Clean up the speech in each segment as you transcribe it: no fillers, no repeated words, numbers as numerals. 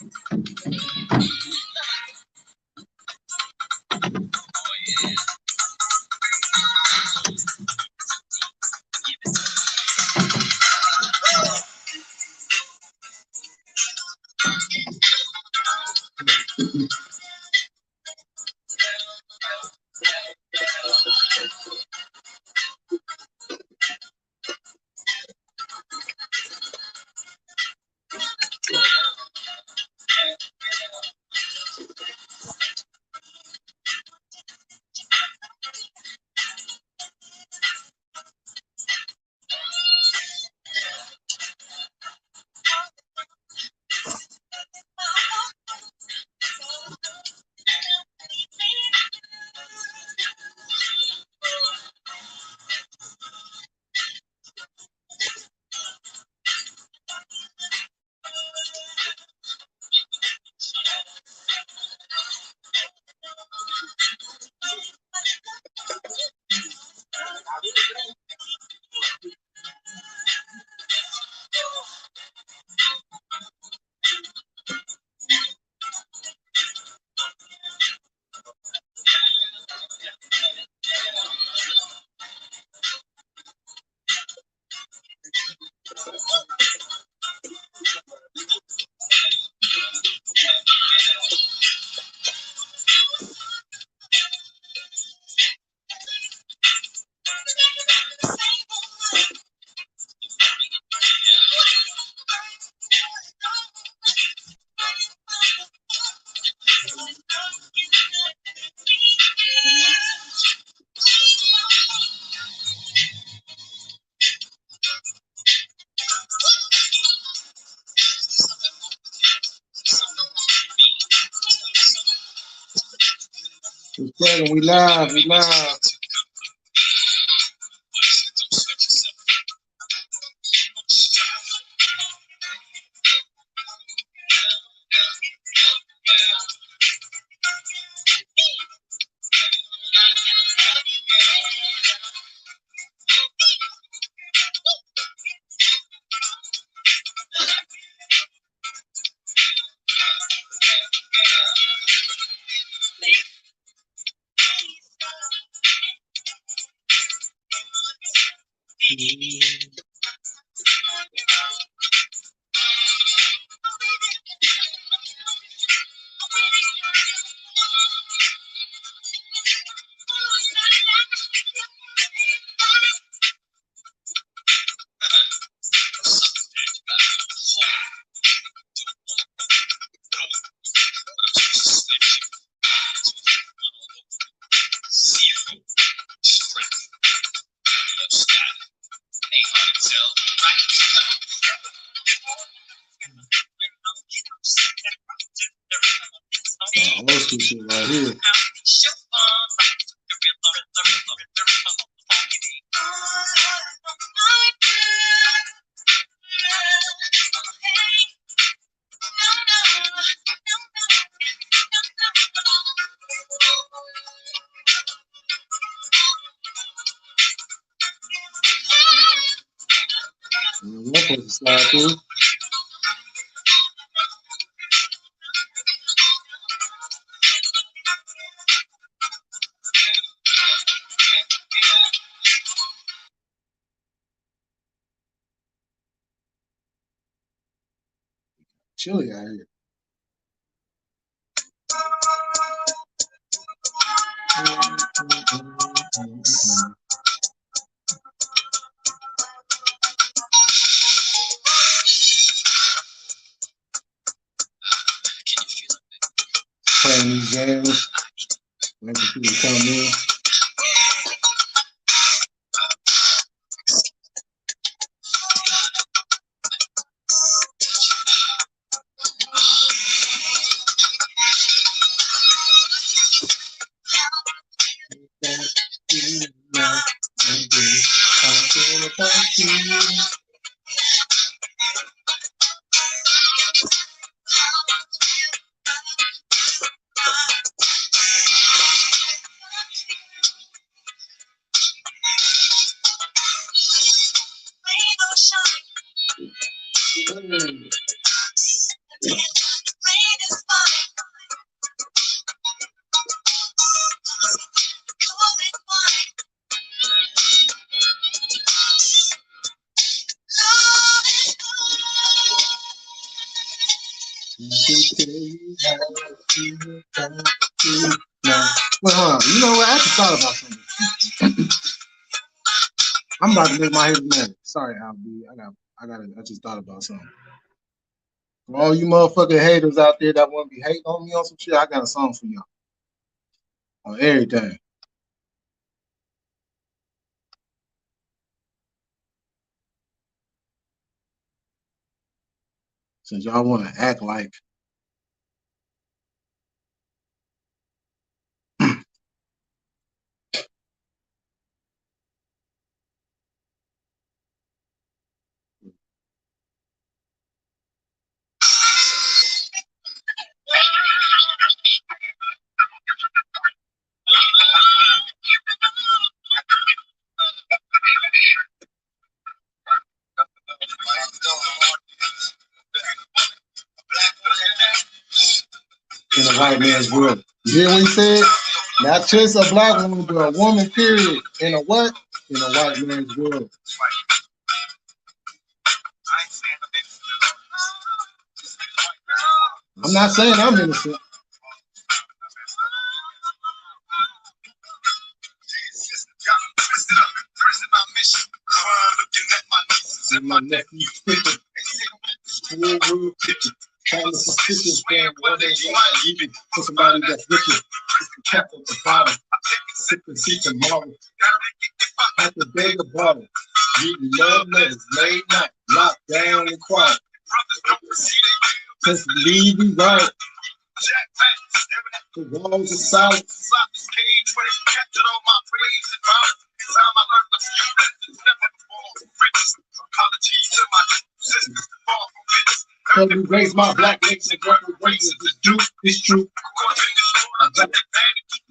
We live, we live. Most shit right here. I'm supposed to slide through. Chilly out here. Playing these games, waiting for people to come in. Well, hold on. You know what? I just thought about something. I'm about to make my head mad. Sorry, Albie. I just thought about something. For all you motherfucking haters out there that want to be hating on me on some shit, I got a song for y'all. On everything. Since y'all want to act like in a white man's world. You hear what he said? Not just a black woman, but a woman, period. In a what? In a white man's world. I'm not saying I'm innocent. My nephew picture, school picture, kind of suspicious game. One day you might leave for somebody that's wicked. Cap at the bottom, sip and see tomorrow. At the beg of bottle, reading love letters, late night, locked down and quiet. Just leave me right. The walls are solid. Cause we raise my black legs and what we raise is due. It's true.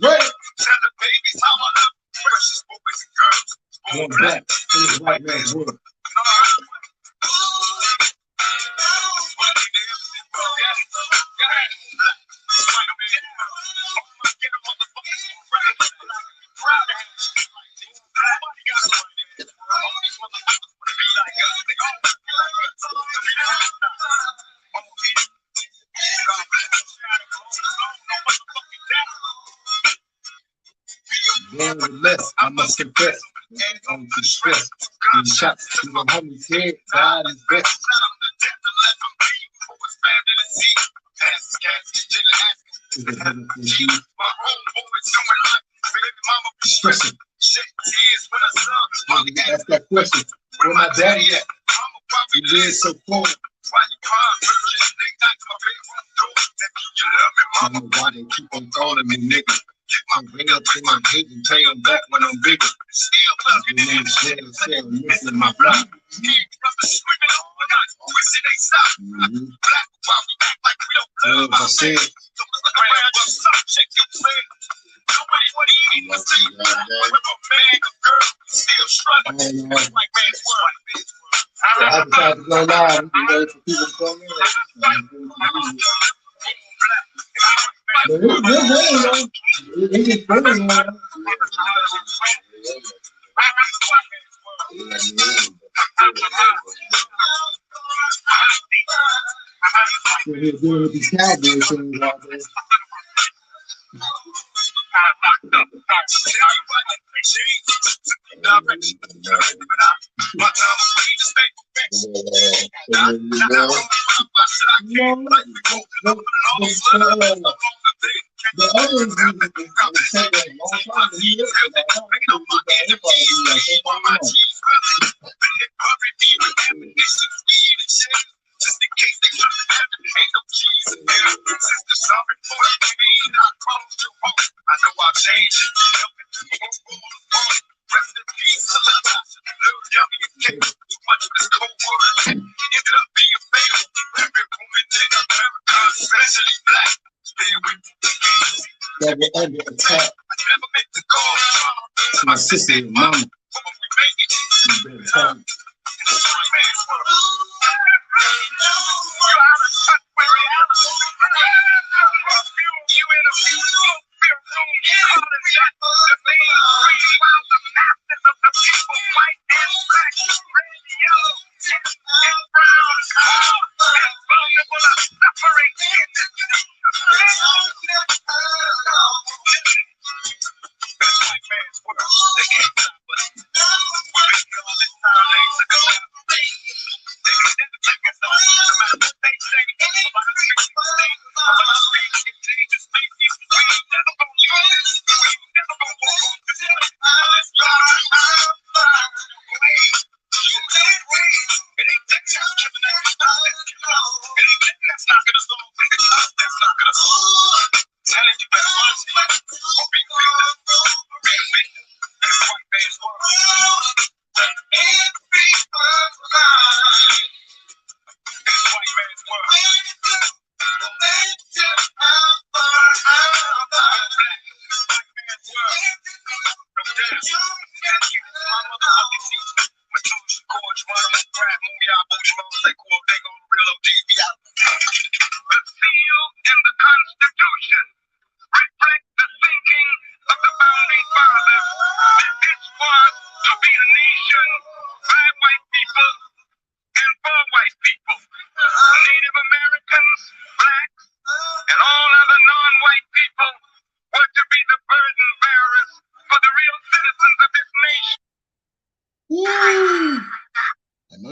Right. Going back to the white man's world. Nevertheless, I must confess, I'm too stressed. These shots to my homie's head, God is best. Stressing. Ask that question. Where my daddy at? He lives so cold. I don't know why they keep on calling me nigga. I'm bring up to my hate and tell them back when I'm bigger. I'm missing my block. I said, I decided to go live. I'm ready for people to come in. But it's good, though. It is good, man. We're doing with these cowboy things out there. The other reason is take a long time to hear just in case they try to have the hate of cheese in there. Since the summer 40 I close to home. I know I've changed it. Rest in peace to the little yummy and cake. Too much of this cold water ended up being fatal. Every woman in America, especially black, stay with the game. Never under attack. I never meant to go. My sister and mama. When we make it, you better tell me.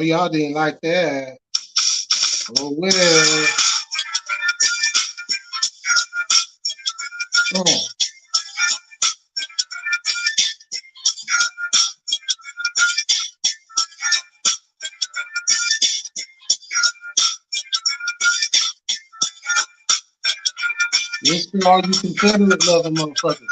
y'all didn't like that. Oh well. This for all you Confederate loving motherfuckers.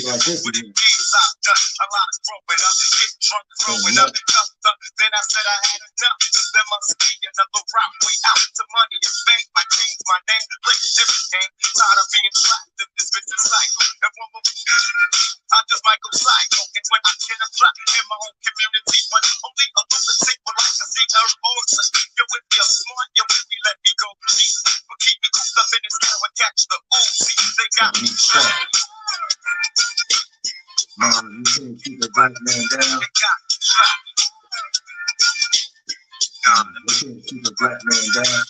Like this again. A lot of growing up, getting drunk, throwing up, cuffed up. Then I said I had enough. There must be another route way out to money and fame. I changed my name, play a different game. Tired of being trapped in this vicious cycle. And one more I just might go psycho. And when I get a trap in my own community, but only a lunatic would like to see her voice. Yo, if you're smart, you really let me go. But keep me cooped up in this town and catch the Uzi. They got me trapped. You can't keep a black man down. You can't keep a black man down.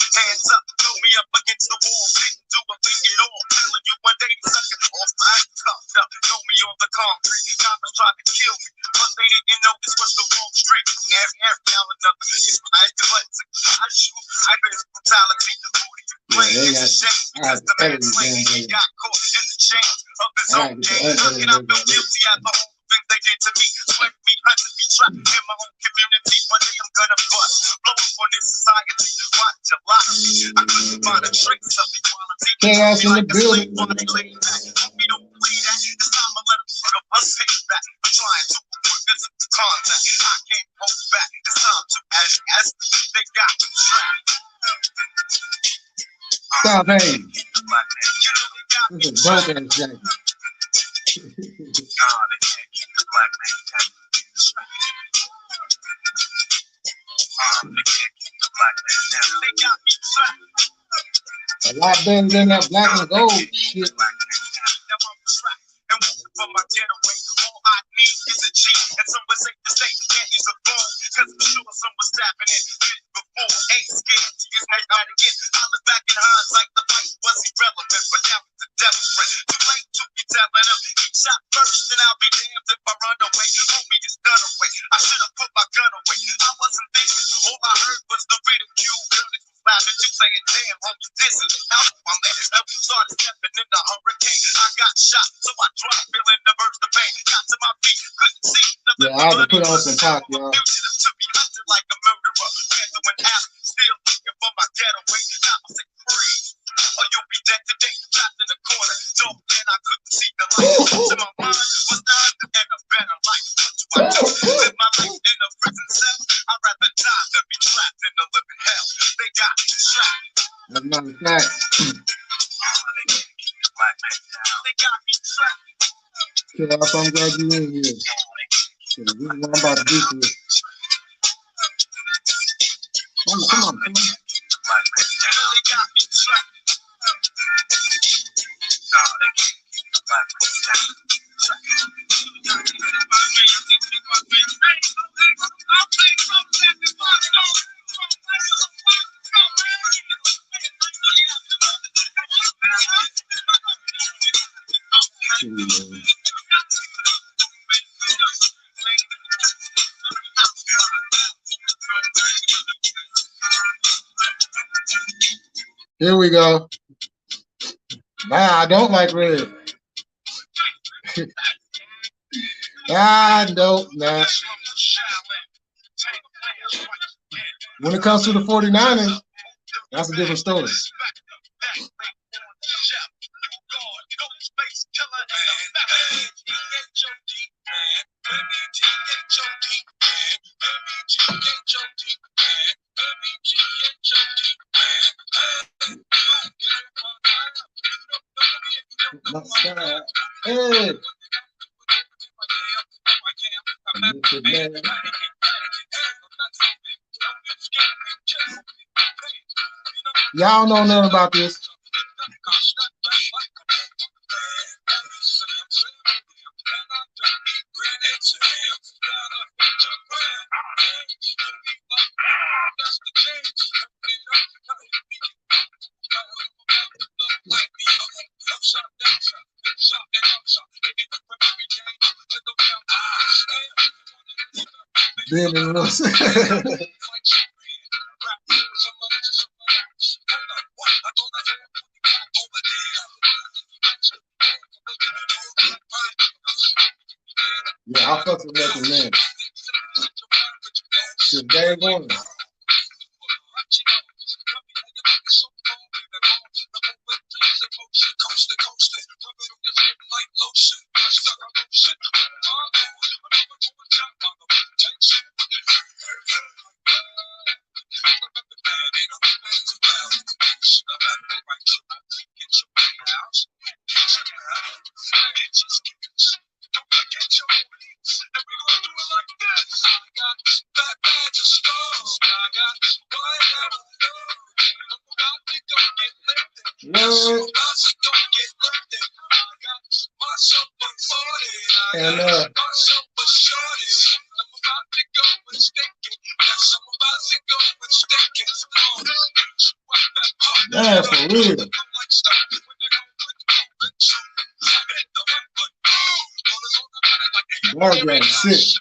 Hands up, throw me up against the wall. Didn't do a thing at all. Telling you one day the second off. I ain't cuffed up. Throw me on the concrete. Coppers tried to kill me, but they didn't know this was the wrong street. Every now and another, I shoot. I been brutality. Playing is a shame because the man playing got caught in the chain of his own game. And I feel guilty at the whole thing they did to me. Sweat me under me trapped in my own community. One day I'm gonna bust. Blow up on this society. Watch a lot of me. I couldn't find a trace of equality. Chaos in the building. We don't play that. It's time to let them put up a sit back. I'm trying to avoid physical contact. I can't hold back. It's time to as they got me trapped. Stop hating. This is a dope ass jacket. A lot better than that black and gold shit. All I need is a G, and someone say the state can't use a phone, cause I'm sure someone's tapping it before. Ain't scared to use my out again. I look back in hindsight, the fight was irrelevant, but now it's the devil's friend. Too late to be telling him, he shot first, and I'll be damned if I run away. Homie is done away. I should have put my gun away. I wasn't thinking, all I heard was the ridicule. You saying, damn, homie, this is how my man started stepping in the hurricane. I got shot, so I dropped, feeling the burst of pain. Got to my feet, couldn't see. Yeah, I had to put on some pop, y'all. To be hunted like a murderer, handling out, still looking for my getaway. Now I say free, or you'll be dead today, trapped in a corner. Dope, and I couldn't see the light. To my mind was not and a better life. What do I do? Live my life in a prison cell. I'd rather die than be trapped in a living hell. They got me trapped. That's another fact. They got me trapped. Okay, I'm glad you in here. So this is what I'm about to do for you. Come on. They got me trapped. Here we go. Nah, I don't like red. I don't. Nah. When it comes to the 49ers, that's a different story. My side. Hey. Man. Y'all know nothing about this. Being in the yeah, I fuck with Method Man. Shit, they ain't going. And yeah, for real. That got sick.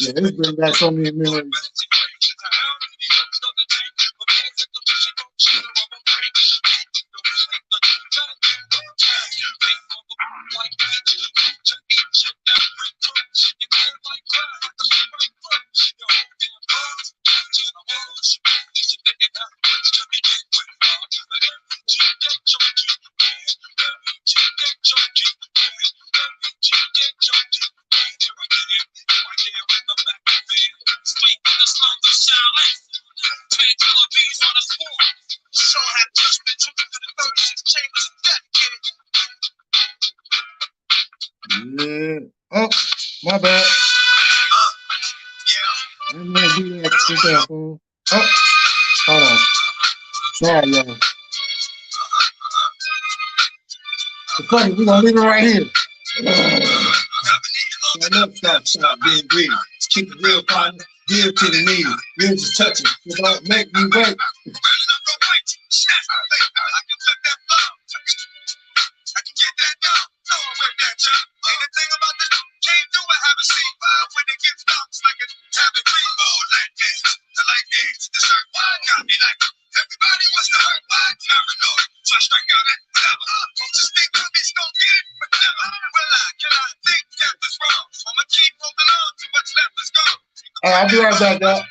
Yeah, this brings back so many memories. Yeah. Oh, my bad. I'm gonna do that. Oh, hold on. Sorry, y'all. Funny, we're gonna leave it right here. Stop being greedy. Keep it real, partner. Give to the needy. Real just touch it. You don't make me wait. I'll be right back, dog.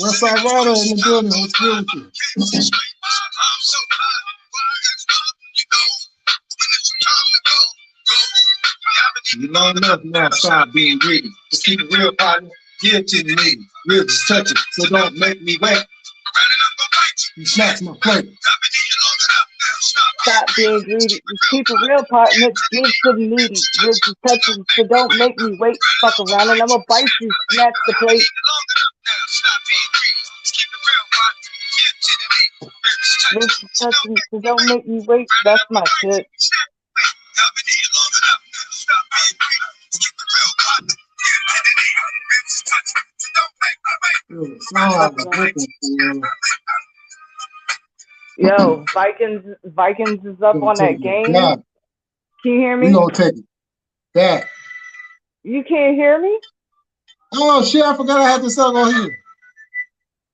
Westside Rider in the building. What's good with you? You know enough now. Stop being greedy. Just keep it real, partner. Give to the needy. Real, just touch it. So don't make me wait. You snatch my plate. Stop being greedy. Just keep it real, partner. Give to the needy. Real, just touch it. So don't make me wait. Fuck around and I'ma bite you. Snatch the plate. So don't make me wait. That's my shit. Yo, Vikings is up on that game. Can you hear me? We gonna take it back. You can't hear me? Oh shit! I forgot I had this song on here.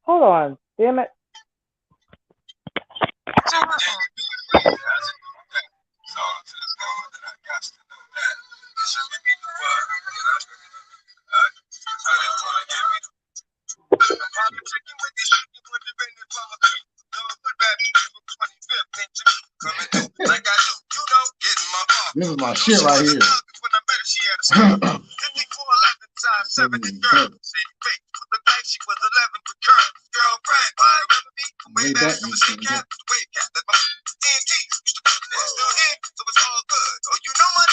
Hold on, damn it. This is my shit right here.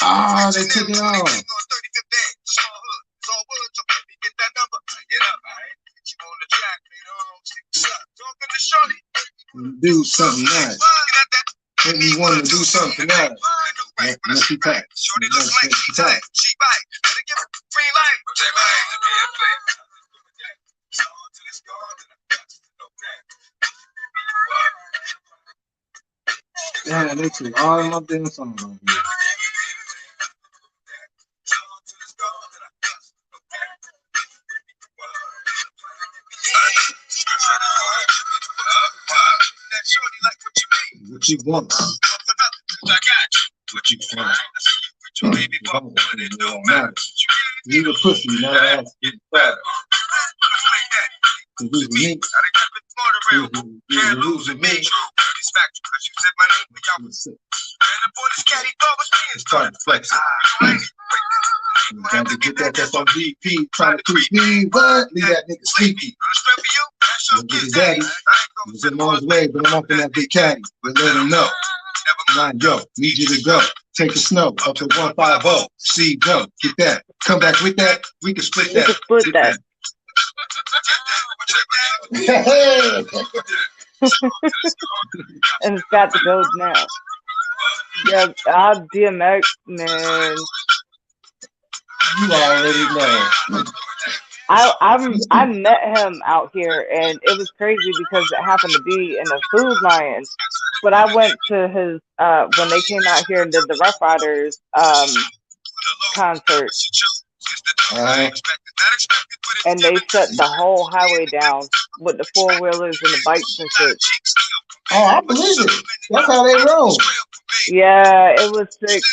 Ah, they took it off. Do something nice. Make me want to do something nice. Let's be packed. Yeah, they took all my damn songs on here. What you want? What you want? It don't matter. You the pussy, now ass getting fatter. Losing me. You're losing me. Trying to flex. Got to get that that's on VP. Trying to creep me. What? Leave that nigga sleepy. Look at his daddy. He was in Mom's way, but I'm up in that big caddy. But let him know. Line, yo, need you to go. Take the snow up to 150. See, go. Get that. Come back with that. We can split that. Split that. And it's got to go now. Yeah, DMX, man. You already know. I met him out here, and it was crazy because it happened to be in a Food Lion. But I went to his when they came out here and did the Rough Riders concert, and they shut the whole highway down with the 4-wheelers and the bikes and shit. Oh, I believe it. That's how they roll. Yeah, it was sick.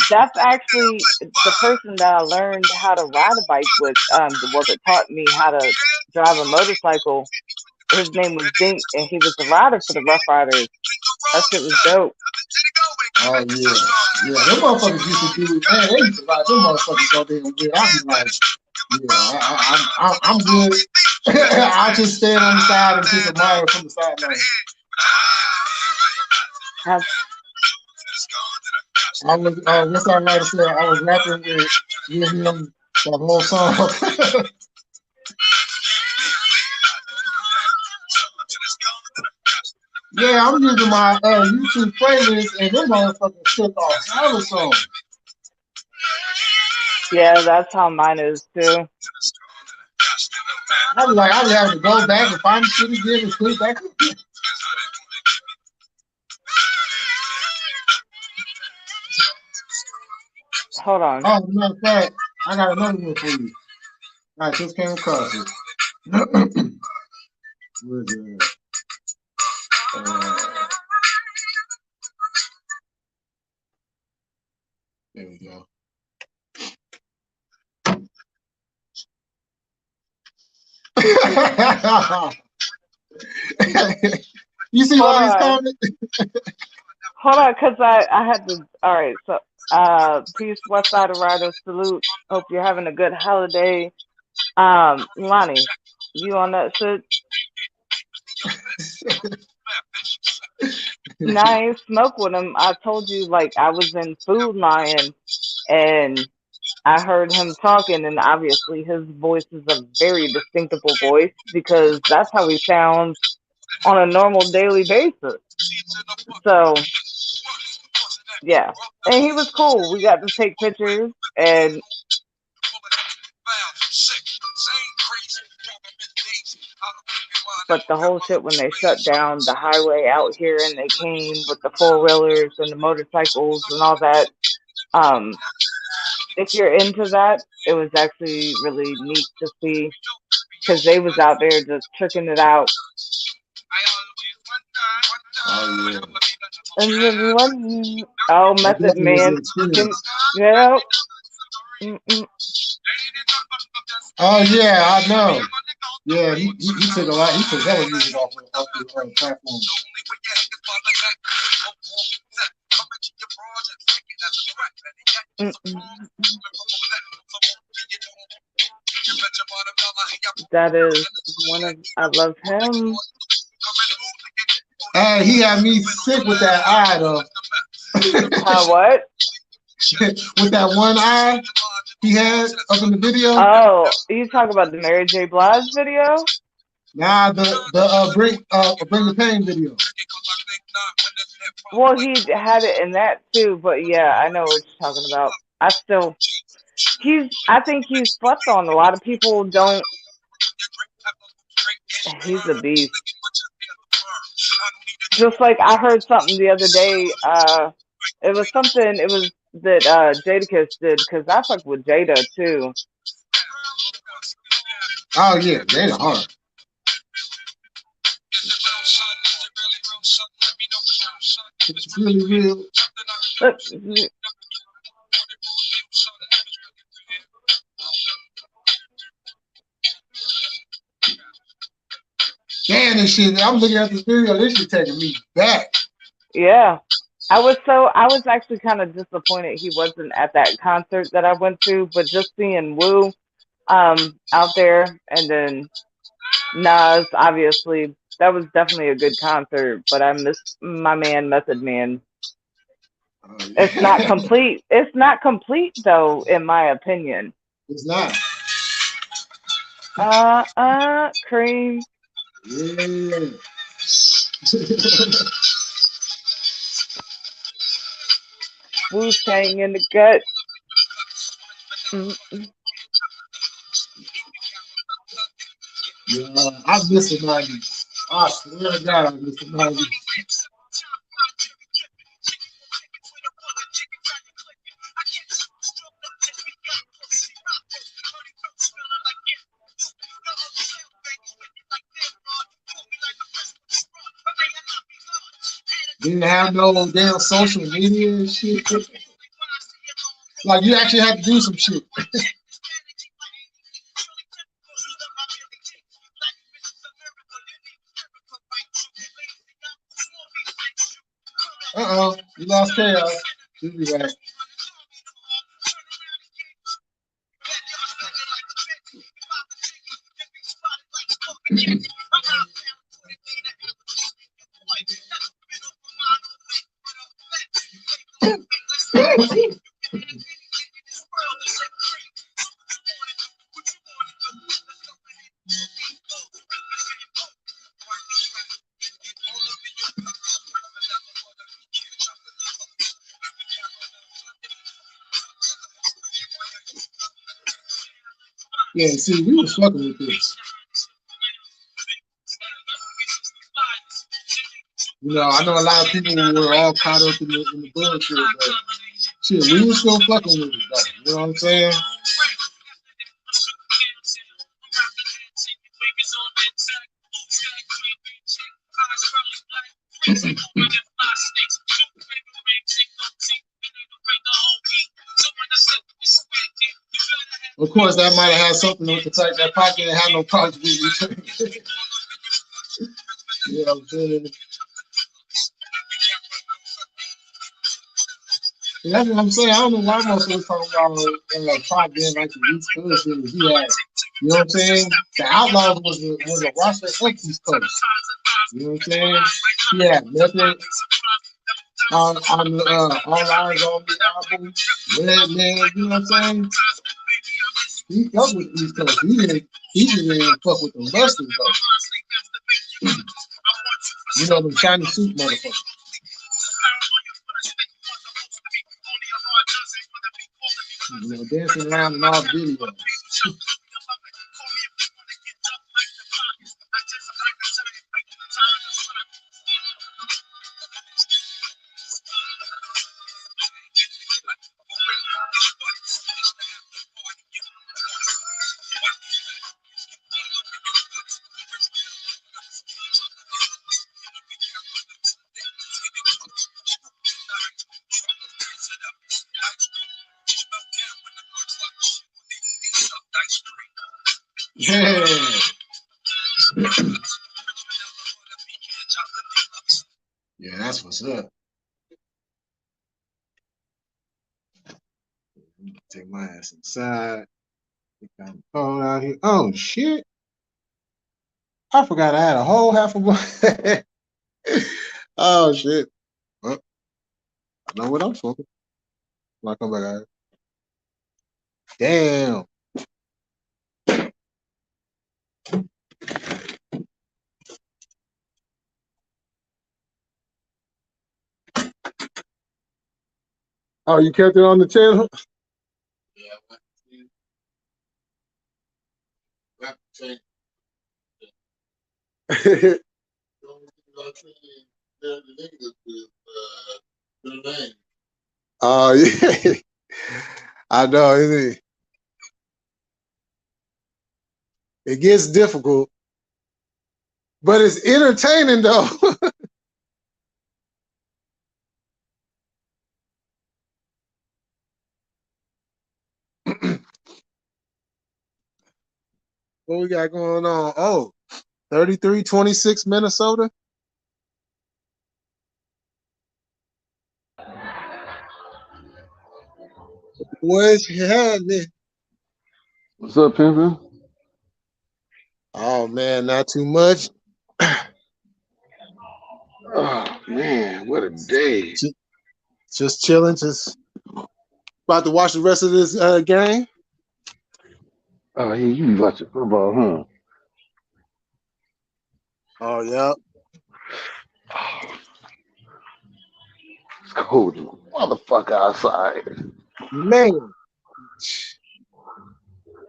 That's actually the person that I learned how to ride a bike with. That taught me how to drive a motorcycle. His name was Dink, and he was the rider for the Rough Riders. That shit was dope. Oh yeah, yeah. Them motherfuckers used to do. Man, they used to ride them motherfuckers so damn good. I'd be like, yeah, I'm good. I just stand on the side and just admire from the sideline. I was what's that writer said? I was rapping with him the whole song. Yeah, I'm using my YouTube playlist, and them motherfuckers took off other songs. Yeah, that's how mine is too. I was like, I was having to go back and find the shit again and put it back. Hold on. Oh, matter of fact, I got another one for you. I just came across it. Where's it? There we go. You see all these comments? Hold on, because I had to. All right, so peace, West Side Riders, salute. Hope you're having a good holiday. Lonnie, you on that shit? Nah, I ain't smoke with him. I told you, like, I was in Food Lion, and I heard him talking, and obviously his voice is a very distinctible voice because that's how he sounds on a normal daily basis. So, yeah. And he was cool. We got to take pictures, and but the whole shit when they shut down the highway out here and they came with the 4-wheelers and the motorcycles and all that, if you're into that, it was actually really neat to see because they was out there just tricking it out. Oh yeah. And then one, oh, Method Man. Yeah. Oh yeah, I know. Yeah, he took a lot. He took hella music off the platform. That is one of, I love him. Hey, he had me sick with that eye though. What? With that one eye he had up in the video. Oh, you talking about the Mary J. Blige video? Nah, the Bring the Pain video. Well, he had it in that too, but yeah, I know what you're talking about. I think he's slept on. A lot of people don't. He's a beast. Just like I heard something the other day. It was that Jadakiss did because I fuck with Jada too. Oh yeah, Jada hard. It's really real. Damn, this shit. I'm looking at this video. This shit taking me back. Yeah. I was actually kind of disappointed he wasn't at that concert that I went to, but just seeing Wu out there and then Nas, obviously, that was definitely a good concert, but I missed my man Method Man. Oh, yeah. It's not complete. It's not complete though, in my opinion. It's not. Cream. Yeah. Wu-Tang in the gut. Yeah, I miss the 90s. I swear to God, I miss the 90s. Didn't have no damn social media and shit. Like, you actually had to do some shit. You lost chaos. She'll be back. Yeah, see, we was fucking with this. You know, I know a lot of people were all caught up in the bullshit, but shit, we was still fucking with it, though. You know what I'm saying? Of course, that might have had something with the fact that Pac didn't have no problems with each other. You know what I'm saying? And that's what I'm saying. I don't know why most of us talking about Pac being like the East Coast. He had, you know what I'm saying? The Outlaws was a roster of East Coast. You know what I'm saying? He had Method on All Eyes on the album. Redman, you know what I'm saying? He fucked with East Coast. He didn't fuck with the Busters though. You know them shiny suit motherfuckers. You know, dancing around in all videos. Yeah. Yeah, that's what's up. Take my ass inside. It's kind of cold out here. Oh shit! I forgot I had a whole half of one. Oh shit! Well, I know what I'm smoking. When I come back out. Damn. Oh, you kept it on the channel? Yeah, oh yeah, I know. It gets difficult, but it's entertaining though. What we got going on? Oh, 33-26 Minnesota. What's happening? What's up, Pimpin'? Oh man, not too much. Oh man, what a day! Just chilling, just about to watch the rest of this game. Oh yeah, you be watching football, huh? Oh yeah. It's cold as a motherfucker outside. Man.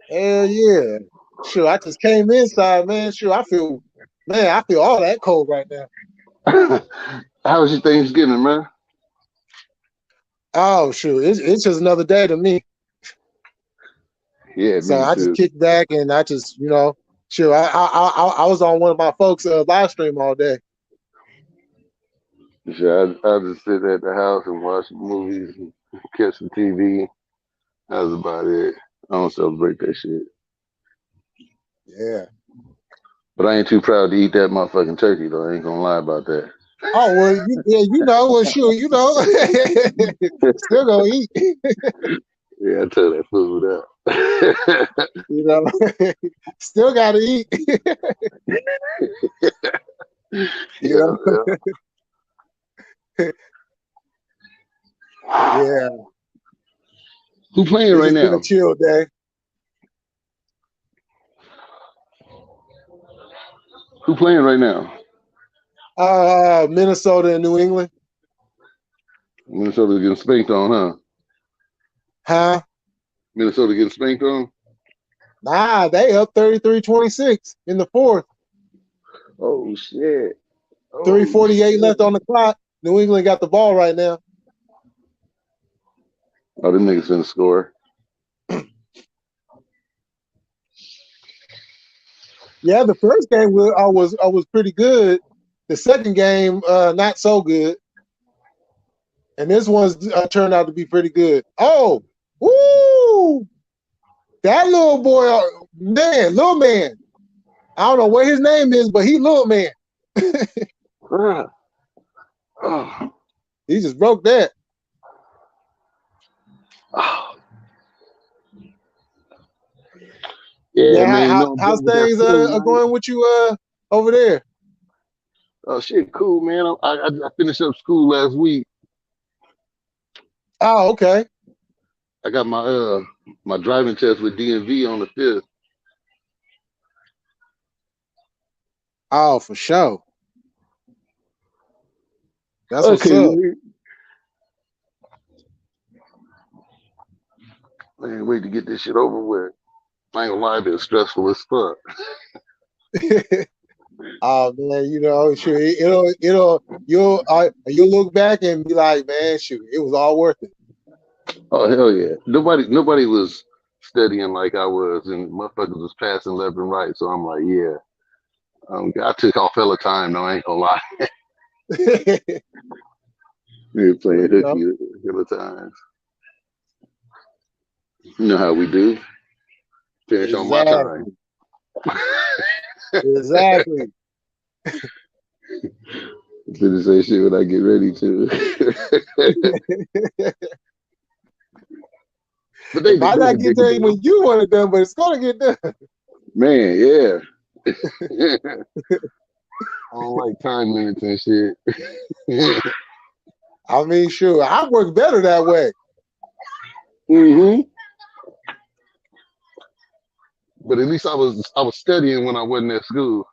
Hell yeah. Sure, I just came inside, man. Sure, I feel all that cold right now. How was your Thanksgiving, man? Oh, sure. It's just another day to me. Yeah, so me I too. just kicked back and I just, sure. I was on one of my folks' live stream all day. Sure, I just sit at the house and watch movies and catch some TV. That was about it. I don't celebrate that shit. Yeah. But I ain't too proud to eat that motherfucking turkey, though. I ain't gonna lie about that. Oh well, you know, well, sure, you know, still gonna eat, Yeah, I tell that food up. you know, still gotta eat, you Yeah, know. Yeah, who playing it's right just been a now? chill day. Who playing right now? Minnesota and New England, Minnesota getting spanked on, huh? huh? Minnesota getting spanked on? Nah, they up 33-26 in the fourth. Oh shit. Oh 3:48 shit. left on the clock. New England got the ball right now. Oh, them niggas finna score. Yeah, the first game was pretty good. The second game, not so good. And this one's turned out to be pretty good. Oh, woo! That little boy, little man. I don't know what his name is, but he little man. Oh. He just broke that. Oh. Yeah, Yeah, man, you know I'm how's done with that things food, man. going with you over there? Oh shit, cool, man. I finished up school last week. Oh, okay. I got my driving test with DMV on the 5th. Oh, for sure. That's what's Okay, up. man, wait to get this shit over with. I ain't gonna lie, it's stressful as fuck. Oh man, you know, sure you'll look back and be like, man, shoot, it was all worth it. Oh hell yeah. Nobody was studying like I was, and motherfuckers was passing left and right. So I'm like, yeah. I took off hella time though, I ain't gonna lie. We were playing You know, hooky hella times. You know how we do. Finish on my time. exactly. Finish that shit when I get ready to. But It might not get done when you want it done, but it's gonna get done. Man, yeah. I don't like time limits and shit. I mean, sure, I work better that way. Mm-hmm. But at least I was studying when I wasn't at school.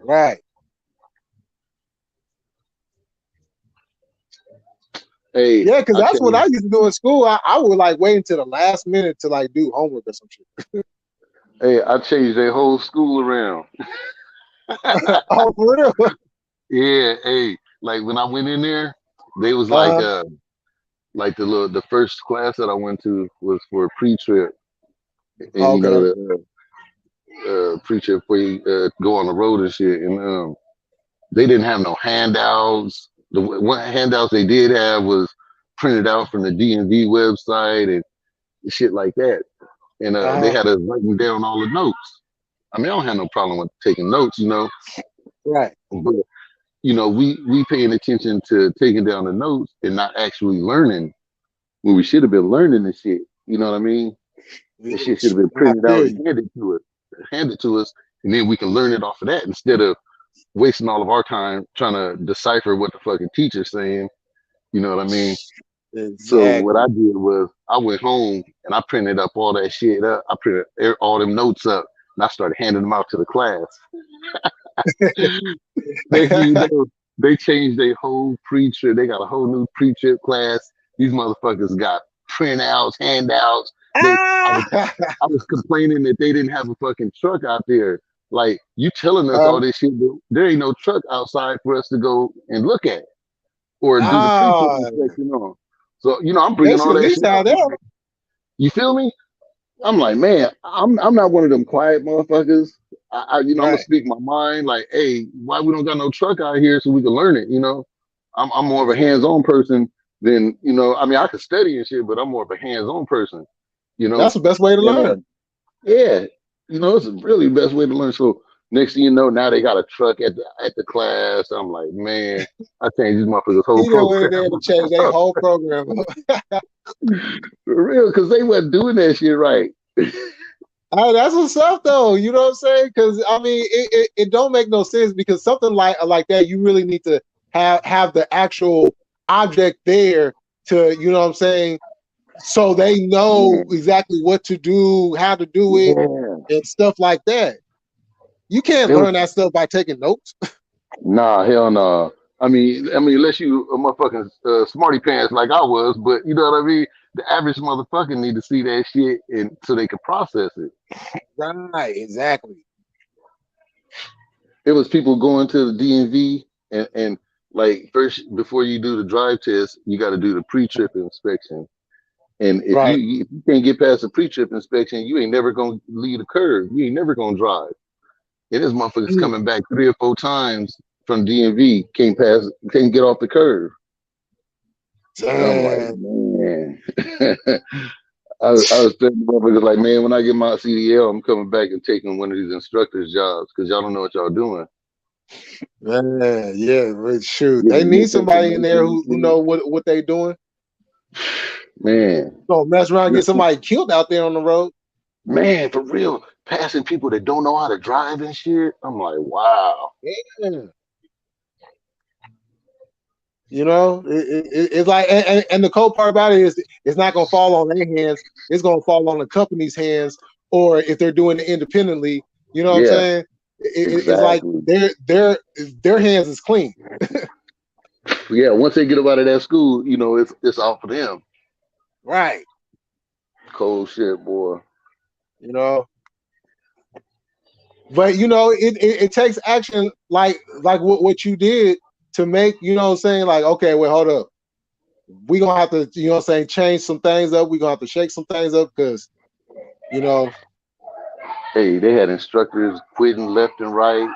Right. Hey, Yeah, because that's what I used to do in school. I would like wait until the last minute to like do homework or some shit. Hey, I changed their whole school around. Oh, for real? Yeah, hey, like when I went in there, they was like the first class that I went to was for pre-trip, and you know Okay. the pre-trip where you go on the road and shit, and they didn't have no handouts. The one handouts they did have was printed out from the DMV website and shit like that, and they had us writing down all the notes. I mean, I don't have no problem with taking notes, you know. Right. But you know, we paying attention to taking down the notes and not actually learning when we should have been learning this shit. You know what I mean? This shit should have been printed out and handed to us, and then we can learn it off of that instead of wasting all of our time trying to decipher what the fucking teacher's saying. You know what I mean? Exactly. So what I did was I went home and I printed up all that shit up. I printed all them notes up and I started handing them out to the class. They changed their whole pre-trip. They got a whole new pre-trip class. These motherfuckers got printouts, handouts. I was complaining that they didn't have a fucking truck out there. Like, you telling us all this shit, but there ain't no truck outside for us to go and look at or do the pre-trip inspection on. So, you know, I'm bringing all that shit up. You feel me? I'm like, man, I'm not one of them quiet motherfuckers. I'm gonna speak my mind. Like, hey, why we don't got no truck out here so we can learn it? You know, I'm more of a hands-on person than, you know. I mean, I can study and shit, but I'm more of a hands-on person. You know, that's the best way to learn. Yeah, you know, it's really the best way to learn. So Next thing you know, now they got a truck at the class. I'm like, man, I changed these motherfuckers' whole He done went in program. there to change their whole program. For real, because they wasn't doing that shit right. That's what's up, though. You know what I'm saying? Because I mean, it don't make no sense because something like that, you really need to have the actual object there to, you know what I'm saying, so they know exactly what to do, how to do it, and stuff like that. You can't learn that stuff by taking notes. Nah, hell no. I mean, unless you a motherfucking smarty pants like I was, but you know what I mean. The average motherfucker need to see that shit and so they can process it. Right, exactly. It was people going to the DMV and like first before you do the drive test, you got to do the pre-trip inspection. And if you can't get past the pre-trip inspection, you ain't never gonna leave the curve. You ain't never gonna drive. And this motherfucker's coming back 3 or 4 times from DMV, can't get off the curve. I'm like, man. I was telling motherfuckers like, man, when I get my CDL, I'm coming back and taking one of these instructors' jobs because y'all don't know what y'all doing. Yeah, shoot. They need somebody in there who know what they doing. Man. Don't mess around and get somebody killed out there on the road. Man, for real. Passing people that don't know how to drive and shit. I'm like, wow. Yeah. You know, it's like, and the cool part about it is it's not going to fall on their hands. It's going to fall on the company's hands, or if they're doing it independently, you know what I'm saying? It's like their hands is clean. Yeah, once they get up out of that school, you know, it's all for them. Right. Cold shit, boy. You know. But you know, it takes action like what you did to make, you know what I'm saying, like, okay, well, hold up. We're gonna have to, you know what I'm saying, change some things up. We're gonna have to shake some things up because, you know. Hey, they had instructors quitting left and right.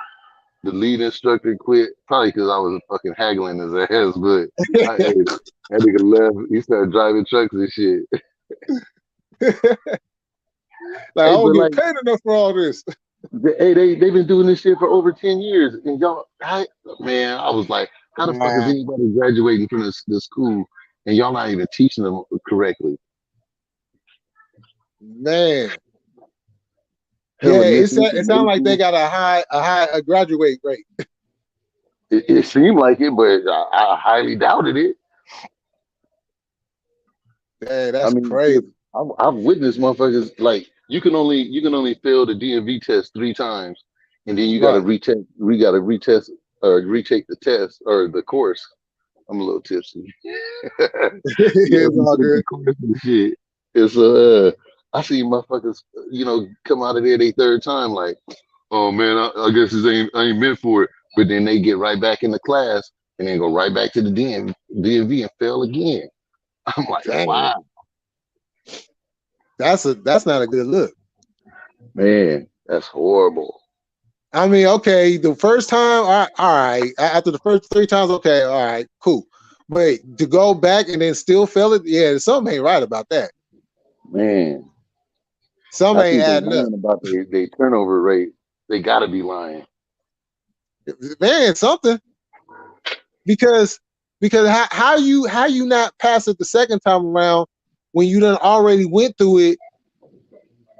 The lead instructor quit, probably because I was fucking haggling his ass, but that nigga left. He started driving trucks and shit. Like, I don't get paid enough for all this. Hey, they've been doing this shit for over 10 years. And y'all, I was like, how the fuck is anybody graduating from this school and y'all not even teaching them correctly? Man. Yeah, it sounds like they got a high graduate rate. It seemed like it, but I highly doubted it. Yeah, that's crazy. I've witnessed motherfuckers like you can only fail the DMV test 3 times, and then you got to retest. We got to retest or retake the test or the course. I'm a little tipsy. It's all good. Shit. It's I see motherfuckers, you know, come out of there they 3rd time like, oh man, I guess I ain't meant for it. But then they get right back in the class and then go right back to the DMV and fail again. I'm like, wow. That's not a good look. Man, that's horrible. I mean, okay, the first time, all right. After the first 3 times, okay, all right, cool. But to go back and then still fail it, yeah, something ain't right about that. Man. Something ain't adding up. About their turnover rate. They gotta be lying. Man, something. Because how you not pass it the second time around when you done already went through it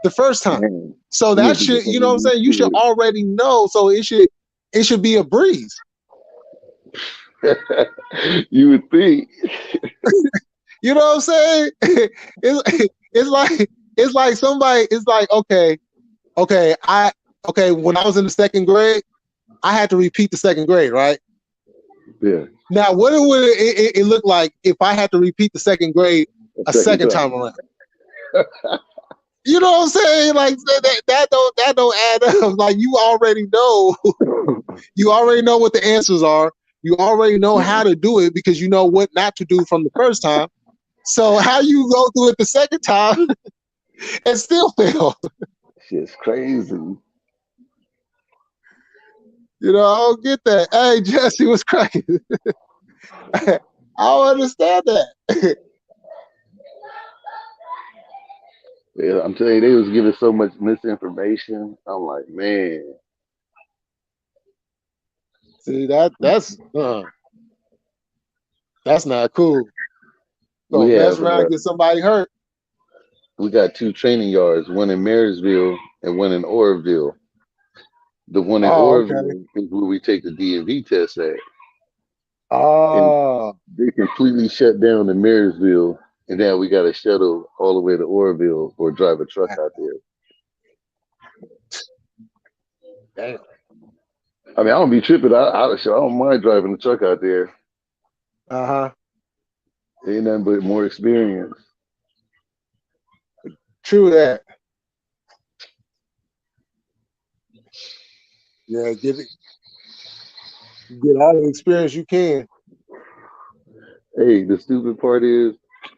the first time? Man. So that should, you know what I'm saying, you should already know. So it should be a breeze. You would think. You know what I'm saying? It's like somebody, it's like, okay, when I was in the 2nd grade, I had to repeat the 2nd grade, right? Yeah. Now, what would it look like if I had to repeat the 2nd grade a second time around? You know what I'm saying? Like that don't add up. Like you already know what the answers are. You already know how to do it because you know what not to do from the first time. So how you go through it the second time and still fail? Shit's crazy. You know, I don't get that. Hey, Jesse was crazy. I don't understand that. Yeah, I'm telling you, they was giving so much misinformation. I'm like, man. See that's not cool. So We mess have around and get somebody hurt. we got 2 training yards, one in Marysville and one in Oroville. The one in Oh, okay. Oroville is where we take the DMV test at. And Oh, they completely shut down the Marysville, and now we got to shuttle all the way to Oroville or drive a truck out there. damn. I mean, I don't be tripping. I don't mind driving the truck out there. Uh-huh. Ain't nothing but more experience. True that. Yeah, get all the experience you can. Hey, the stupid part is,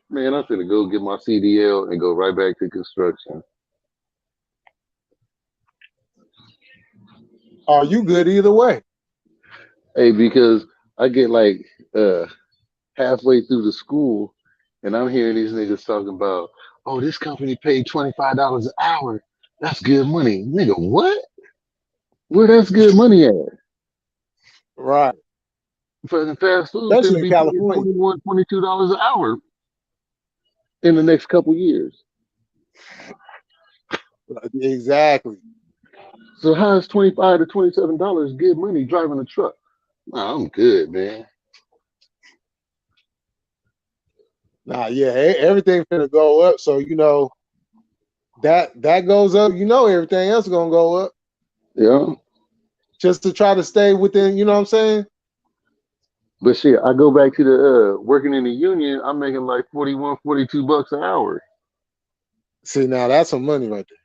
man, I'm gonna go get my CDL and go right back to construction. Oh, you good either way. Hey, because I get like halfway through the school, and I'm hearing these niggas talking about, oh, this company paid $25 an hour. That's good money, nigga. What? Where that's good money at? Right. For the fast food, finna Especially in be paying California. 21, $22 an hour in the next couple years. Exactly. So how is $25 to $27 good money driving a truck? Nah, I'm good, man. Nah, yeah, everything finna go up. So that goes up. Everything else is gonna go up. Yeah. Just to try to stay within. You know what I'm saying? But shit, I go back to the working in the union, I'm making like 41, $42 an hour. See, now that's some money right there.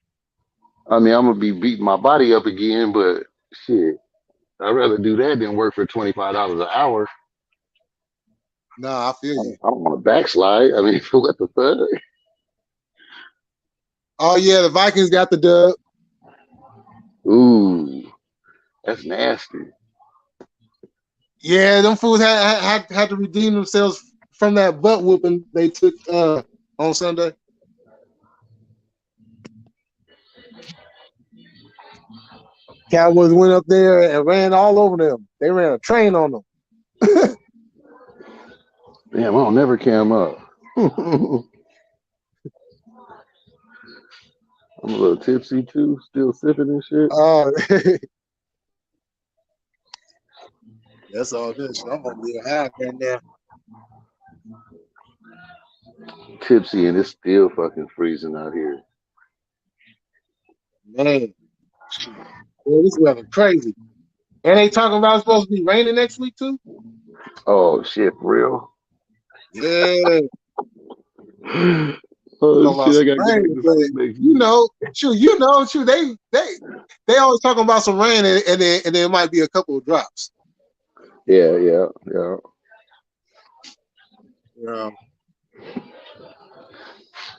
I mean, I'm gonna be beating my body up again, but shit, I'd rather do that than work for $25 an hour. Nah, I feel you. I don't want to backslide. I mean, what the fuck? Oh yeah, the Vikings got the dub. Ooh, that's nasty. Yeah, them fools had to redeem themselves from that butt whooping they took on Sunday. Cowboys went up there and ran all over them. They ran a train on them. Damn, I don't never cam up. I'm a little tipsy too, still sipping and shit. That's all good. I'm gonna be high right now. Tipsy and it's still fucking freezing out here. Man, this weather crazy. And they talking about it's supposed to be raining next week too. Oh shit, for real? Yeah. Oh shit, I gotta get rain, but, they always talking about some rain and there might be a couple of drops. Yeah. Yeah.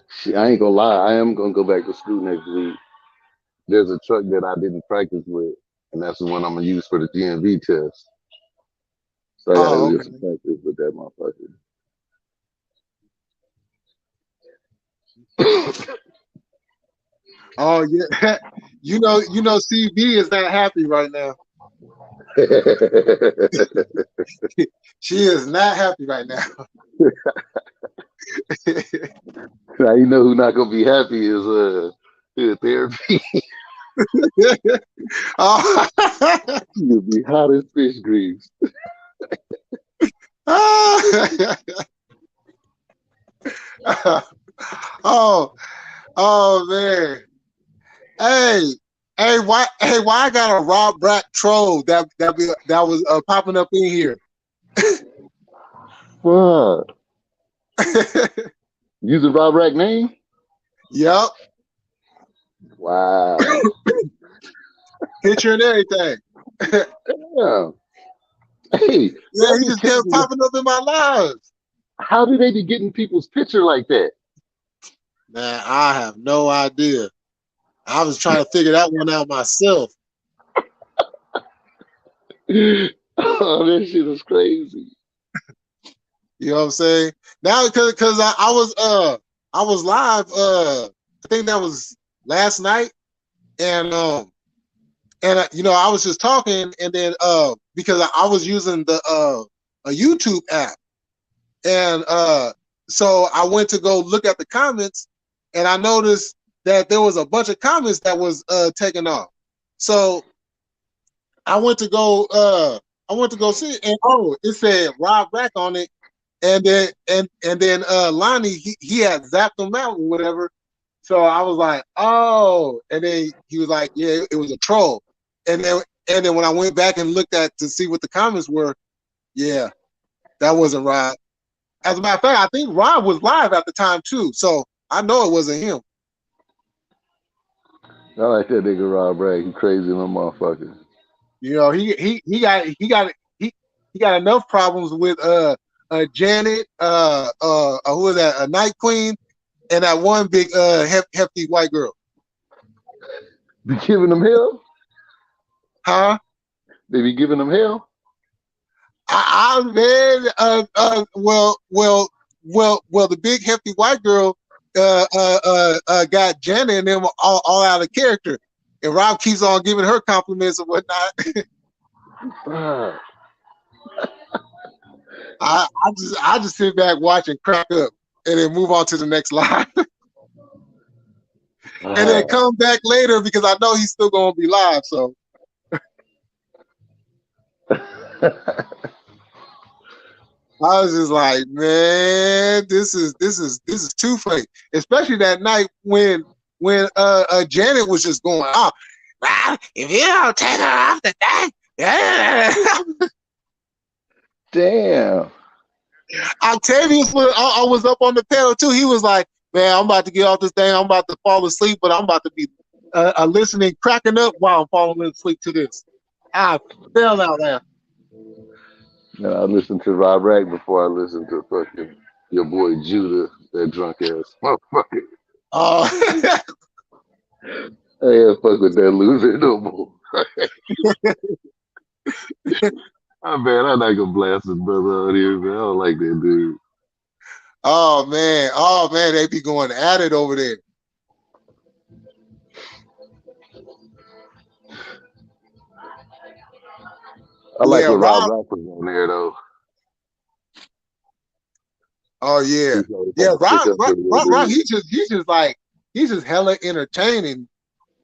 Shit, I ain't gonna lie, I am gonna go back to school next week. There's a truck that I didn't practice with, and that's the one I'm gonna use for the DMV test. So I gotta do some practice with that motherfucker. Oh yeah, CB is not happy right now. She is not happy right now. Now you know who not gonna be happy is therapy. Oh. You'll be hot as fish grease. Oh man. Hey, why I got a Rob Brack troll that was popping up in here? What? Use a Rob Brack name? Yep. Wow. Picture and everything. Yeah. Hey. Yeah, he just kept popping up in my lives. How do they be getting people's picture like that? Man, I have no idea. I was trying to figure that one out myself. Oh, that shit is crazy. You know what I'm saying? Now, because I was live. I think that was last night, and I was just talking, and then because I was using the a YouTube app, and so I went to go look at the comments, and I noticed that there was a bunch of comments that was taken off. So I went to go see it, and it said Rob Rack on it, and then Lonnie he had zapped them out or whatever. So I was like, oh, and then he was like, yeah, it was a troll. And then when I went back and looked at to see what the comments were, yeah, that wasn't Rob. As a matter of fact, I think Rob was live at the time too, so I know it wasn't him. I like that nigga Rob Rack. He crazy little motherfucker. You know, he got enough problems with Janet, who was that, a Night Queen, and that one big hefty white girl. Be giving them hell? Huh? They be giving them hell? Well, the big hefty white girl got Janet and them all out of character, and Rob keeps on giving her compliments and whatnot. I just sit back, watch, and crack up, and then move on to the next live, and then come back later because I know he's still gonna be live. So. I was just like, man, this is too fake. Especially that night when Janet was just going, oh, if you don't take her off the thing, damn. Octavius I was up on the panel too. He was like, man, I'm about to get off this thing. I'm about to fall asleep, but I'm about to be listening, cracking up while I'm falling asleep to this. I fell out there. And I listened to Rob Rack before I listened to fucking your boy Judah, that drunk ass motherfucker. Oh. I ain't fuck with that loser no more. I'm bad. I like a blasted brother out here, man. I don't like that dude. Oh man, they be going at it over there. I like when Rob Rack was on there though. Oh yeah, Rob. He's just hella entertaining,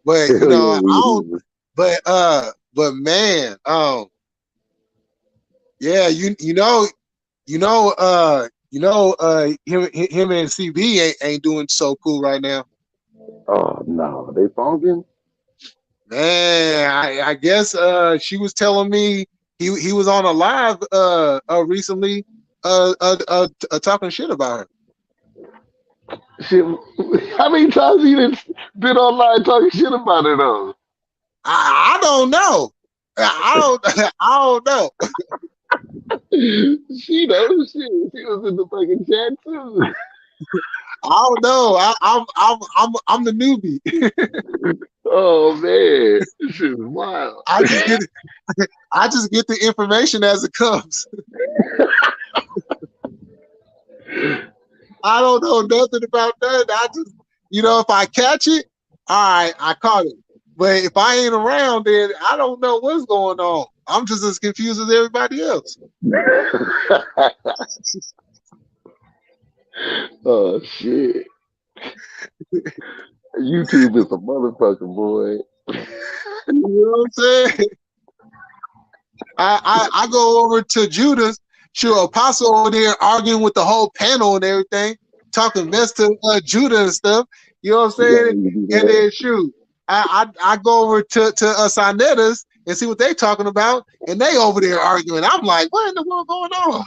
but you know, I don't. But man, yeah, you know, him and CB ain't doing so cool right now. Oh no, they funking. Man, I guess she was telling me he was on a live recently talking shit about her. Shit, how many times you been online talking shit about her though? I don't know. I don't know. She knows shit. She was in the fucking chat too. I don't know. I'm the newbie. Oh man, this shit is wild. I just get the information as it comes. I don't know nothing about that. I just, if I catch it, all right, I caught it. But if I ain't around, then I don't know what's going on. I'm just as confused as everybody else. Oh shit! YouTube is a motherfucker, boy. You know what I'm saying? I go over to Judas, sure, Apostle over there arguing with the whole panel and everything, talking mess to Judah and stuff. You know what I'm saying? Yeah. And then shoot, I go over to Sinetta's and see what they talking about, and they over there arguing. I'm like, what in the world going on?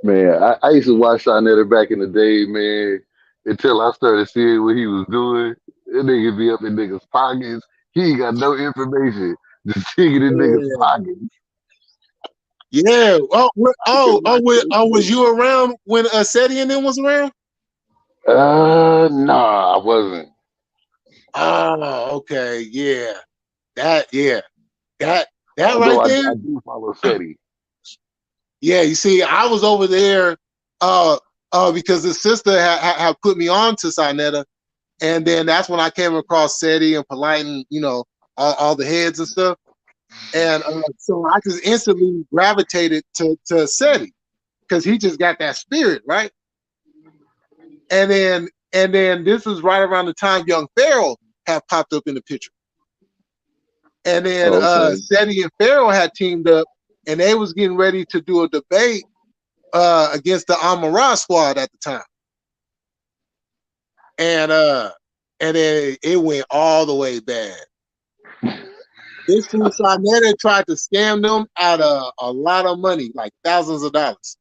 Man, I used to watch Sinetta back in the day, man, until I started seeing what he was doing. That nigga be up in niggas' pockets. He ain't got no information. Just digging in niggas' pockets. Yeah. Was you around when Seti and them was around? Nah, I wasn't. Oh, okay. Yeah. That right there. I do follow Seti. Yeah, you see, I was over there because the sister had put me on to Sinetta, and then that's when I came across Seti and Polite and all the heads and stuff. And so I just instantly gravitated to Seti because he just got that spirit, right? And then this was right around the time Young Pharaoh had popped up in the picture. And then Seti and Pharaoh had teamed up, and they was getting ready to do a debate against the Amon-Ra squad at the time. And then it went all the way bad. This fool Sarnetta tried to scam them out of a lot of money, like thousands of dollars.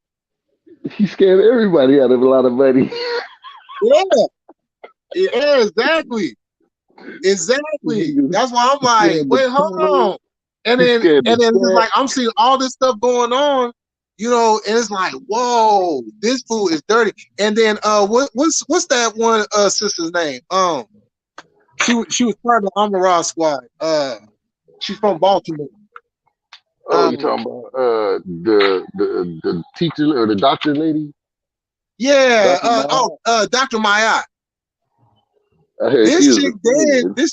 He scammed everybody out of a lot of money. Yeah, exactly. That's why I'm like, wait, hold on. And then it's like I'm seeing all this stuff going on, you know, and it's like, whoa, this fool is dirty. And then what's that one sister's name? She was part of the Amon-Ra squad. She's from Baltimore. Oh, you talking about the teacher or the doctor lady? Yeah. Dr. Maya. This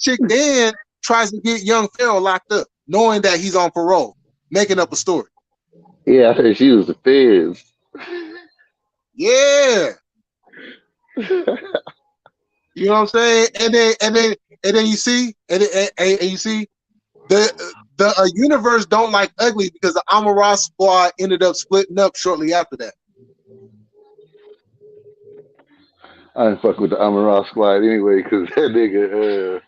chick then tries to get Young Pharaoh locked up, knowing that he's on parole, making up a story. Yeah, I heard she was the feds. Yeah. You know what I'm saying? And then you see, and you see the universe don't like ugly because the Amon-Ra squad ended up splitting up shortly after that. I didn't fuck with the Amon-Ra squad anyway because that nigga,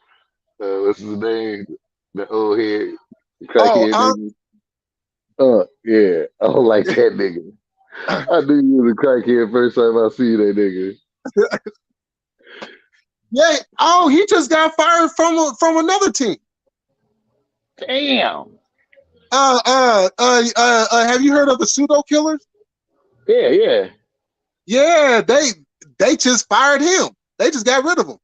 what's his name? The old head crackhead nigga. Yeah, I don't like that nigga. I knew you was a crackhead first time I see that nigga. Yeah. Oh, he just got fired from another team. Damn. Have you heard of the Pseudo Killers? Yeah. Yeah, they just fired him. They just got rid of him.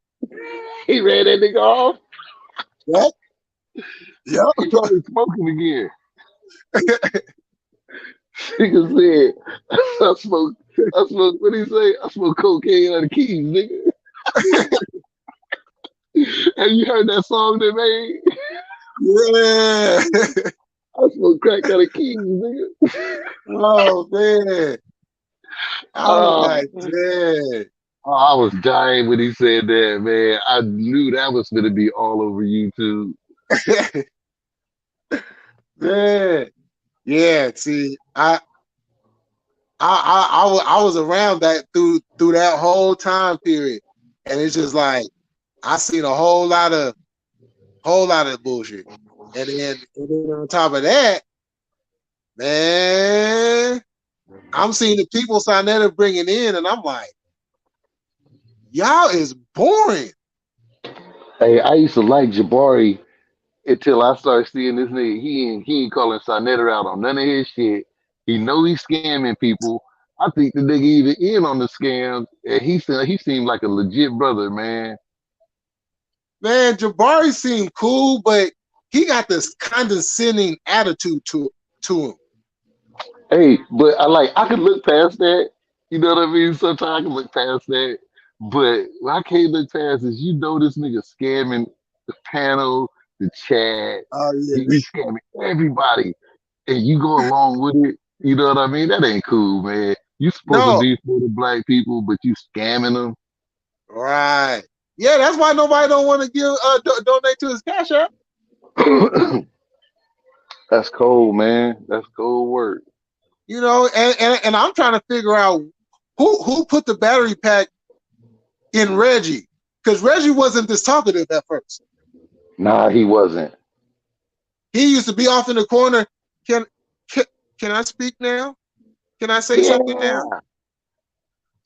He ran that nigga off. Yep. He probably smoking again. Nigga said, I smoke, what did he say? I smoke cocaine out of keys, nigga. Have you heard that song they made? Yeah. I smoke crack out of keys, nigga. Oh, man. I was like, man. Oh, I was dying when he said that, man. I knew that was going to be all over YouTube. Man. Yeah, see, I was around that through that whole time period, and it's just like I seen a whole lot of bullshit, and then on top of that, man, I'm seeing the people Sarnetta bringing in, and I'm like, y'all is boring. Hey, I used to like Jabari until I started seeing this nigga. He ain't calling Sarnetta out on none of his shit. He know he's scamming people. I think the nigga even in on the scams, and he seemed like a legit brother, man. Man, Jabari seemed cool, but he got this condescending attitude to him. Hey, but I could look past that. You know what I mean? Sometimes I can look past that. But what I can't look past is you know this nigga scamming the panel, the chat. Oh yeah. He's scamming everybody. And you go along with it. You know what I mean? That ain't cool, man. You supposed to be for the black people, but you scamming them. Right. Yeah, that's why nobody don't want to give donate to his Cash App. That's cold, man. That's cold work. You know, and I'm trying to figure out who put the battery pack in Reggie, because Reggie wasn't this talkative at first. Nah, he wasn't. He used to be off in the corner. Can I speak now? Can I say something now?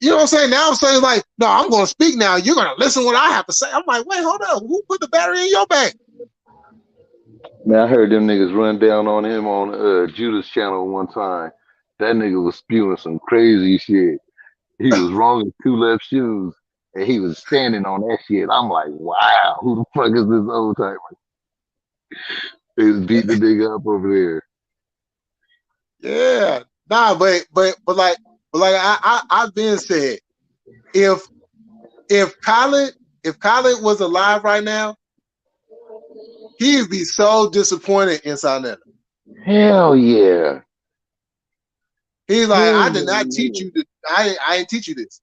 You know what I'm saying? Now I'm saying like, no, I'm going to speak now. You're going to listen to what I have to say. I'm like, wait, hold up. Who put the battery in your bag? Man, I heard them niggas run down on him on Judas channel one time. That nigga was spewing some crazy shit. He was wrong in two left shoes, and he was standing on that shit. I'm like, wow, who the fuck is this old timer? He's beat the nigga up over there. Yeah, nah, but I've been said, if Khaled was alive right now, He'd be so disappointed in Sonetta. Hell yeah. He's like, I did not teach you. I didn't teach you this.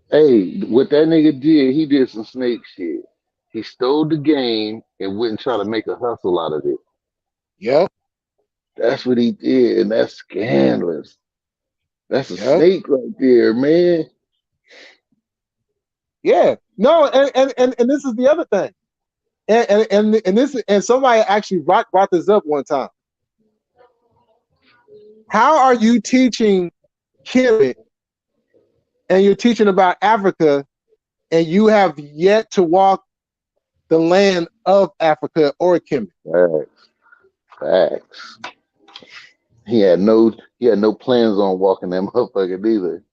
Hey, what that nigga did, he did some snake shit. He stole the game and went and try to make a hustle out of it. Yep. That's what he did, and that's scandalous. That's a Yep. snake right there, man. Yeah. No, and this is the other thing. And somebody actually brought this up one time. How are you teaching Kemet and you're teaching about Africa and you have yet to walk the land of Africa or Kemet? Facts. He had no plans on walking that motherfucker either.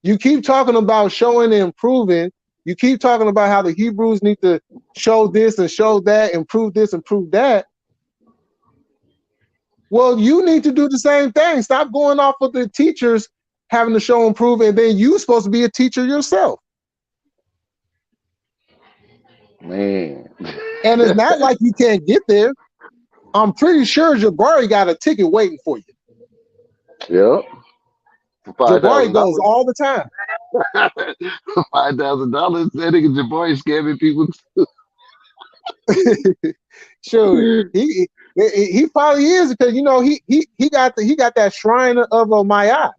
You keep talking about showing and improving. You keep talking about how the Hebrews need to show this and show that, improve this and prove that. Well, you need to do the same thing. Stop going off of the teachers having to show and prove, and then you're supposed to be a teacher yourself. Man. And it's not like you can't get there. I'm pretty sure Jabari got a ticket waiting for you. Yep. Jabari goes all the time. $5,000. That nigga Jabari scamming people too. Sure, he probably is because he got that shrine of Maya.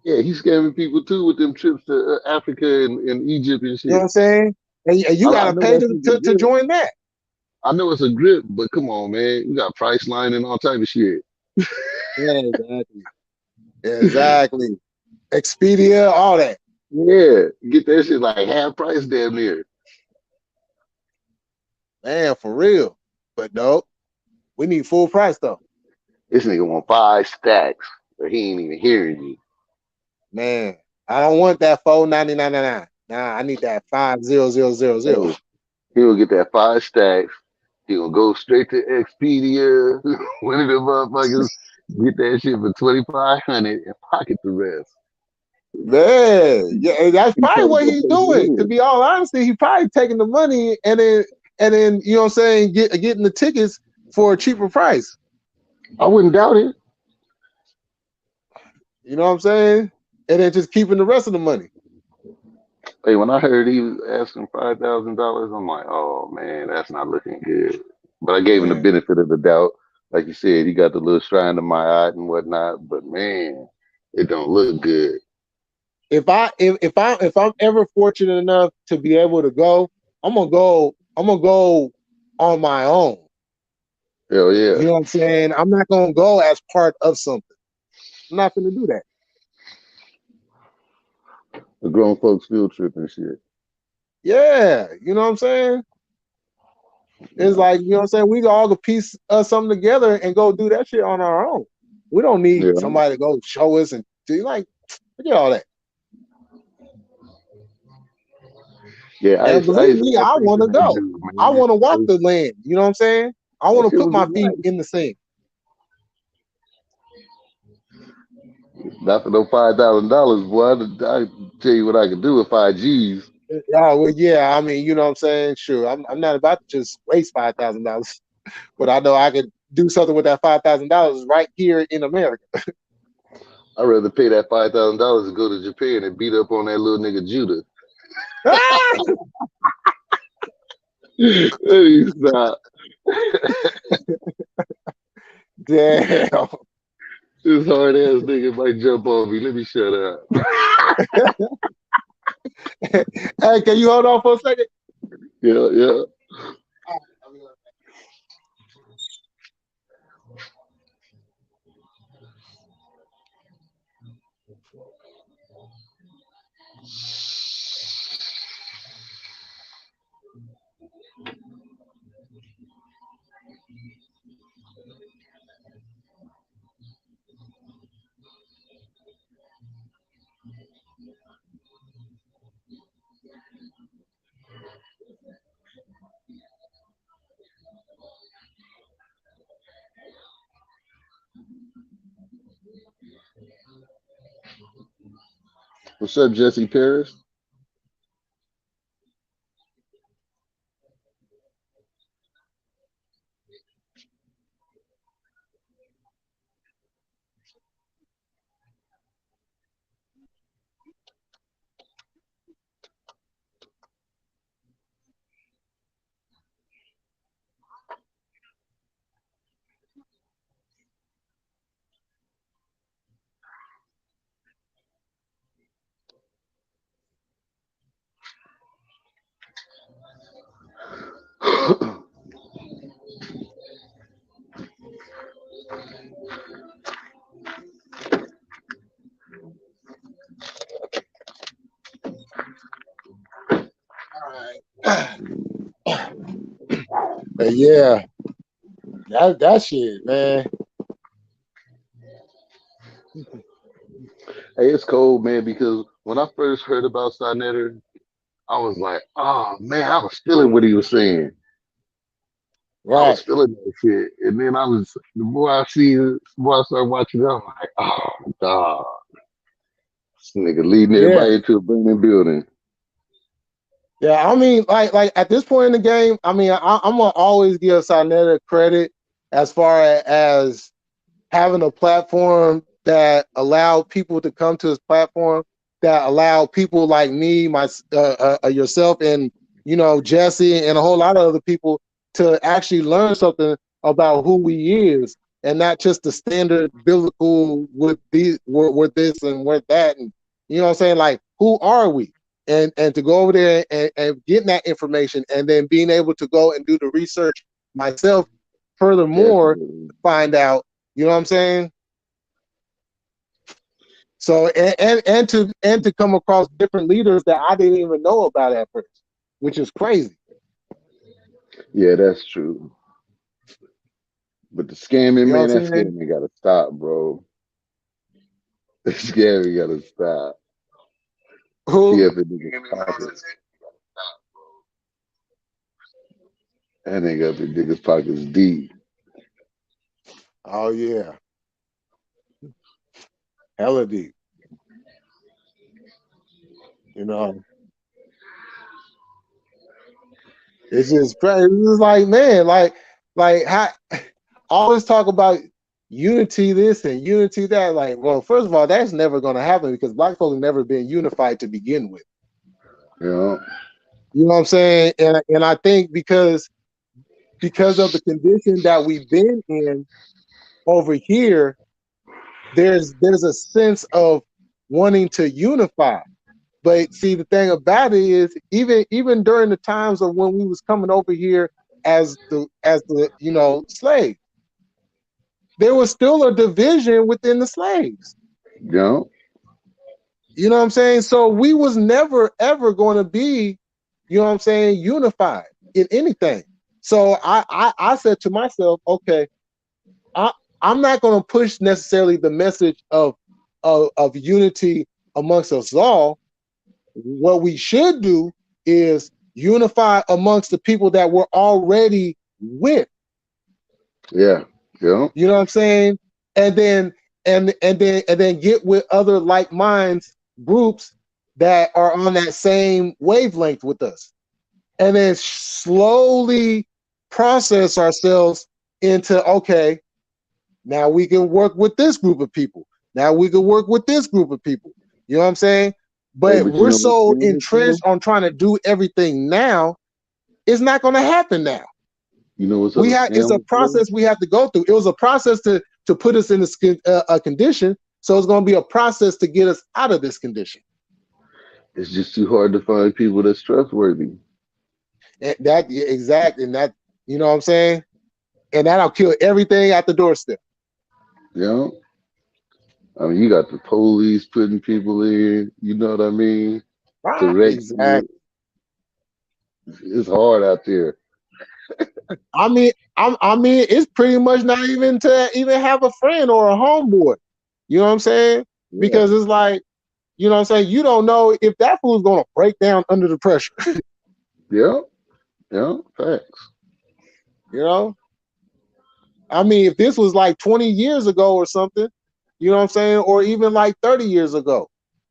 Yeah, he's scamming people too with them trips to Africa and Egypt and shit. You know what I'm saying? And you gotta pay to join that. I know it's a grip, but come on, man. You got Priceline and all type of shit. Yeah, exactly. Exactly. Expedia, all that. Yeah, get that shit like half price damn near. Man, for real. But no, we need full price though. This nigga want 5 stacks, but he ain't even hearing you. Man, I don't want that $4.99. Nah, I need that 50000. He'll get that 5 stacks. He'll go straight to Expedia, one of them motherfuckers, get that shit for $2,500 and pocket the rest. Man, yeah, that's probably what he's doing. To be all honest, he's probably taking the money and then you know what I'm saying, getting the tickets for a cheaper price. I wouldn't doubt it. You know what I'm saying? And then just keeping the rest of the money. Hey, when I heard he was asking $5,000, I'm like, oh man, that's not looking good. But I gave him the benefit of the doubt. Like you said, he got the little shrine to my eye and whatnot. But man, it don't look good. If I'm ever fortunate enough to be able to go, I'm gonna go on my own. Hell yeah. You know what I'm saying? I'm not gonna go as part of something. I'm not gonna do that. The grown folks field trip and shit. Yeah, you know what I'm saying? It's like, you know what I'm saying? We all could piece something together and go do that shit on our own. We don't need somebody to go show us and do like, forget all that. Yeah, and believe me, I want to go. I want to walk the land. You know what I'm saying? I want to put my feet in the sand. Not for no $5,000, boy. I tell you what I could do with 5 Gs. Oh well, yeah. I mean, you know what I'm saying? Sure. I'm not about to just waste $5,000, but I know I could do something with that $5,000 right here in America. I'd rather pay that $5,000 to go to Japan and beat up on that little nigga Judah. Stop. Damn. This hard ass nigga might jump on me. Let me shut up. Hey, can you hold on for a second? Yeah. What's up, Jesse Paris? But yeah, that shit, man. Hey, it's cold, man, because when I first heard about Sonetter, I was like, oh man, I was feeling what he was saying. I was Right. feeling that shit. And then the more I see it, the more I start watching it, I'm like, oh God, this nigga leading Yeah. everybody into a burning building. Yeah, I mean, like at this point in the game, I mean, I'm gonna always give Sonetta credit as far as having a platform that allowed people to come to his platform, that allowed people like me, yourself, and Jesse, and a whole lot of other people to actually learn something about who he is, and not just the standard biblical with this and with that, and you know what I'm saying, like who are we? And to go over there and getting that information, and then being able to go and do the research myself, furthermore, Definitely. find out, you know what I'm saying? So and to come across different leaders that I didn't even know about at first, which is crazy. Yeah, that's true. But the scamming, You know man, what I'm that saying? scamming gotta stop, bro. The scamming gotta stop. He Who? up in niggas' pockets. That nigga up in niggas' pockets deep. Oh yeah, hella deep. You know, it's just crazy. It's like, man, like how all this talk about unity this and unity that. Like, well, first of all, that's never going to happen because black folks have never been unified to begin with. You know? You know what I'm saying? And I think because of the condition that we've been in over here, there's a sense of wanting to unify. But see, the thing about it is, even during the times of when we was coming over here as the slaves, there was still a division within the slaves. You know? You know what I'm saying? So we was never ever going to be, you know what I'm saying, unified in anything. So I said to myself, okay, I I'm not going to push necessarily the message of unity amongst us all. What we should do is unify amongst the people that we're already with. Yeah. Yeah. You know what I'm saying? And then and then get with other like minds groups that are on that same wavelength with us. And then slowly process ourselves into, okay, now we can work with this group of people. Now we can work with this group of people. You know what I'm saying? Hey, But but you we're know what's so dangerous, though? entrenched on trying to do everything now, it's not going to happen now. You know what's We have It's a understandable, though? process we have to go through. It was a process to put us in a condition, so it's going to be a process to get us out of this condition. It's just too hard to find people that's trustworthy. And that exact and that you know what I'm saying, and that'll kill everything at the doorstep. You know? I mean, you got the police putting people in, you know what I mean? Right. Correct you. Exactly. It's hard out there. I mean, it's pretty much not even to even have a friend or a homeboy. You know what I'm saying? Yeah. Because it's like, you know what I'm saying? You don't know if that fool's gonna break down under the pressure. Yeah. Yeah. Facts. You know? I mean, if this was like 20 years ago or something, you know what I'm saying? Or even like 30 years ago,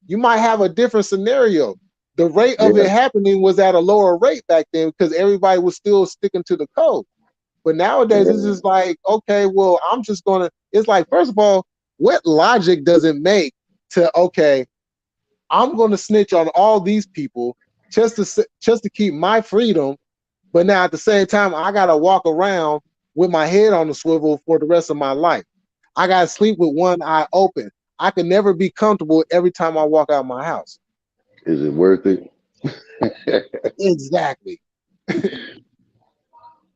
you might have a different scenario. The rate of Yeah. it happening was at a lower rate back then because everybody was still sticking to the code. But nowadays, it's Yeah. just like, okay, well, I'm just gonna. It's like, first of all, what logic does it make to, okay, I'm gonna snitch on all these people just to keep my freedom, but now at the same time, I gotta walk around with my head on the swivel for the rest of my life. I gotta sleep with one eye open. I can never be comfortable every time I walk out of my house. Is it worth it? Exactly.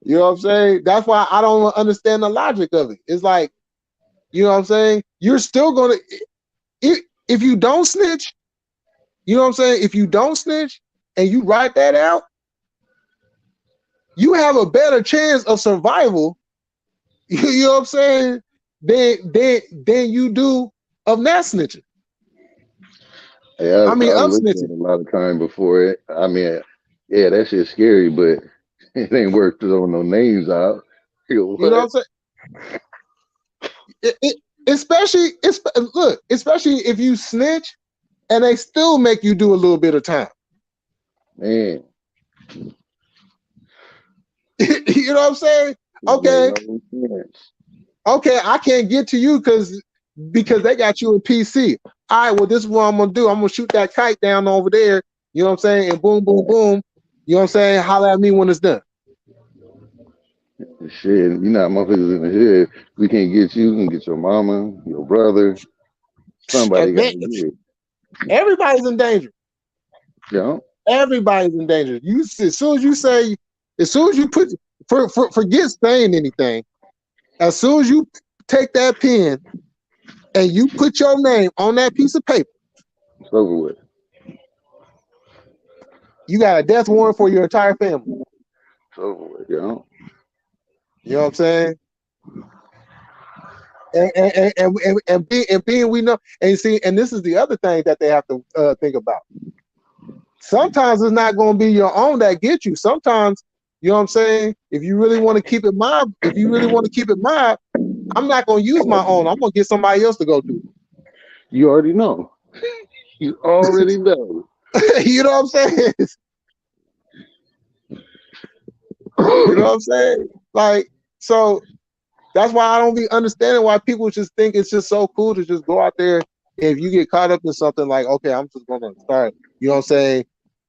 You know what I'm saying? That's why I don't understand the logic of it. It's like, You know what I'm saying? You're still gonna if you don't snitch, you know what I'm saying? If you don't snitch and you write that out, you have a better chance of survival, you know what I'm saying, than you do of not snitching. Yeah, I mean, I of looked at snitching. it a lot of time before it. I mean, yeah, that shit's scary, but it ain't worth throwing no names out. You know You know what what? I'm saying? Especially, look, especially if you snitch and they still make you do a little bit of time. Man, You know what I'm saying? it make Okay, no sense. okay, I can't get to you because they got you in PC. All right, well, this is what I'm gonna do. I'm gonna shoot that kite down over there. You know what I'm saying? And boom, boom, boom. You know what I'm saying? Holler at me when it's done. Shit, you know, motherfuckers in the hood. We can't get you. We can get your mama, your brother. Somebody got Man, to get it. everybody's in danger. You know? Everybody's in danger. You as soon as you say, as soon as you put forget saying anything. As soon as you take that pen and you put your name on that piece of paper, It's over with. you got a death warrant for your entire family. It's over with. You know? You know what I'm saying? And being we know, and see, and this is the other thing that they have to think about. Sometimes it's not going to be your own that gets you. Sometimes, you know what I'm saying? If you really want to keep it mob, I'm not going to use my own. I'm going to get somebody else to go do You already know. You already know. it. You know what I'm saying? You know what I'm saying? Like, so that's why I don't be understanding why people just think it's just so cool to just go out there. If you get caught up in something like, okay, I'm just going to start, you know what I'm saying,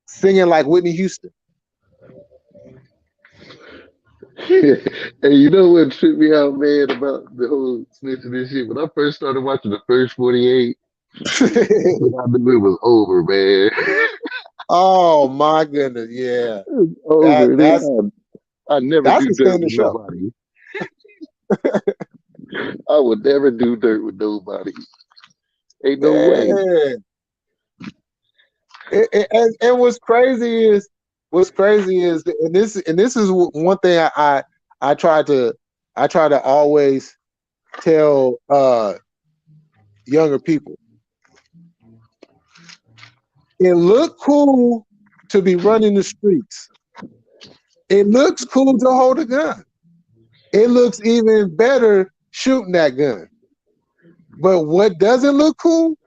singing like Whitney Houston. And you know what tripped me out, man, about the whole snitching and shit? When I first started watching the first 48, that's when I knew it was over, man. Oh my goodness, yeah. It was over. That's I never that's do a dirt standing with show. nobody. I would never do dirt with nobody. Ain't no way. Yeah. And what's crazy is, and this is one thing I try to always tell younger people. It looked cool to be running the streets. It looks cool to hold a gun. It looks even better shooting that gun. But what doesn't look cool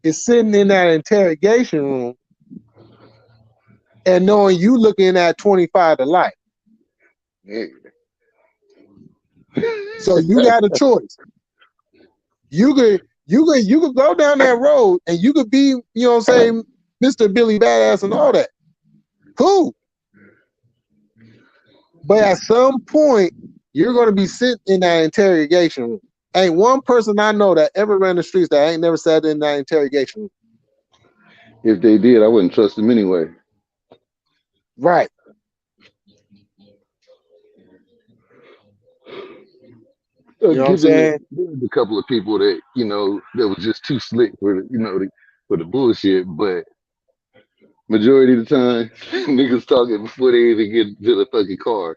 is sitting in that interrogation room and knowing you looking at 25 to life. Yeah. So you got a choice. You could go down that road and you could be, you know what I'm saying, Mr. Billy Badass and all that. Cool. But at some point, you're going to be sitting in that interrogation room. Ain't one person I know that ever ran the streets that ain't never sat in that interrogation room. If they did, I wouldn't trust them anyway. Right. You know what I'm Given that saying? there's a couple of people that, you know, that was just too slick for the, you know, for the bullshit, but majority of the time, niggas talking before they even get to the fucking car.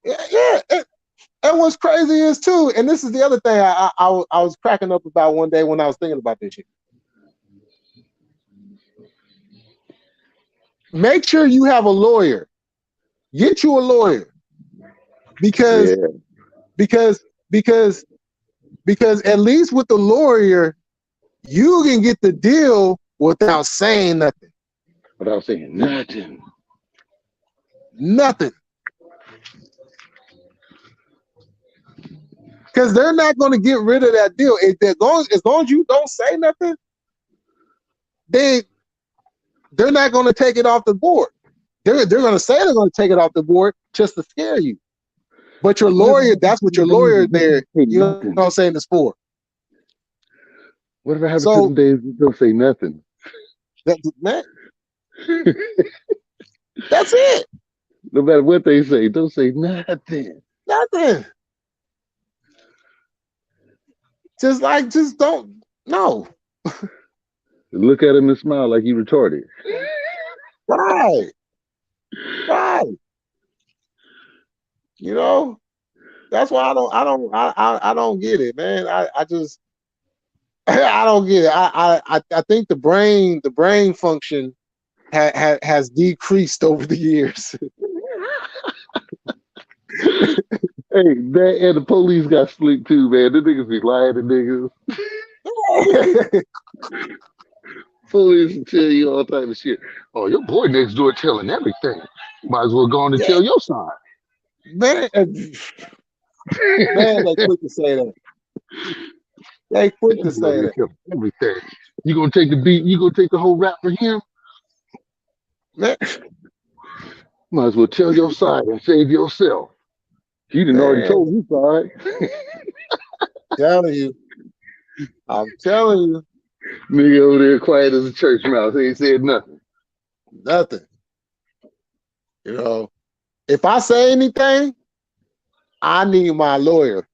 Yeah. And what's crazy is too, and this is the other thing I was cracking up about one day when I was thinking about this shit. Make sure you have a lawyer. Get you a lawyer. Because at least with the lawyer, you can get the deal without saying nothing. Without saying nothing. Nothing. Because they're not going to get rid of that deal. As long as you don't say nothing, they're not going to take it off the board. They're going to say they're going to take it off the board just to scare you. But your lawyer, that's what your lawyer there, you know what I'm saying, is for. Whatever happened to them days, don't say nothing. Man, that's it. No matter what they say, don't say nothing. Nothing. Just don't. No. Look at him and smile like he retarded. Right. Right. You know, that's why I don't get it, man. I just I don't get it. I think the brain function has decreased over the years. Hey, that and the police got slick too, man. The niggas be lying to niggas. Police will tell you all type of shit. Oh, your boy next door telling everything. Might as well go on and tell your side. Man, man, they quick to say that. They quick to say that. Everything. You gonna take the beat? You gonna take the whole rap for him? Man, might as well tell your side and save yourself. He done already told you side. Telling you. I'm telling you. Nigga over there quiet as a church mouse. He ain't said nothing. Nothing. You know, if I say anything, I need my lawyer.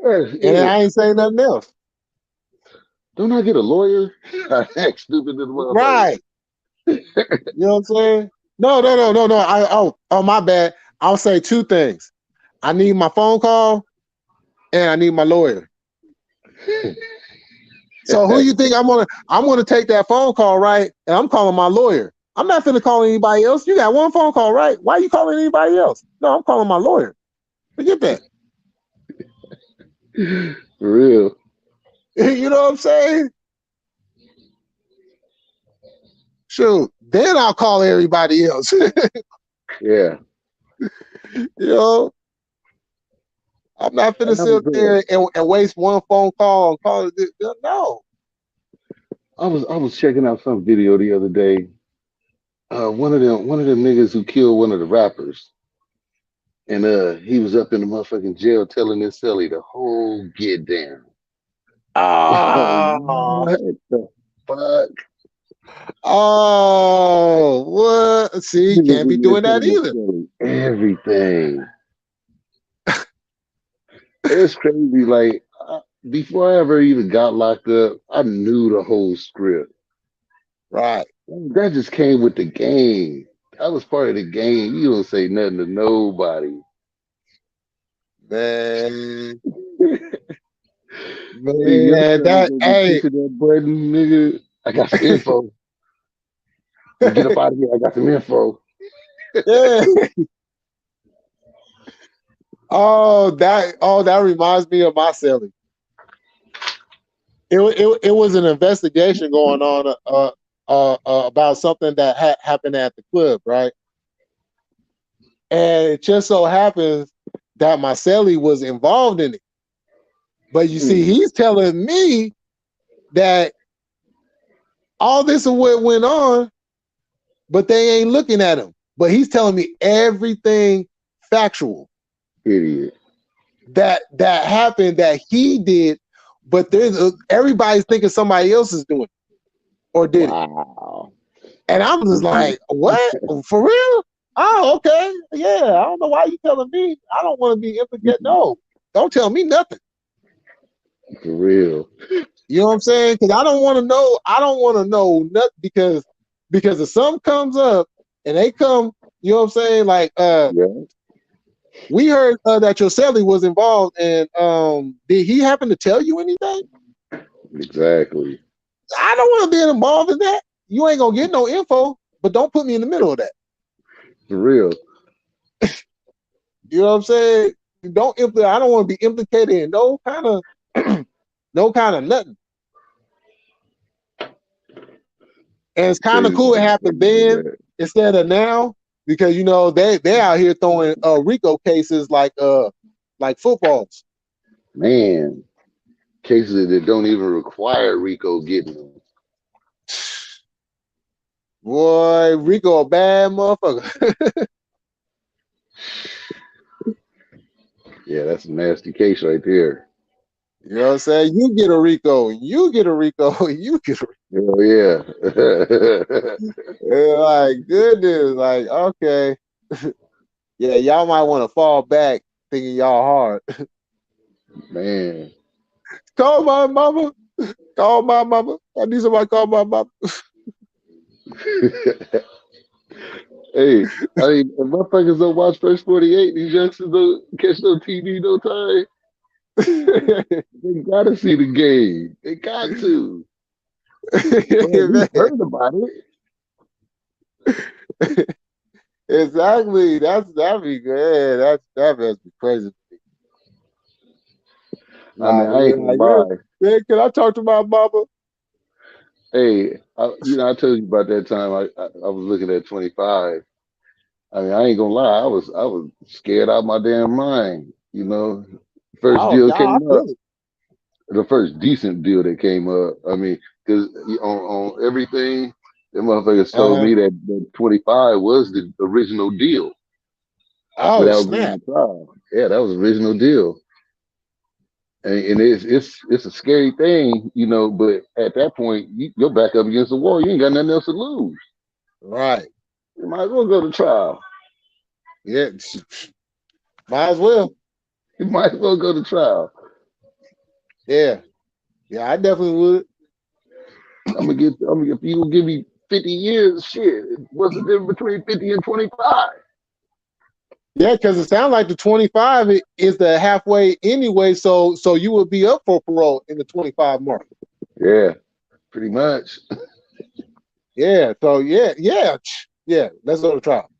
And I ain't saying nothing else. Don't I get a lawyer? I act stupid as well. Right. You know what I'm saying? No. Oh, my bad. I'll say two things. I need my phone call and I need my lawyer. So who you think I'm gonna take that phone call, right? And I'm calling my lawyer. I'm not finna call anybody else. You got one phone call, right? Why are you calling anybody else? No, I'm calling my lawyer. Forget that. For real. You know what I'm saying? Shoot. Then I'll call everybody else. Yeah. You know, I'm not finna sit there and waste one phone call and call it. No. I was checking out some video the other day. One of them niggas who killed one of the rappers. And he was up in the motherfucking jail telling his cellie the whole get down. Oh, what the fuck? Oh, what? See, you can't be doing that either. Everything. It's crazy. Like, before I ever even got locked up, I knew the whole script. Right. That just came with the game. That was part of the game. You don't say nothing to nobody. Man. Man, that button, nigga. I got some info. Get up out of here. I got some info. Yeah. that reminds me of my cellie. It was an investigation going on about something that happened at the club, right? And it just so happens that my cellie was involved in it. But you see, he's telling me that all this is what went on, but they ain't looking at him. But he's telling me everything factual. Idiot. That happened, that he did, but everybody's thinking somebody else is doing it or did it. And I'm just like, what? For real? Oh, okay. Yeah, I don't know why you telling me. I don't want to be implicated. No, don't tell me nothing. For real. You know what I'm saying? Because I don't want to know. I don't want to know nothing because if something comes up and they come, you know what I'm saying? Like, we heard that your cellie was involved, and did he happen to tell you anything? Exactly. I don't want to be involved in that. You ain't gonna get no info, but don't put me in the middle of that. For real. You know what I'm saying? I don't want to be implicated in no kind of nothing. And it's kind of cool it happened then instead of now, because you know they out here throwing RICO cases like footballs. Man, cases that don't even require RICO getting them. Boy, RICO a bad motherfucker. Yeah, that's a nasty case right there. You know what I'm saying? You get a RICO, you get a RICO, you get a RICO. Oh, yeah. Like, goodness, like, okay. Yeah, y'all might want to fall back thinking y'all hard. Man. Call my mama. Call my mama. I need somebody to call my mama. Hey, I mean, if motherfuckers don't watch First 48, these youngsters don't catch no TV no time. They gotta see the game. They got to. Well, we heard about it. Exactly. That'd be good. That must be crazy. I mean, I ain't gonna lie. Yeah, can I talk to my mama? Hey, I told you about that time I was looking at 25. I mean, I ain't gonna lie. I was scared out my damn mind. First Oh deal no, I came up, feel it. the first decent deal that came up. I mean, because on everything, the motherfuckers told Uh-huh. me that 25 was the original deal Oh without going snap. to trial. Yeah, that was the original deal. And it's a scary thing, but at that point, you're back up against the wall. You ain't got nothing else to lose. Right. You might as well go to trial. Yeah. Might as well. You might as well go to trial. Yeah. Yeah, I definitely would. If you give me 50 years, shit. What's the difference between 50 and 25? Yeah, because it sounds like the 25 is the halfway anyway, so you would be up for parole in the 25 mark. Yeah, pretty much. Yeah, so yeah, let's go to trial.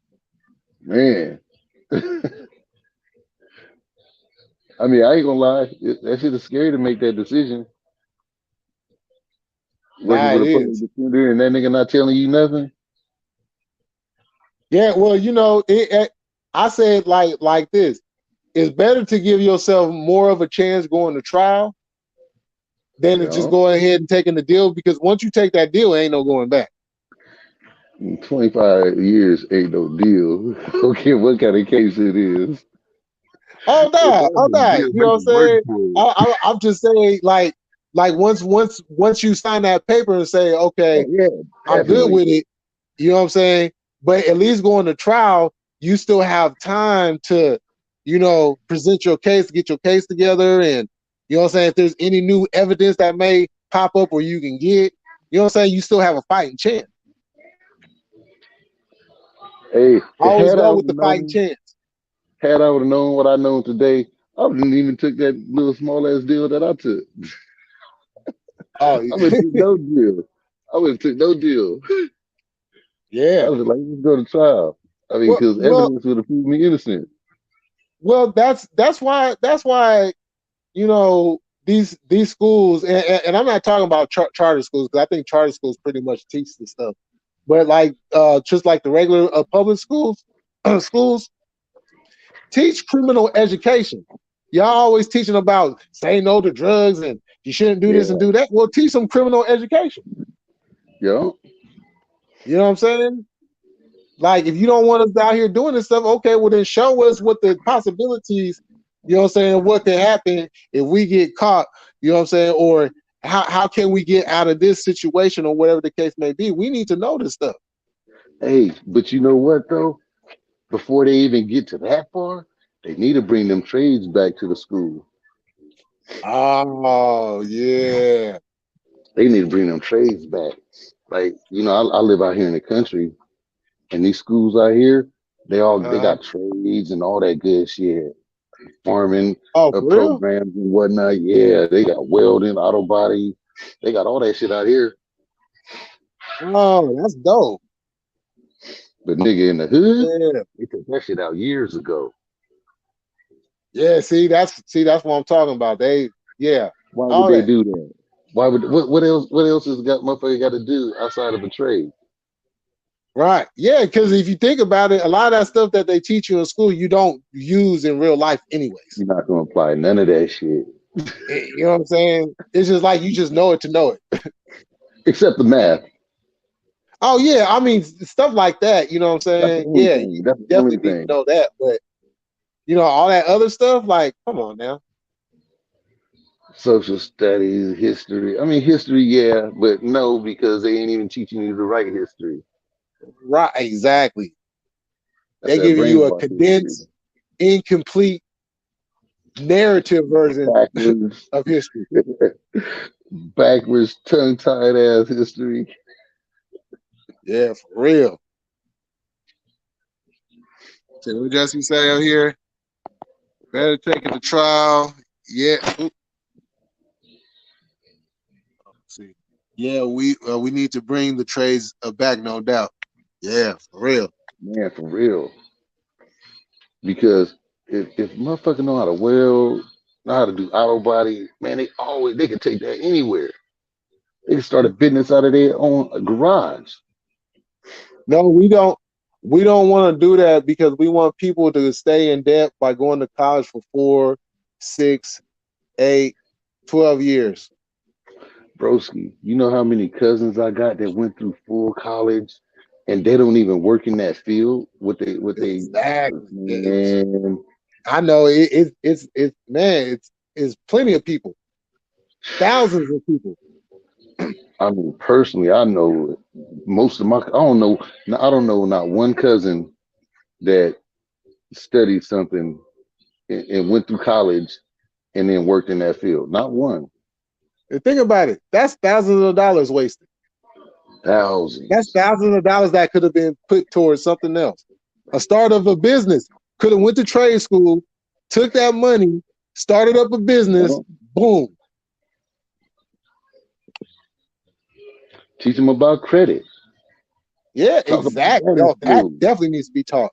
Man. I mean, I ain't gonna lie. That shit is scary to make that decision. Working Nah, with it a public is. defender and that nigga not telling you nothing. Yeah, well, I say it like this. It's better to give yourself more of a chance going to trial than to just Yeah. go ahead and taking the deal, because once you take that deal, ain't no going back. 25 years ain't no deal. Okay, what kind of case it is. Oh If no, that's oh a no. deal, You know make what I'm it work saying? for it. I'm just saying, like once you sign that paper and say, okay, Oh, yeah, I'm good definitely. with it. You know what I'm saying? But at least going to trial, you still have time to, present your case, get your case together, and you know what I'm saying. If there's any new evidence that may pop up or you can get, you know what I'm saying, you still have a fighting chance. Hey, Always go with the fighting chance. had I would have known what I know today, I wouldn't even took that little small ass deal that I took. Oh I would have took no deal. I would have took no deal. I yeah. was like, let's go to trial. I mean, Well, because well, evidence would have proved me innocent. well. That's why these schools, and I'm not talking about charter schools, because I think charter schools pretty much teach this stuff. But like just like the regular public schools, schools teach criminal education. Y'all always teaching about say no to drugs and you shouldn't do this and Yeah. do that. Well, teach them criminal education. Yeah. You know what I'm saying? Like, if you don't want us out here doing this stuff, okay, well then show us what the possibilities, you know what I'm saying, what can happen if we get caught, you know what I'm saying, or how can we get out of this situation, or whatever the case may be. We need to know this stuff. Hey, but you know what though? Before they even get to that far, they need to bring them trades back to the school. Oh yeah. They need to bring them trades back. Like, I live out here in the country, and these schools out here, they Uh-huh. got trades and all that good shit. Farming Oh, for real? programs and whatnot. Yeah, they got welding, auto body. They got all that shit out here. Oh, that's dope. But nigga in the hood, Yeah. they took that shit out years ago. Yeah, see that's what I'm talking about. Yeah, Why would all they that. do that? Why would what else has got motherfucker got to do outside of a trade? Right. Yeah, because if you think about it, a lot of that stuff that they teach you in school, you don't use in real life anyways. You're not gonna apply none of that shit. You know what I'm saying? It's just like you just know it to know it. Except the math. Oh yeah, I mean stuff like that, you know what I'm That's the saying? only Yeah, you thing. That's the only definitely need to thing. know that. But all that other stuff, like, come on now. Social studies, history. I mean, history, yeah, but no, because they ain't even teaching you to write history. Right, exactly. That's They that giving you a brainwash history. condensed, incomplete, narrative version backwards, of history. backwards, tongue-tied ass history. Yeah, for real. So what Jesse say out here? Better take it to trial. Yeah. See. Yeah, we need to bring the trades back, no doubt. Yeah, for real. Man, for real. Because if motherfucker know how to weld, know how to do auto body, man, they can take that anywhere. They can start a business out of their own garage. No, we don't. We don't want to do that because we want people to stay in debt by going to college for 4, 6, 8, 12 years. Broski, you know how many cousins I got that went through full college and they don't even work in that field? Exactly. Man. I know it's plenty of people, thousands of people. I mean, personally, I know most of my. I don't know not one cousin that studied something and went through college and then worked in that field. Not one. And think about it. That's thousands of dollars wasted. Thousands. That's thousands of dollars that could have been put towards something else. A start of a business. Could have went to trade school, took that money, started up a business, boom. Teach them about credit. Yeah, exactly. Oh, that definitely needs to be taught.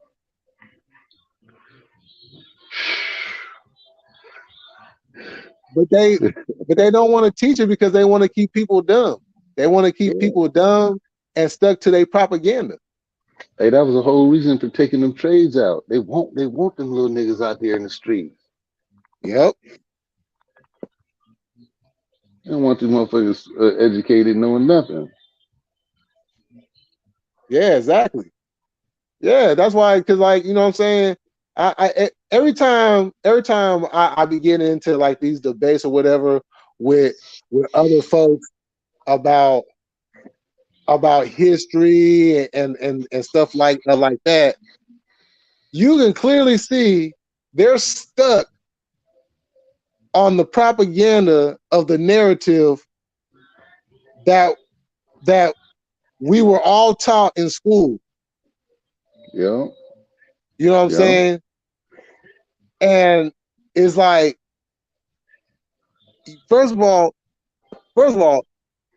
But they don't want to teach it because they want to keep people dumb. They want to keep people dumb and stuck to their propaganda. Hey, that was the whole reason for taking them trades out. They want them little niggas out there in the streets. Yep. They don't want these motherfuckers educated knowing nothing. Yeah, exactly. Yeah, that's why, because like, you know what I'm saying? I every time I be getting into like these debates or whatever with other folks about history and stuff like that, you can clearly see they're stuck on the propaganda of the narrative that we were all taught in school. Yeah. You know what I'm saying? And it's like, first of all,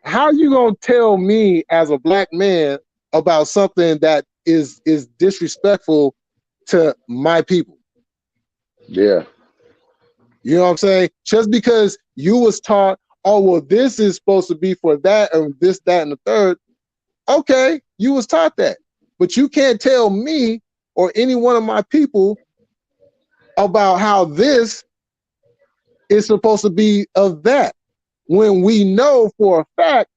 how are you gonna tell me as a black man about something that is disrespectful to my people? Yeah. You know what I'm saying? Just because you was taught, oh well, this is supposed to be for that and this, that, and the third. Okay, you was taught that, but you can't tell me or any one of my people about how this is supposed to be of that, when we know for a fact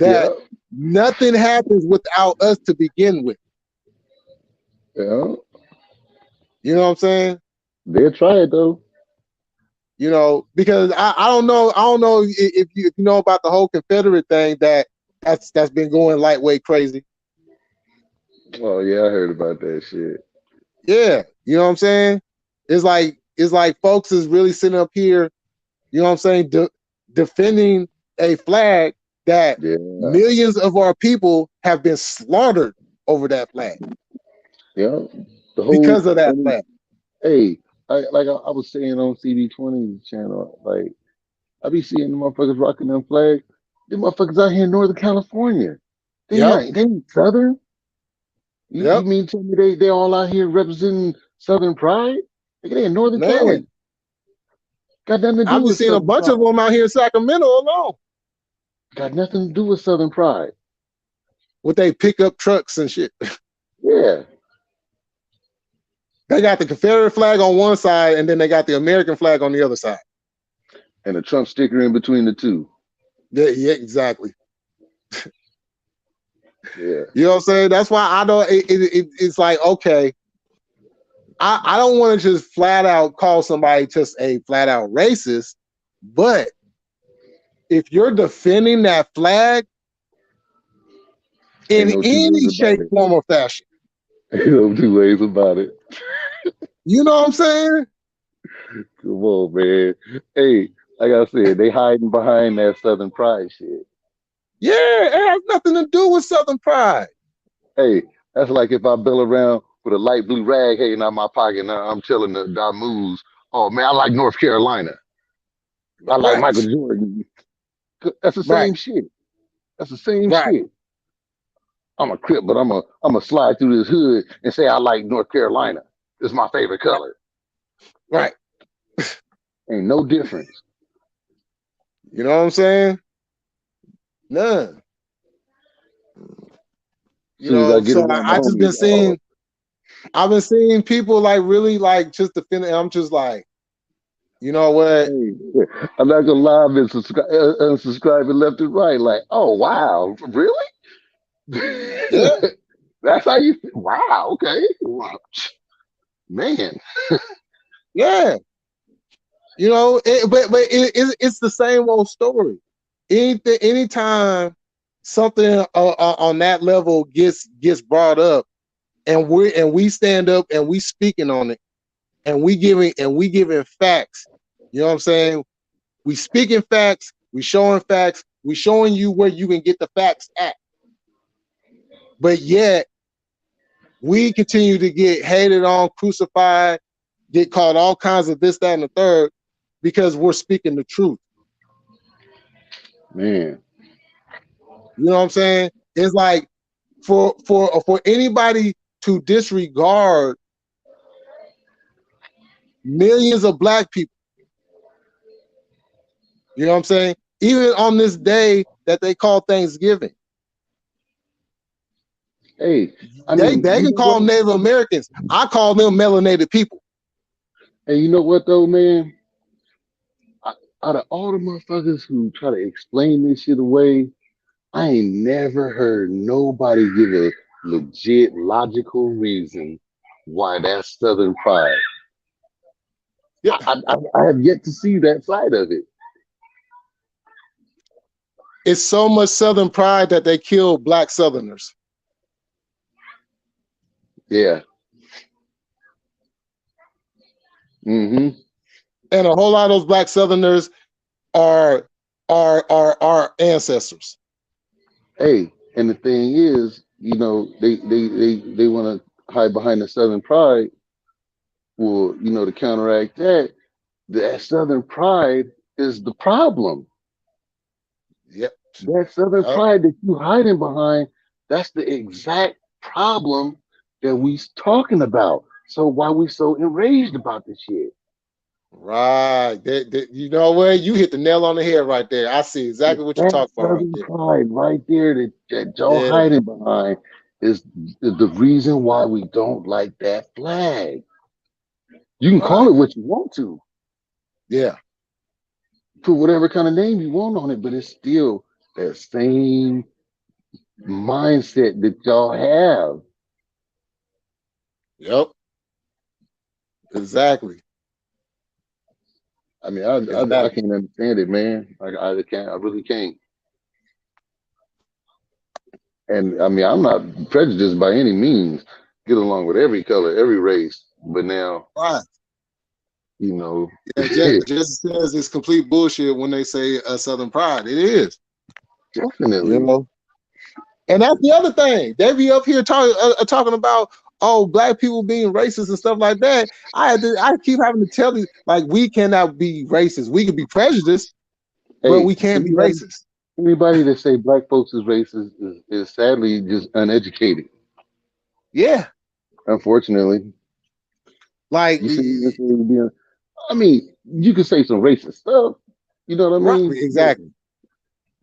that nothing happens without us to begin with. Yeah. You know what I'm saying? They'll try it though. You know, because I don't know if you know about the whole Confederate thing that's been going lightweight crazy. Oh yeah, I heard about that shit. Yeah, you know what I'm saying? It's like folks is really sitting up here, you know what I'm saying, defending a flag that millions of our people have been slaughtered over that flag. Yeah, because of that flag. Hey, I was saying on CD20's channel, like I be seeing the motherfuckers rocking them flags. The motherfuckers out here in Northern California. They ain't Southern. You mean tell me they all out here representing Southern pride? They in Northern Cali. Got nothing to do I've with seen a bunch of them out here in Sacramento alone. Got nothing to do with Southern pride. With they pickup trucks and shit. Yeah. They got the Confederate flag on one side and then they got the American flag on the other side. And a Trump sticker in between the two. Yeah, exactly. Yeah. You know what I'm saying? That's why I don't, it's like, okay, I don't want to just flat out call somebody just a flat out racist, but if you're defending that flag in any shape, form, or fashion, ain't no two ways about it. You know what I'm saying? Come on, man. Hey, like I said, they hiding behind that Southern pride shit. Yeah, it has nothing to do with Southern pride. Hey, that's like if I bill around with a light blue rag hanging out my pocket and I'm telling the moves, oh man, I like North Carolina. I like Right, Michael Jordan. That's the right, same shit. That's the same right, shit. I'm a Crip, but I'm a slide through this hood and say I like North Carolina. It's my favorite color. right. Ain't no difference. You know what I'm saying? None. As You soon as I know, get so around my I just been homies, oh, seeing. I've been seeing people like really like just defending. I'm just like, you know what? hey, I'm not gonna lie, I've been unsubscribing left and right. Like, oh wow, really? Yeah, That's how you feel? Wow, okay. Wow. Man, yeah. You know, it's the same old story. Anytime something on that level gets brought up, and we stand up and we speaking on it, and we giving facts. You know what I'm saying? We speaking facts. We showing facts. We showing you where you can get the facts at. But yet we continue to get hated on, crucified, get called all kinds of this, that, and the third because we're speaking the truth. man. You know what I'm saying? It's like for anybody to disregard millions of black people, you know what I'm saying? Even on this day that they call Thanksgiving, Hey, I they mean, you can know what? call them Native Americans. I call them melanated people. Hey, you know what though, man? Out of all the motherfuckers who try to explain this shit away, I ain't never heard nobody give a legit logical reason why that's Southern pride. Yeah, I have yet to see that side of it. it's so much Southern pride that they kill black Southerners. Yeah. Mm-hmm. And a whole lot of those black Southerners are our ancestors. Hey, and the thing is, you know, they want to hide behind the Southern pride. Well, you know, to counteract that, that Southern pride is the problem. Yep. That Southern Yep. pride that you hiding behind, that's the exact problem that we talking about. So why we so enraged about this shit? Right. You know what? You hit the nail on the head right there. I see It's exactly what you're that talking about right Southern there. pride right there that y'all Yeah. hiding behind is the reason why we don't like that flag. You can call Right. it what you want to, Yeah. put whatever kind of name you want on it, but it's still that same mindset that y'all have. Yep. Exactly. I mean, I Exactly. can't understand it, man. I can't. I really can't. And I mean, I'm not prejudiced by any means. Get along with every color, every race. But now, Right. you know, Yeah. Just says it's complete bullshit when they say Southern pride. It is. You definitely. know. And that's the other thing. They be up here talking about black people being racist and stuff like that. I keep having to tell you like we cannot be racist. We can be prejudiced, but Hey, we can't be anybody racist. anybody that say black folks is racist is sadly just uneducated. Yeah. Unfortunately, Like you see, being. I mean, you can say some racist stuff. You know what I right. mean? Exactly.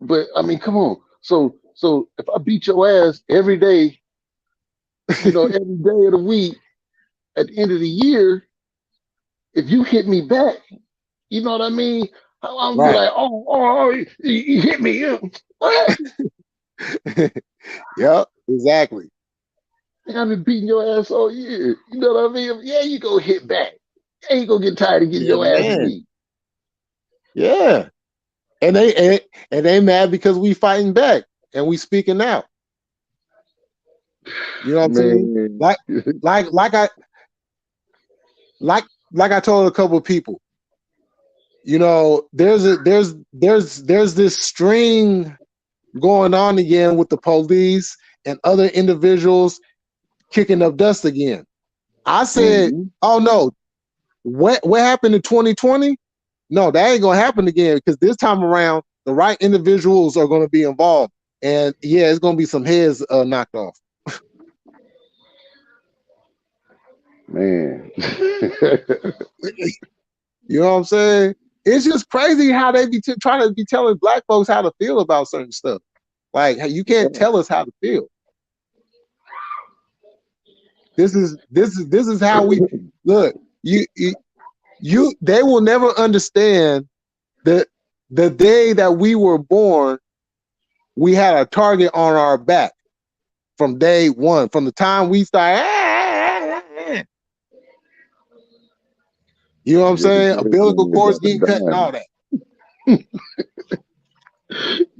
But I mean, come on. So if I beat your ass every day, you know, every day of the week, at the end of the year, if you hit me back, you know what I mean? I'm be Right. like, you hit me. What? Yep. Exactly. I've been beating your ass all year. You know what I mean? Yeah, you go hit back. Yeah, you gonna get tired of getting Yeah, your ass man. beat. Yeah. And they mad because we fighting back and we speaking out. You know what I'm saying? Man, Like like like I like like I told a couple of people, you know, there's this string going on again with the police and other individuals kicking up dust again. I said, oh no, what happened in 2020? No, that ain't gonna happen again, because this time around the right individuals are gonna be involved. And yeah, it's gonna be some heads knocked off. Man. You know what I'm saying? It's just crazy how they be trying to be telling black folks how to feel about certain stuff. Like, you can't tell us how to feel. This is how we look. You they will never understand that the day that we were born, we had a target on our back from day one, from the time we started. You know what I'm saying? Umbilical cords getting cut and all that.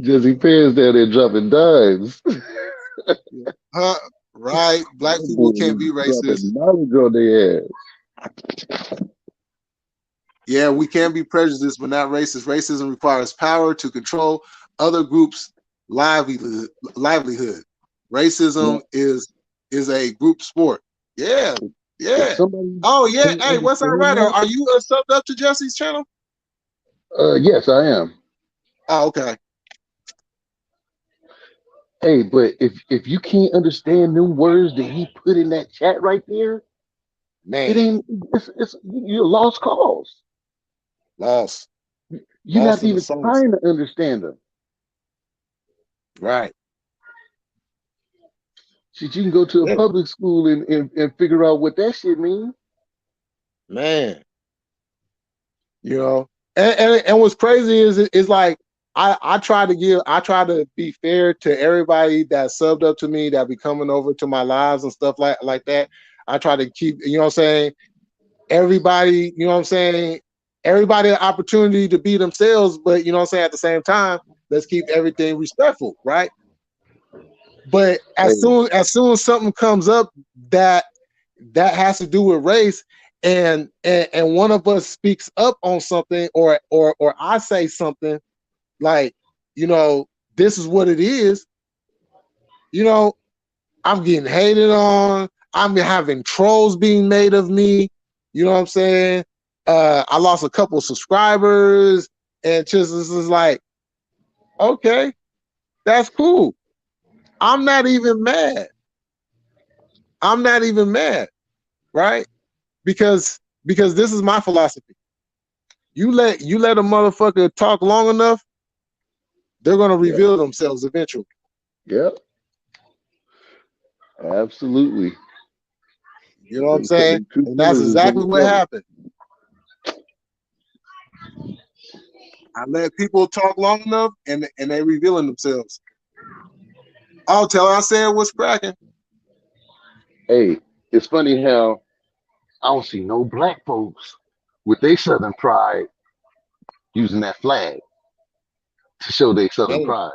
Jesse Payne's down there dropping dimes. Right. Black people can't be racist. Knowledge on their ass. Yeah, we can be prejudiced, but not racist. Racism requires power to control other groups' livelihood. Racism is a group sport. Yeah. Yeah. Oh yeah. Hey, what's that, right? Are you subbed up to Jesse's channel? Yes, I am. Oh, okay. Hey, but if you can't understand them words that he put in that chat right there, man, it ain't. It's you're lost cause. Lost. You're not even trying to understand them. Right. Shit, you can go to a public school and figure out what that shit means. Man. You know, and what's crazy is like I try to be fair to everybody that subbed up to me, that be coming over to my lives and stuff like that. I try to keep, you know what I'm saying, everybody, you know what I'm saying, everybody an opportunity to be themselves, but you know what I'm saying, at the same time, let's keep everything respectful, right? But as soon as something comes up that has to do with race, and one of us speaks up on something, or I say something like, you know, this is what it is, you know, I'm getting hated on. I'm having trolls being made of me. You know what I'm saying? I lost a couple of subscribers, and just this is like, okay, that's cool. I'm not even mad. Right? Because this is my philosophy. You let a motherfucker talk long enough, they're gonna reveal themselves eventually. Yep. Absolutely. You know what I'm saying? And that's exactly what happened. I let people talk long enough, and they revealing themselves. I'll tell her I said what's cracking. Hey, it's funny how I don't see no black folks with their Southern pride using that flag to show their Southern pride.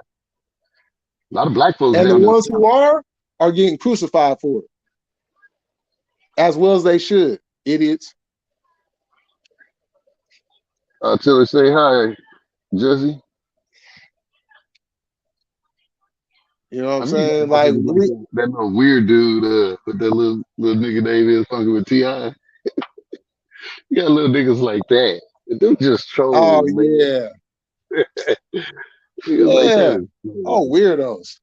A lot of black folks, and the ones who are getting crucified for it, as well as they should. Idiots. Till they say hi, Jesse. You know what I'm saying? Like that little weird dude with that little nigga name is funky with T.I. You got little niggas like that. They're just trolls. Oh man. Yeah. Like oh, weirdos.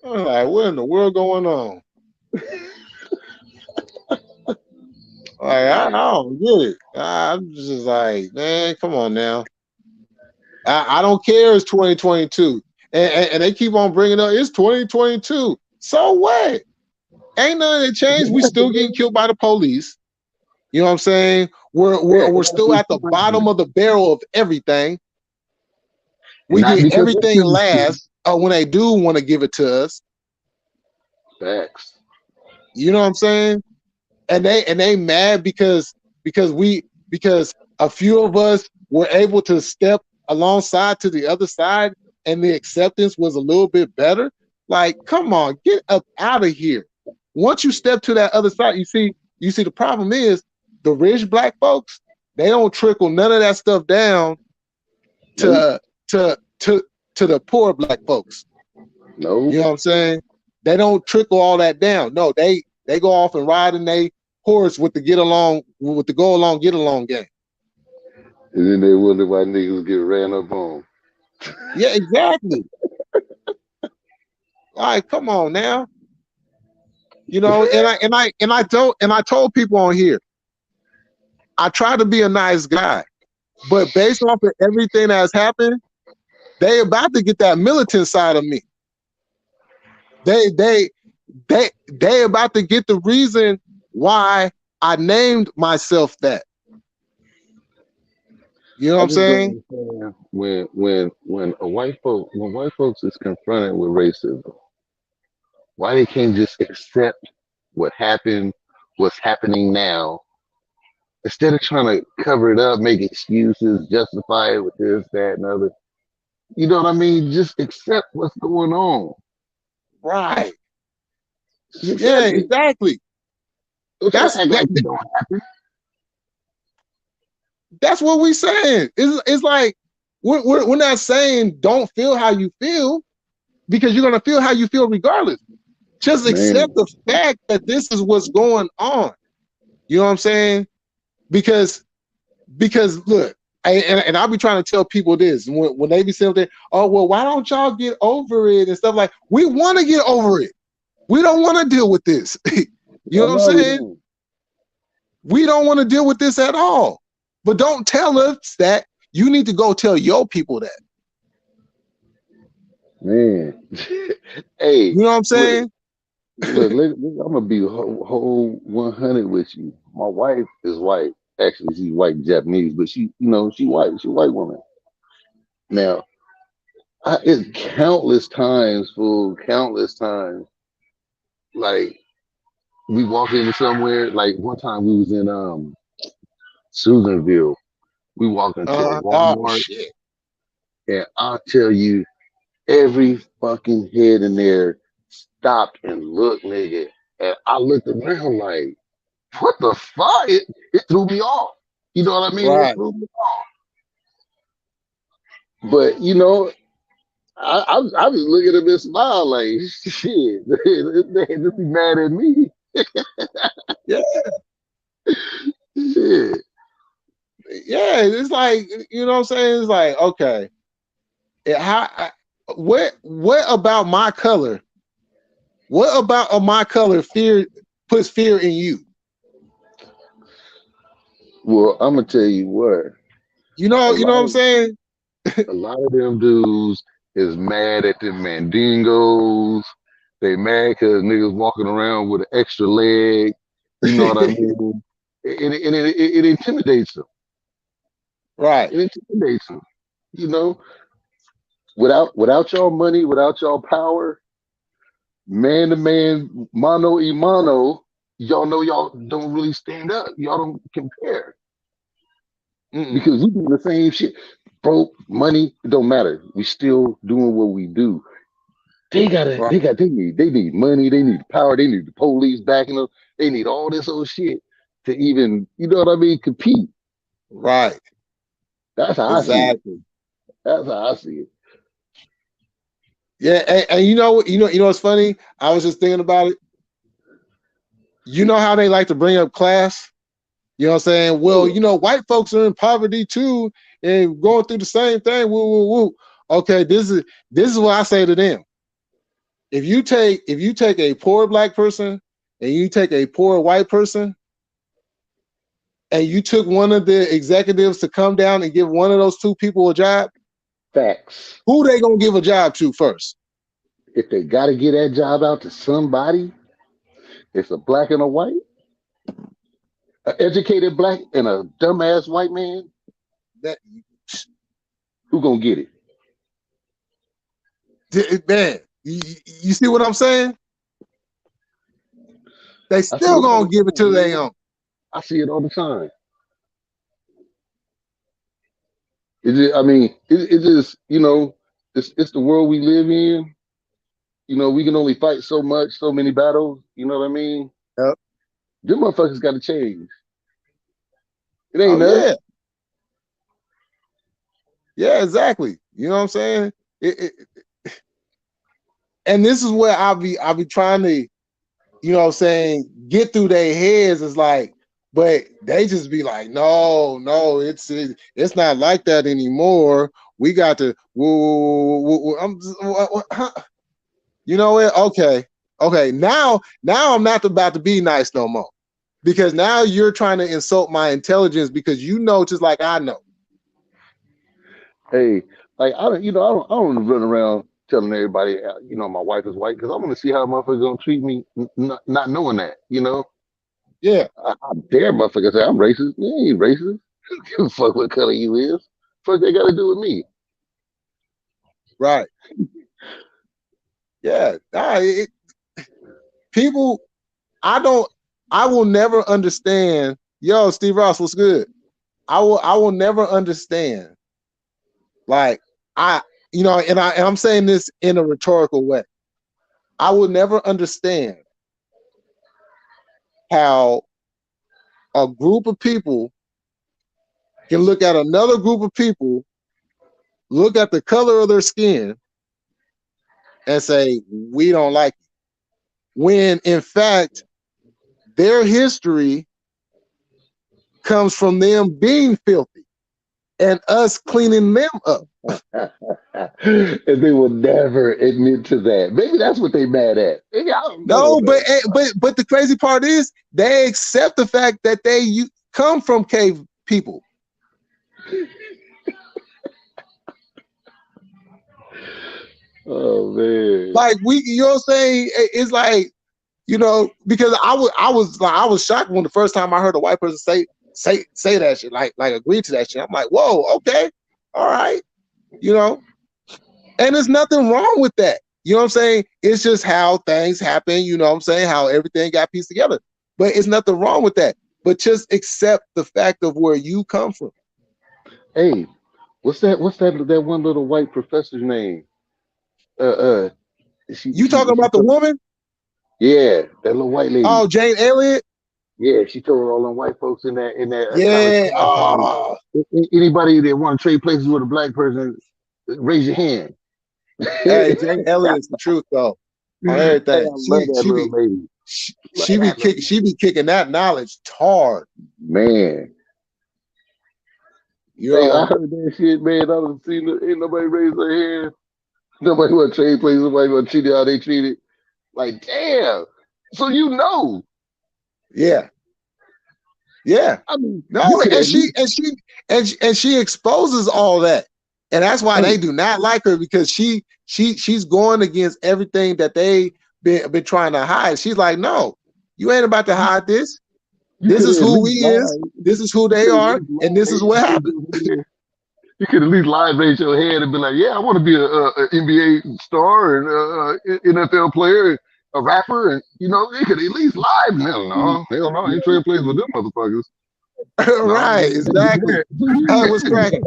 I'm like, what in the world going on? Like, I don't get it. I'm just like, man, come on now. I don't care. It's 2022, and they keep on bringing up it's 2022. So what? Ain't nothing that changed. We still getting killed by the police. You know what I'm saying? We're still at the bottom of the barrel of everything. We get everything last when they do want to give it to us. Facts. You know what I'm saying? And they mad because a few of us were able to step alongside to the other side, and the acceptance was a little bit better. Like, come on, get up out of here. once you step to that other side, you see the problem is the rich black folks, they don't trickle none of that stuff down to the poor black folks. No. You know what I'm saying? They don't trickle all that down. No, they go off and ride in they horse with the get along game. And then they wonder why niggas get ran up on. Yeah, exactly. Like, come on now. You know, and I told people on here, I try to be a nice guy, but based off of everything that's happened, they about to get that militant side of me. They about to get the reason why I named myself that. You know what I'm saying? When white folks is confronted with racism, why they can't just accept what happened, what's happening now, instead of trying to cover it up, make excuses, justify it with this, that, and other. You know what I mean? Just accept what's going on. Right. Yeah, exactly. That's what we're saying. It's like we're not saying don't feel how you feel, because you're gonna feel how you feel regardless. Just accept the fact that this is what's going on. You know what I'm saying? Because look, and I'll be trying to tell people this when they be saying that, oh well, why don't y'all get over it and stuff like. We want to get over it. We don't want to deal with this. You know what I'm saying? We don't want to deal with this at all. But don't tell us that. You need to go tell your people that. Man, hey, you know what I'm saying? Look, I'm gonna be whole 100 with you. My wife is white. Actually, she's white Japanese, but she white. She's a white woman. Now, it's countless times, like we walk into somewhere. Like one time we was in Susanville. We walked into a Walmart, and I'll tell you, every fucking head in there stopped and looked, nigga. And I looked around like, what the fuck? It threw me off. You know what I mean? Right. It threw me off. But you know, I was looking at this smile like, shit, they just be mad at me. Yeah. Shit. Yeah, it's like, you know what I'm saying? It's like, okay, what about my color? What about my color puts fear in you? Well, I'm gonna tell you what. You know what I'm saying? A lot of them dudes is mad at the Mandingos. They mad because niggas walking around with an extra leg. You know what I mean? It intimidates them. Right. It intimidates them. You know, without y'all money, without y'all power, man to man, mano y mano, y'all know y'all don't really stand up. Y'all don't compare. Because we do the same shit. Broke, money, it don't matter. We still doing what we do. They need money, they need power, they need the police backing them, they need all this old shit to even, you know what I mean, compete. Right. That's how I see it. That's how I see it. Yeah, and you know what's funny? I was just thinking about it. You know how they like to bring up class? You know what I'm saying? Well, you know, white folks are in poverty too and going through the same thing. Woo, woo, woo. Okay, this is what I say to them. If you take a poor black person and you take a poor white person and you took one of the executives to come down and give one of those two people a job, facts. Who they gonna give a job to first? If they gotta get that job out to somebody, it's a black and a white, an educated black and a dumbass white man. Who gonna get it? Man, you see what I'm saying? They still gonna give it to their own. I see it all the time. It's just, you know, it's the world we live in. You know, we can only fight so much, so many battles. You know what I mean? Yep. Them motherfuckers got to change. It Oh ain't us. yeah, yeah, exactly. You know what I'm saying? And this is where I'll be trying to, you know what I'm saying, get through their heads. Is like, but they just be like, no, it's not like that anymore. We got to. You know what? Okay. Now I'm not about to be nice no more, because now you're trying to insult my intelligence because you know just like I know. Hey, like I don't run around telling everybody, you know, my wife is white because I want to see how motherfuckers gonna treat me, not knowing that, you know. Yeah, I dare motherfuckers say I'm racist. You ain't racist. Give a fuck what color you is. Fuck they got to do with me. right. Yeah, people. I will never understand. Yo, Steve Ross, what's good? I will never understand. Like and I'm saying this in a rhetorical way. I will never understand how a group of people can look at another group of people, look at the color of their skin, and say, we don't like it. When in fact, their history comes from them being filthy and us cleaning them up. And they will never admit to that. Maybe that's what they mad at. Maybe I don't know. No, but the crazy part is they accept the fact that you come from cave people. Oh man. Like you know what I'm saying? It's like, you know, because I was shocked when the first time I heard a white person say that shit, like agree to that shit. I'm like, whoa, okay, all right, you know, and there's nothing wrong with that. You know what I'm saying? It's just how things happen. You know what I'm saying? How everything got pieced together. But it's nothing wrong with that. But just accept the fact of where you come from. Hey, what's that one little white professor's name? You talking about the woman? Yeah, that little white lady. Oh, Jane Elliott. Yeah, she told all them white folks in that Yeah. college anybody that want to trade places with a black person, raise your hand. Hey, Jane Elliott's the truth though. On everything. Hey, I love that little lady. She be kicking that knowledge hard. Man. You know, I heard that shit, man. I don't see ain't nobody raise their hand. Nobody want to trade places. Nobody want to treat it how they treat it. Like, damn. So you know. Yeah. Yeah. I mean, no, and she exposes all that. And that's why they do not like her, because she's going against everything that they been trying to hide. She's like, no, you ain't about to hide this. This is who we is. This is who they are, and this is what happened. You could at least live raise your hand and be like, yeah, I want to be a NBA star and NFL player, a rapper, and you know, you could at least live. Hell no, I ain't trading plays with them motherfuckers. Right, exactly. Hey, what's cracking?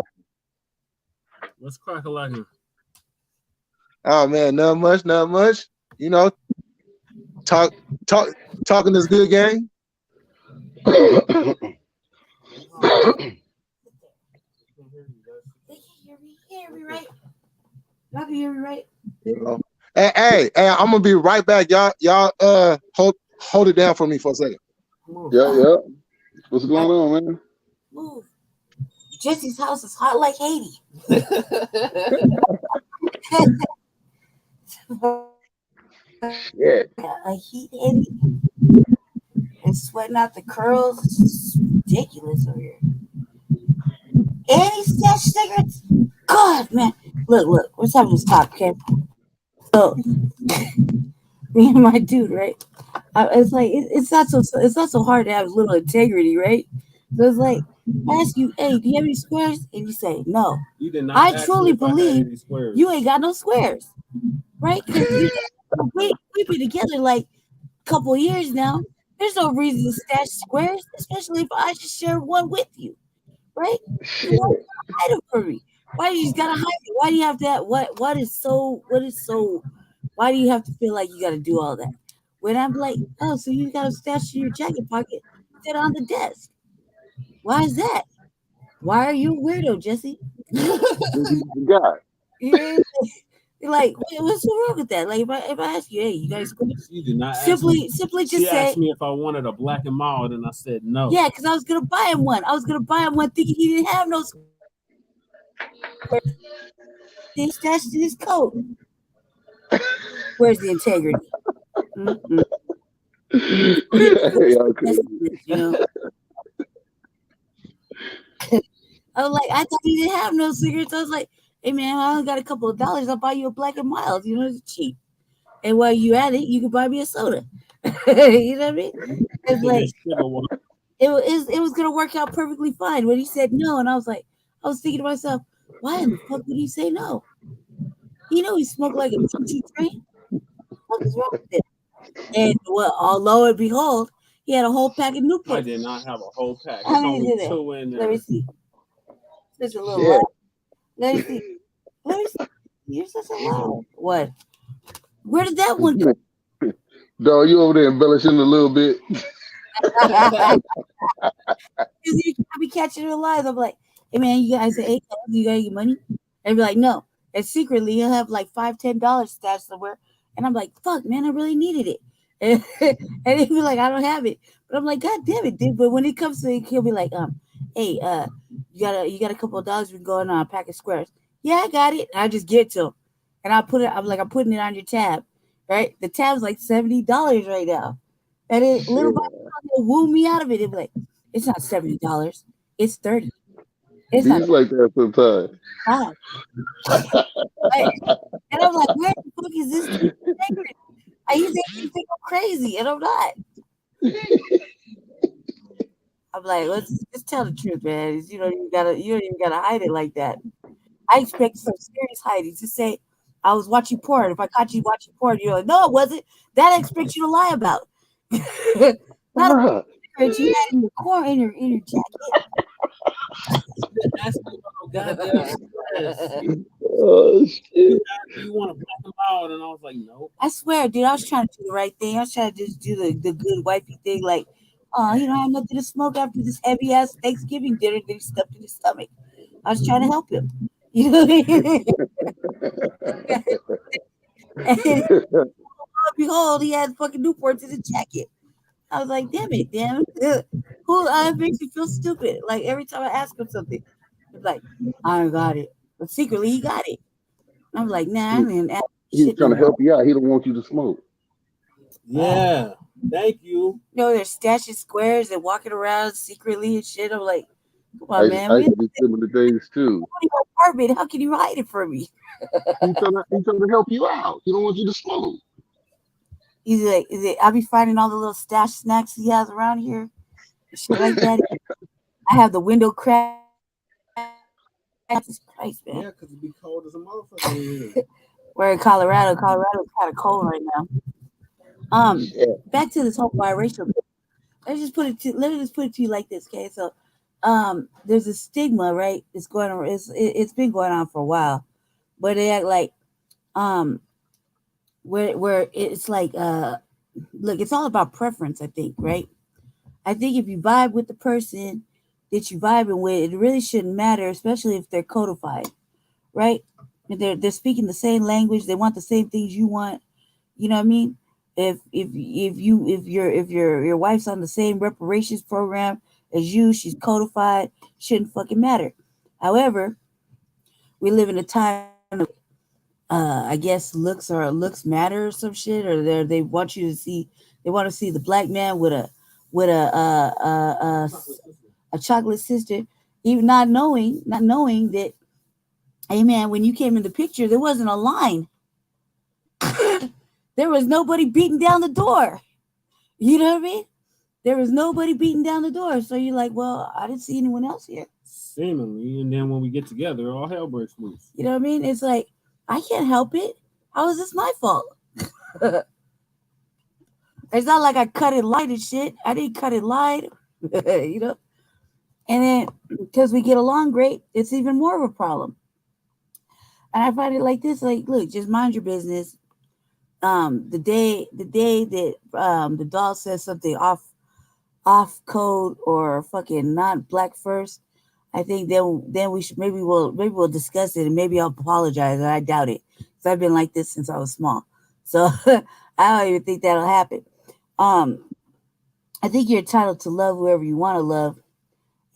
What's cracking like here? Oh man, not much. You know, talking this good game. They can hear me right? Y'all can hear me right? You know. Hey, I'm gonna be right back. Y'all hold it down for me for a second. Yeah. What's going on, man? Move. Jesse's house is hot like Haiti. Yeah. A heat Haiti. And sweating out the curls. It's ridiculous over here. And he stashed cigarettes. God, man. Look. We're having this talk, okay? So, me and my dude, right? It's like it's not so hard to have a little integrity, right? So it's like, I ask you, hey, do you have any squares? And you say no. You did not. I truly believe you ain't got no squares, right? Because we've been together like a couple of years now. There's no reason to stash squares, especially if I just share one with you, right? So why hide it from me? Why you just gotta hide it? Why do you have that? What is so Why do you have to feel like you got to do all that? When I'm like, oh, so you got to stash in your jacket pocket, sit on the desk. Why is that? Why are you a weirdo, Jesse? God. Yeah. Like, what's wrong with that? Like, if I ask you, hey, you guys You did not ask simply me. just She say, asked me if I wanted a black and mild, and I said no. yeah, because I was gonna buy him one. I was gonna buy him one thinking he didn't have no. They stashed in his coat. Where's the integrity? Mm-mm. Y'all crazy. You know? I was like, I thought he didn't have no cigarettes. I was like, hey man, I only got a couple of dollars. I'll buy you a black and mild. You know, it's cheap. And while you at it, you can buy me a soda. You know what I mean? It's like it was gonna work out perfectly fine when he said no, and I was thinking to myself, why in the fuck would he say no? You know he smoked like a choo-choo train. What is wrong with it? And well, lo and behold, he had a whole pack of Newports. I did not have a whole pack. How many only did two in there. Let me see. Such a little Yeah. lie. Let me see. You're such a lie. What? Where did that one go? Dog, you over there embellishing a little bit. I be catching the lies. I'm like, hey man, you guys say, hey, you got your money? And be like, no. And secretly he'll have like $5-10 stashed somewhere. And I'm like, fuck, man, I really needed it. And he'll be like, I don't have it. But I'm like, God damn it, dude. But when it comes to it, he'll be like, hey, you got a couple of dollars, we can go on a pack of squares. Yeah, I got it. And I just get to him. And I'm putting it on your tab. Right? The tab's like $70 right now. And it little by little will woo me out of it. It'll be like, it's not $70, it's $30. It's He's like that sometimes. And I'm like, where the fuck is this dude? I used to think I'm crazy, and I'm not. I'm like, let's just tell the truth, man. You don't even gotta hide it like that. I expect some serious hiding to say I was watching porn. If I caught you watching porn, you're like, no, it wasn't. That I expect you to lie about. Not a cigarette you had in your core in your jacket. Oh shit! You want a black and mild? And I was like, no. I swear, dude, I was trying to do the right thing. I was trying to just do the good wifey thing, like, oh, you don't have nothing to smoke after this heavy ass Thanksgiving dinner that he stuffed in his stomach. I was trying to help him. You know what I mean? And behold, he had fucking Newports in his jacket. I was like, damn it. Who makes me feel stupid? Like every time I ask him something, he's like, I don't got it. But secretly he got it. I'm like, nah, I didn't ask. He's trying to help you out. He don't want you to smoke. Yeah. Thank you. You know, they're stashing squares and walking around secretly and shit. I'm like, come on, man. I used to do similar things too. Apartment. How can you hide it from me? He's trying to help you out. He don't want you to smoke. He's like, I'll be finding all the little stash snacks he has around here. Shit like that. I have the window crack. Jesus Christ, man. Yeah, because it'd be cold as a motherfucker. We're in Colorado. Colorado's kind of cold right now. Back to this whole biracial thing. Let me just put it to you like this, okay? So, there's a stigma, right? It's going on. It's been going on for a while, but they act like, where it's like, look, it's all about preference. I think, right? I think if you vibe with the person that you're vibing with, it really shouldn't matter, especially if they're codified, right? They're speaking the same language. They want the same things you want. You know what I mean? If your wife's on the same reparations program as you, she's codified, shouldn't fucking matter. However, we live in a time of, I guess looks matter or some shit, or they want to see the black man with a chocolate sister, even not knowing that, hey man, when you came in the picture, there wasn't a line. There was nobody beating down the door. You know what I mean? There was nobody beating down the door. So you're like, well, I didn't see anyone else here. Seemingly. And then when we get together, all hell breaks loose. You know what I mean? It's like, I can't help it. How is this my fault? It's not like I cut it light and shit. I didn't cut it light. You know? And then because we get along great, it's even more of a problem. And I find it like this, like, look, just mind your business. the day that the doll says something off code or fucking not black first, I think then we should maybe we'll discuss it and maybe I'll apologize. And I doubt it because I've been like this since I was small, so I don't even think that'll happen. I think you're entitled to love whoever you want to love,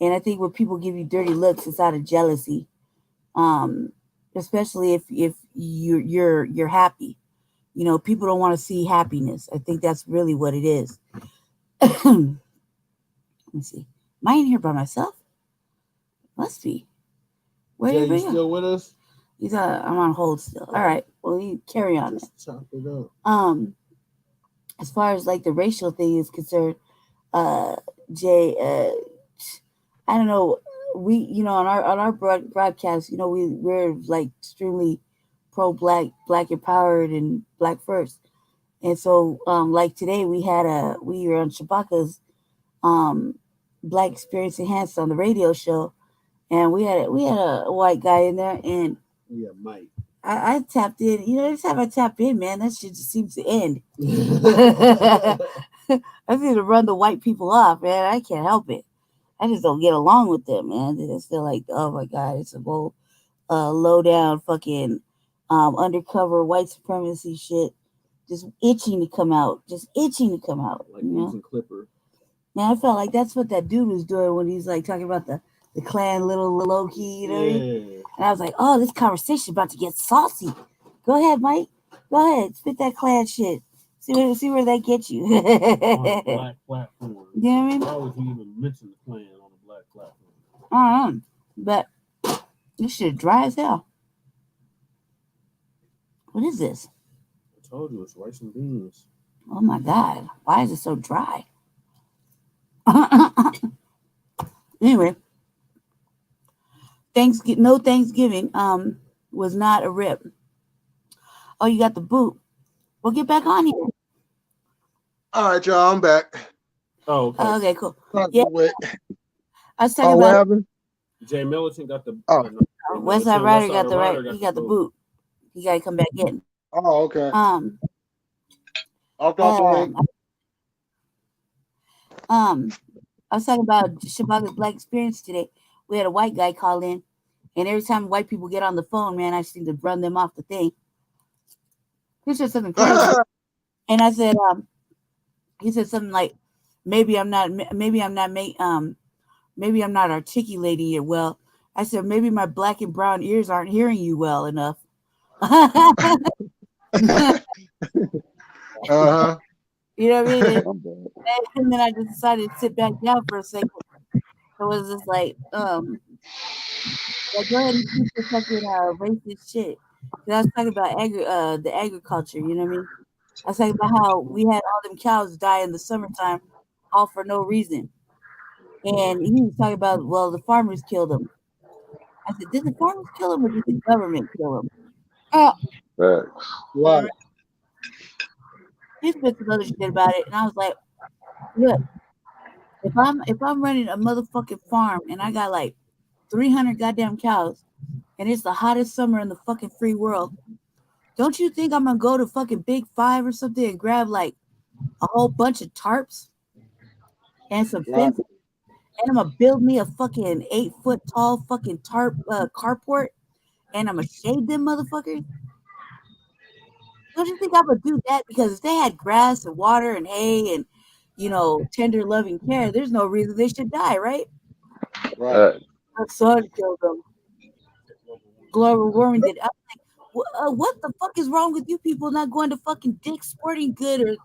and I think when people give you dirty looks, it's out of jealousy, especially if you're happy. You know, people don't want to see happiness. I think that's really what it is. Let me see. Am I in here by myself? Must be. Where Jay, are you you still with us? I'm on hold still. All right. Well, you carry on. Just chop it up. As far as like the racial thing is concerned, Jay, I don't know. We, you know, on our broadcast, you know, we're like extremely pro black empowered and black first. And so, like today we were on Shabaka's Black Experience Enhanced on the radio show, and we had a white guy in there, and Yeah, Mike. I tapped in. You know, every time I tap in, man, that shit just seems to end. I seem to run the white people off, man. I can't help it. I just don't get along with them, man. They just feel like, oh my god, it's a whole low down fucking undercover white supremacy shit, just itching to come out, Like you know? using Clipper. Man, I felt like that's what that dude was doing when he's like talking about the clan little Loki, you know what I mean? Yeah. And I was like, oh, this conversation about to get saucy. Go ahead, Mike. Go ahead, spit that clan shit. See where that gets you. On a black platform. You know what I mean? Why would you even mention the Klan on a black platform? I don't know, but this shit dry as hell. What is this? I told you it's rice and beans. Oh my god, why is it so dry? Anyway, no Thanksgiving was not a rip. Oh, you got the boot. Well, get back on here. All right, y'all. I'm back. Oh, okay. Okay, cool. Yeah. I was talking what about happened? Jay Militant got the. Westside Rider got the right. He got the boot. He got to come back in. Oh, okay. I was talking about Shabaka's Black Experience today. We had a white guy call in, and every time white people get on the phone, man, I seem to run them off the thing. He said something crazy, and I said, he said something like, maybe I'm not articulating it well. I said, maybe my black and brown ears aren't hearing you well enough. You know what I mean? And then I just decided to sit back down for a second. It was just like, go ahead and keep the fucking racist shit. I was talking about the agriculture, you know what I mean? I was talking about how we had all them cows die in the summertime, all for no reason. And he was talking about, well, the farmers killed them. I said, did the farmers kill them or did the government kill them? Right. He said some other shit about it, and I was like, look, if I'm running a motherfucking farm and I got like 300 goddamn cows, and it's the hottest summer in the fucking free world, don't you think I'm gonna go to fucking Big Five or something and grab like a whole bunch of tarps and some fences, and I'm gonna build me a fucking 8-foot tall fucking tarp carport, and I'm gonna shade them motherfuckers? Don't you think I would do that? Because if they had grass and water and hay and, you know, tender loving care, there's no reason they should die, right? Right. The sun killed them. Global warming did. I was like, what the fuck is wrong with you people not going to fucking Dick's Sporting Good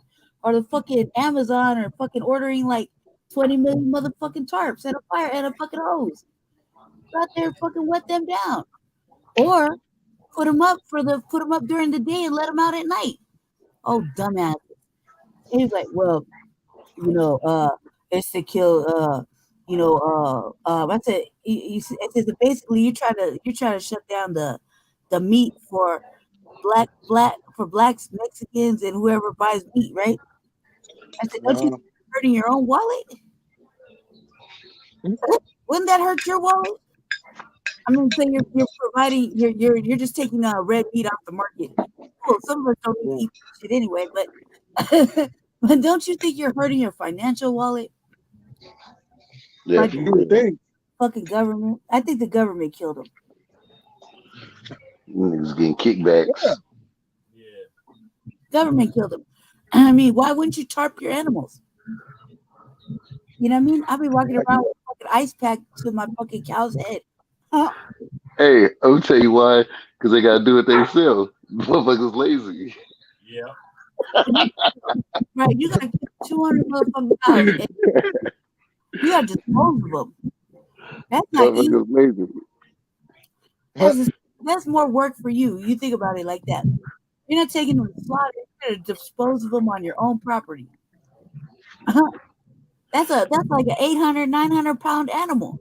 or the fucking Amazon or fucking ordering like 20 million motherfucking tarps and a fire and a fucking hose? Go out there and fucking wet them down. Or put them up during the day and let them out at night. Oh, dumbass. He was like, well, you know, it's to kill, I said, I said, basically you're trying to shut down the meat for blacks, Mexicans, and whoever buys meat, right? I said, don't you think you're hurting your own wallet? Wouldn't that hurt your wallet? I mean, so you're providing, you're just taking red meat off the market. Well, some of us don't eat shit anyway, but but don't you think you're hurting your financial wallet? Yeah, Like, You would think. fucking government. I think the government killed him. niggas getting kickbacks. Yeah. Government killed him. I mean, why wouldn't you tarp your animals? You know what I mean? I'll be walking around with a fucking ice pack to my fucking cow's head. Huh? Hey, I'll tell you why. Because they gotta do it themselves. Motherfuckers lazy. Yeah. Right? You gotta keep 200 motherfucking cows. And you gotta dispose of them. That's not easy. Motherfuckers lazy. That's more work for you. You think about it like that. You're not taking them to slaughter. You're gonna dispose of them on your own property. That's like an 800, 900 pound animal.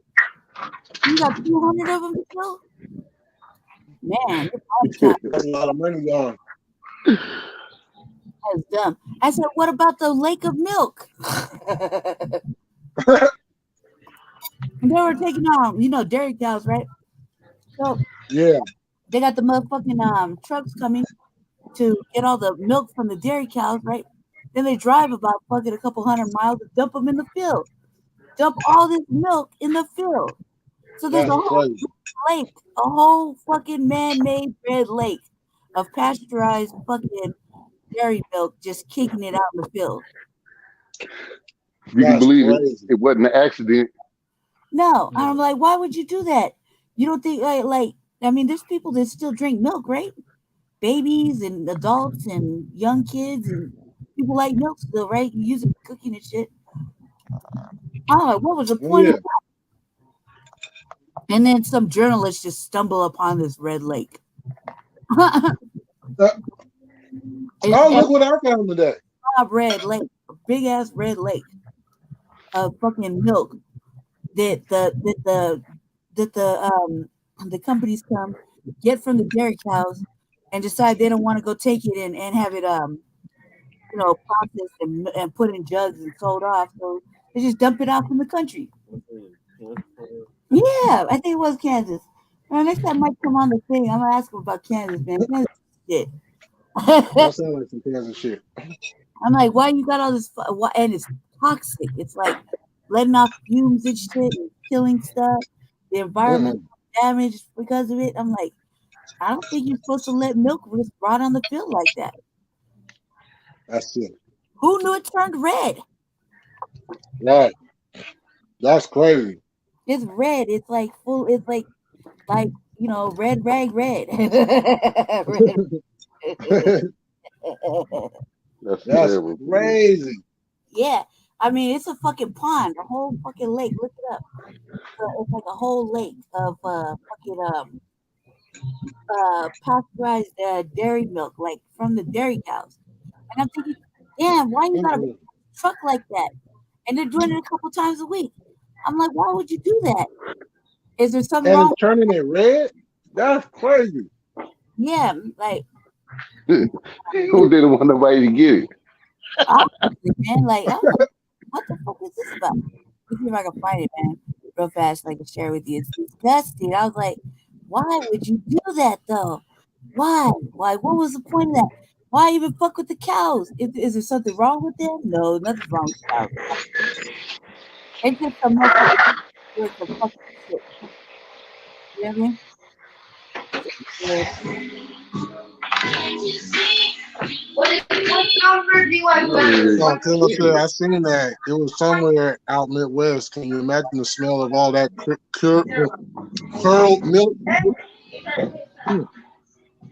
You got 200 of them to kill? Man, That's a lot of money gone. that's dumb. I said, what about the lake of milk? They were taking on, dairy cows, right? So Yeah. they got the motherfucking trucks coming to get all the milk from the dairy cows, right? Then they drive about fucking a couple 100 miles to dump them in the field. Dump all this milk in the field. So there's That's a whole crazy. lake, a whole fucking man-made red lake of pasteurized fucking dairy milk just kicking it out in the field. You can That's believe crazy. it wasn't an accident. No, I'm like, why would you do that? You don't think like I mean, there's people that still drink milk, right? Babies and adults and young kids and people like milk still, right? You use it for cooking and shit. I don't know, what was the point of that? And then some journalists just stumble upon this red lake. Oh, look what I found today. Red lake, a big ass red lake of fucking milk that the companies come get from the dairy cows and decide they don't want to go take it and have it processed and put in jugs and sold off. So they just dump it out from the country. Yeah, I think it was Kansas. Next time Mike come on the thing, I'm gonna ask him about Kansas, man. Kansas shit. That sounds like some Kansas shit. I'm like, why you got all this? And it's toxic. It's like letting off fumes and shit, and killing stuff. The environment damaged because of it. I'm like, I don't think you're supposed to let milk just rot on the field like that. That's it. Who knew it turned red? Right. That's crazy. It's red. It's like full. It's like red rag red. That's That's terrible. crazy. Yeah, I mean it's a fucking pond, a whole fucking lake. Look it up. So it's like a whole lake of fucking pasteurized dairy milk, like from the dairy cows. And I'm thinking, damn, why you got a truck like that? And they're doing it a couple times a week. I'm like, why would you do that? Is there something And wrong? it's turning it red? That's crazy. Yeah, like Who didn't want nobody to get it? obviously, man, like I'm like, what the fuck is this about? Let's see if I can find it, man, real fast, like to share with you. It's disgusting. I was like, why would you do that though? Why? What was the point of that? Why even fuck with the cows? Is there something wrong with them? No, nothing's wrong with cows. It's just some motherfucker doing some fucking shit. You know what I mean? I seen that. It was somewhere out Midwest. Can you imagine the smell of all that curled milk?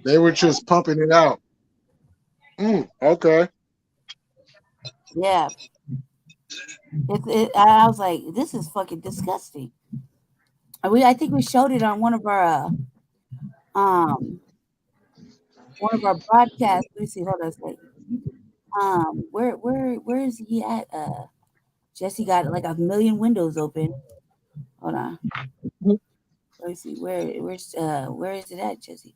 They were just pumping it out. Okay. Yeah. I was like, this is fucking disgusting. I think we showed it on one of our broadcasts. Let me see. Hold on a second. Where is he at? Jesse got like a million windows open. Hold on. Let me see. Where is it at, Jesse?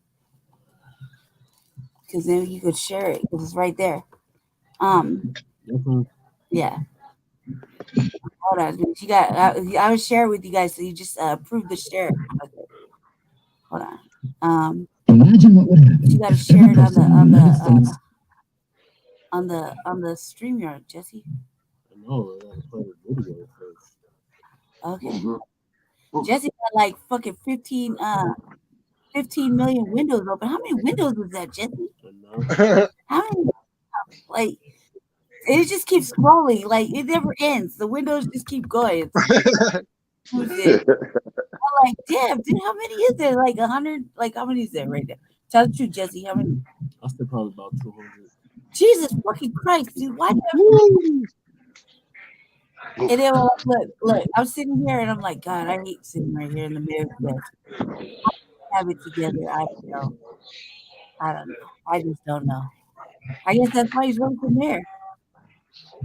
Because then you could share it because it's right there. Yeah. Hold on. You got. I will share it with you guys so you just approve the share. Okay. Hold on. Imagine what would happen. You gotta share it on the StreamYard, Jesse. I know. I gotta play the video first. Okay. Jesse got like fucking 15 million windows open. How many windows is that, Jesse? How many? Like, it just keeps scrolling. Like, it never ends. The windows just keep going. I'm like, damn, dude, how many is there? Like 100? Like, how many is there right now? Tell the truth, Jesse. How many? I said probably about 200. Jesus fucking Christ, dude. Why? And then look, I'm sitting here and I'm like, God, I hate sitting right here in the mirror. Have it together. I don't know. I just don't know. I guess that's why he's running from there.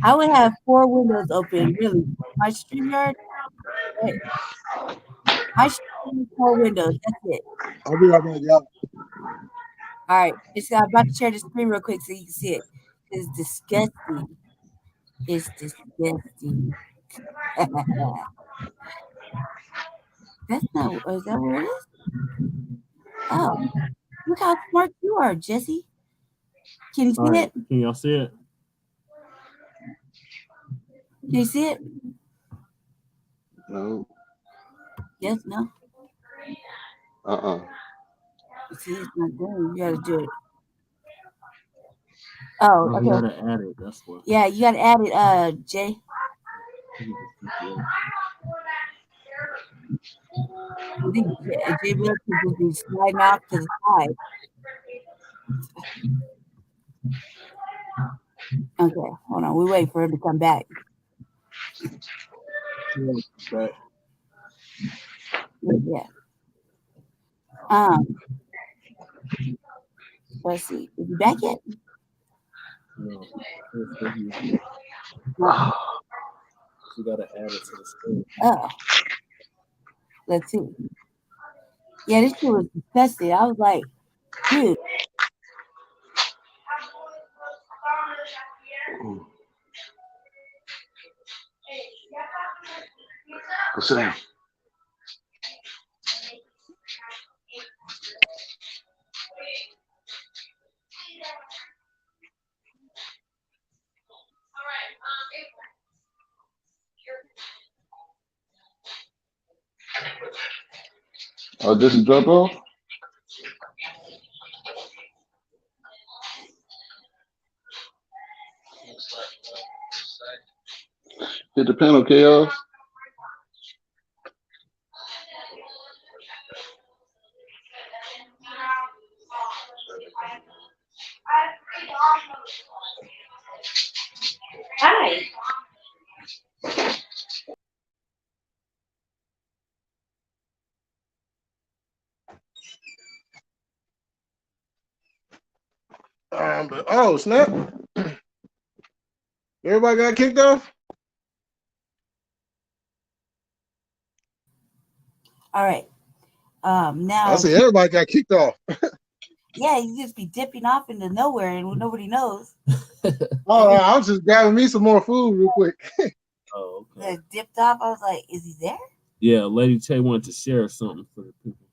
I would have 4 windows open, really. My StreamYard, my StreamYard, 4 windows. That's it. I'll be right back, y'all. All right, I'm about to share the screen real quick so you can see it. It's disgusting. It's disgusting. That's not. Is that what it is? Oh, look how smart you are, Jesse. Can you see it? Can y'all see it? Can you see it? No. Yes, no. See, it's not doing. You gotta do it. Oh, okay. You gotta add it. That's what. Yeah, you gotta add it, Jay. I think Jay will just be sliding off to the side. Okay, hold on. We wait for him to come back. Yeah. Let's see. Is he back yet? No. You gotta add it to the screen. Oh. Let's see. Yeah, this shit was disgusting. I was like, dude. Go sit down. Oh, this is drop off? Hit the panel, Chaos. Hi. Oh snap! Everybody got kicked off. All right. Now I see everybody got kicked off. Yeah, you just be dipping off into nowhere and nobody knows. Oh, I was just grabbing me some more food real quick. Oh, okay. That dipped off. I was like, is he there? Yeah, Lady Tay wanted to share something for the people.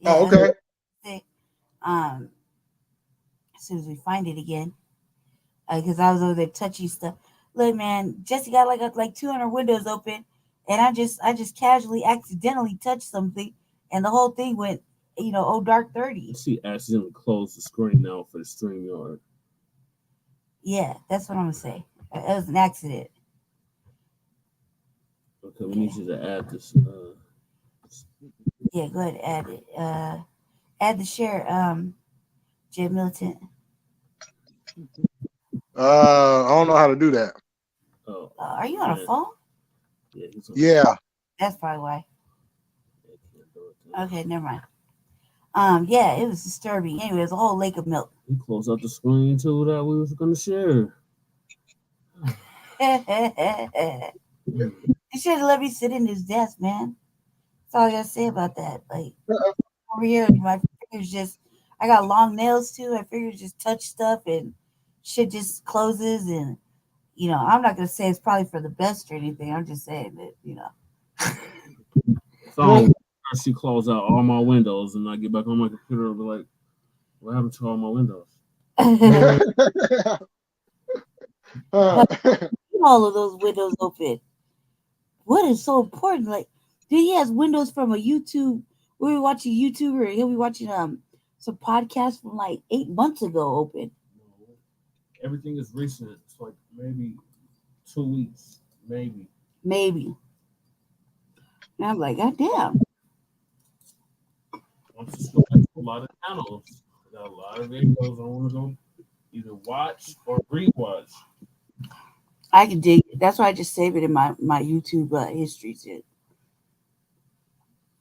Yeah, oh, okay. As soon as we find it again, because I was over there touchy stuff. Look, man, Jesse got like 200 windows open, and I just casually, accidentally touched something, and the whole thing went, dark 30. She accidentally closed the screen now for the StreamYard. Yeah, that's what I'm gonna say. It was an accident. Okay, we need you to add this. Yeah, go ahead, add it. Add the share, Jay Militant. I don't know how to do that. Oh, are you on a phone? Yeah. Yeah. That's probably why. Okay, never mind. Yeah, it was disturbing. Anyway, it was a whole lake of milk. We closed out the screen too that we was gonna share. He should have let me sit in his desk, man. That's all I gotta say about that. Like over here, my fingers I got long nails too. My fingers just touch stuff and shit just closes. And I'm not gonna say it's probably for the best or anything. I'm just saying that, So she closed out all my windows, and I get back on my computer and be like, What happened to all my windows? All of those windows open. What is so important? Like, dude, he has windows from a YouTube. We were watching YouTuber, and he'll be watching some podcast from like 8 months ago open. Everything is recent. It's like maybe 2 weeks, maybe. Maybe. And I'm like, God damn. I'm just going to a lot of channels. I got a lot of videos I want to go either watch or rewatch. I can dig it. That's why I just save it in my YouTube history shit.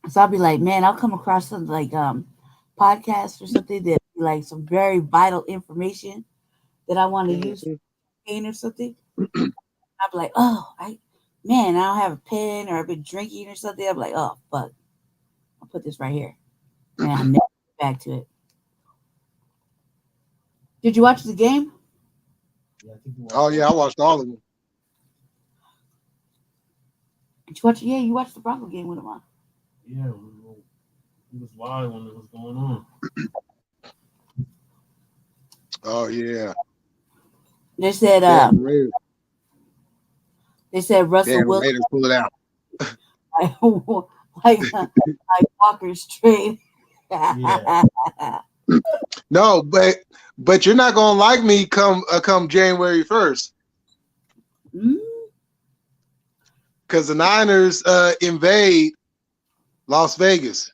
So I'll be like, man, I'll come across something like podcasts or something that like some very vital information that I want to use for pain or something. I'll be like, oh, I don't have a pen or I've been drinking or something. I'm like, oh fuck, I'll put this right here, and I'll never get back to it. Did you watch the game? Yeah, I think Oh yeah, I watched all of them. Did you watch? Yeah, you watched the Bronco game with him on. Yeah, it was live when it was going on. Oh yeah. They said Damn, Raiders. Russell Damn, Wilson Raiders pull it out. like Walker's trade. Yeah. No, but you're not gonna like me come January 1st. Because the Niners invade Las Vegas.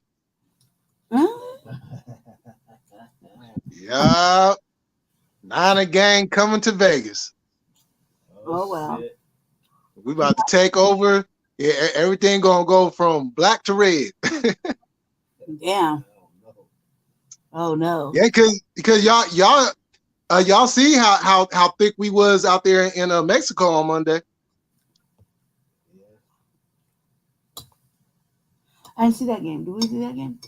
Yeah. Niner gang coming to Vegas. Oh wow. Shit. We about to take over. Yeah, everything gonna go from black to red. Damn. Oh no. Yeah, because y'all see how thick we was out there in Mexico on Monday. I didn't see that game. Did we see that game?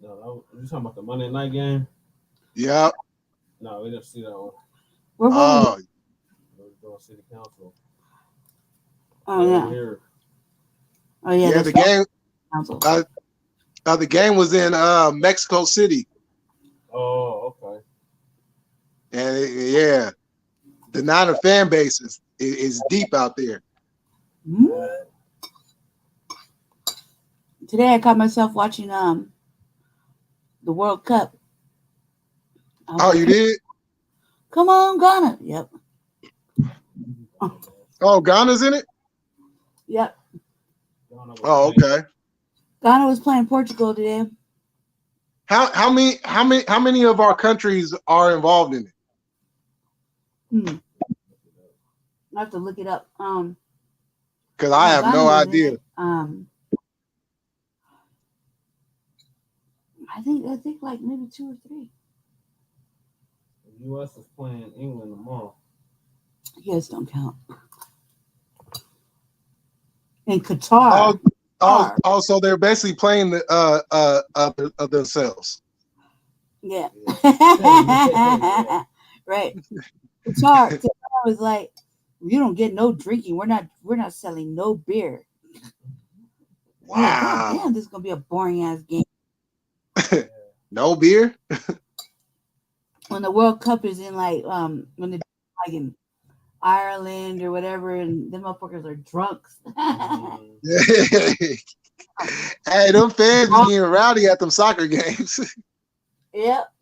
No, you talking about the Monday night game? Yeah. No, we didn't see that one. Where were Oh, We were doing city council. Oh yeah. Here. Oh yeah. yeah. that's The game. council. The game was in Mexico City, Oh, okay. and yeah, the Niner fan base is deep out there. Today I caught myself watching the World Cup. Oh, you did? Come on, Ghana. Yep. Oh, Ghana's in it? Yep. Oh, okay. Ghana was playing Portugal today. How many of our countries are involved in it? I have to look it up. Because I have no idea. I think like maybe 2 or 3. The U.S. is playing England tomorrow. Yes, don't count. In Qatar. So they're basically playing the themselves. Yeah. Right. Qatar was like, you don't get no drinking. We're not selling no beer. Wow. Like, God damn, this is gonna be a boring ass game. No beer? When the World Cup is in like when the like in Ireland or whatever, and them motherfuckers are drunks. Hey, them fans be getting rowdy at them soccer games. Yep.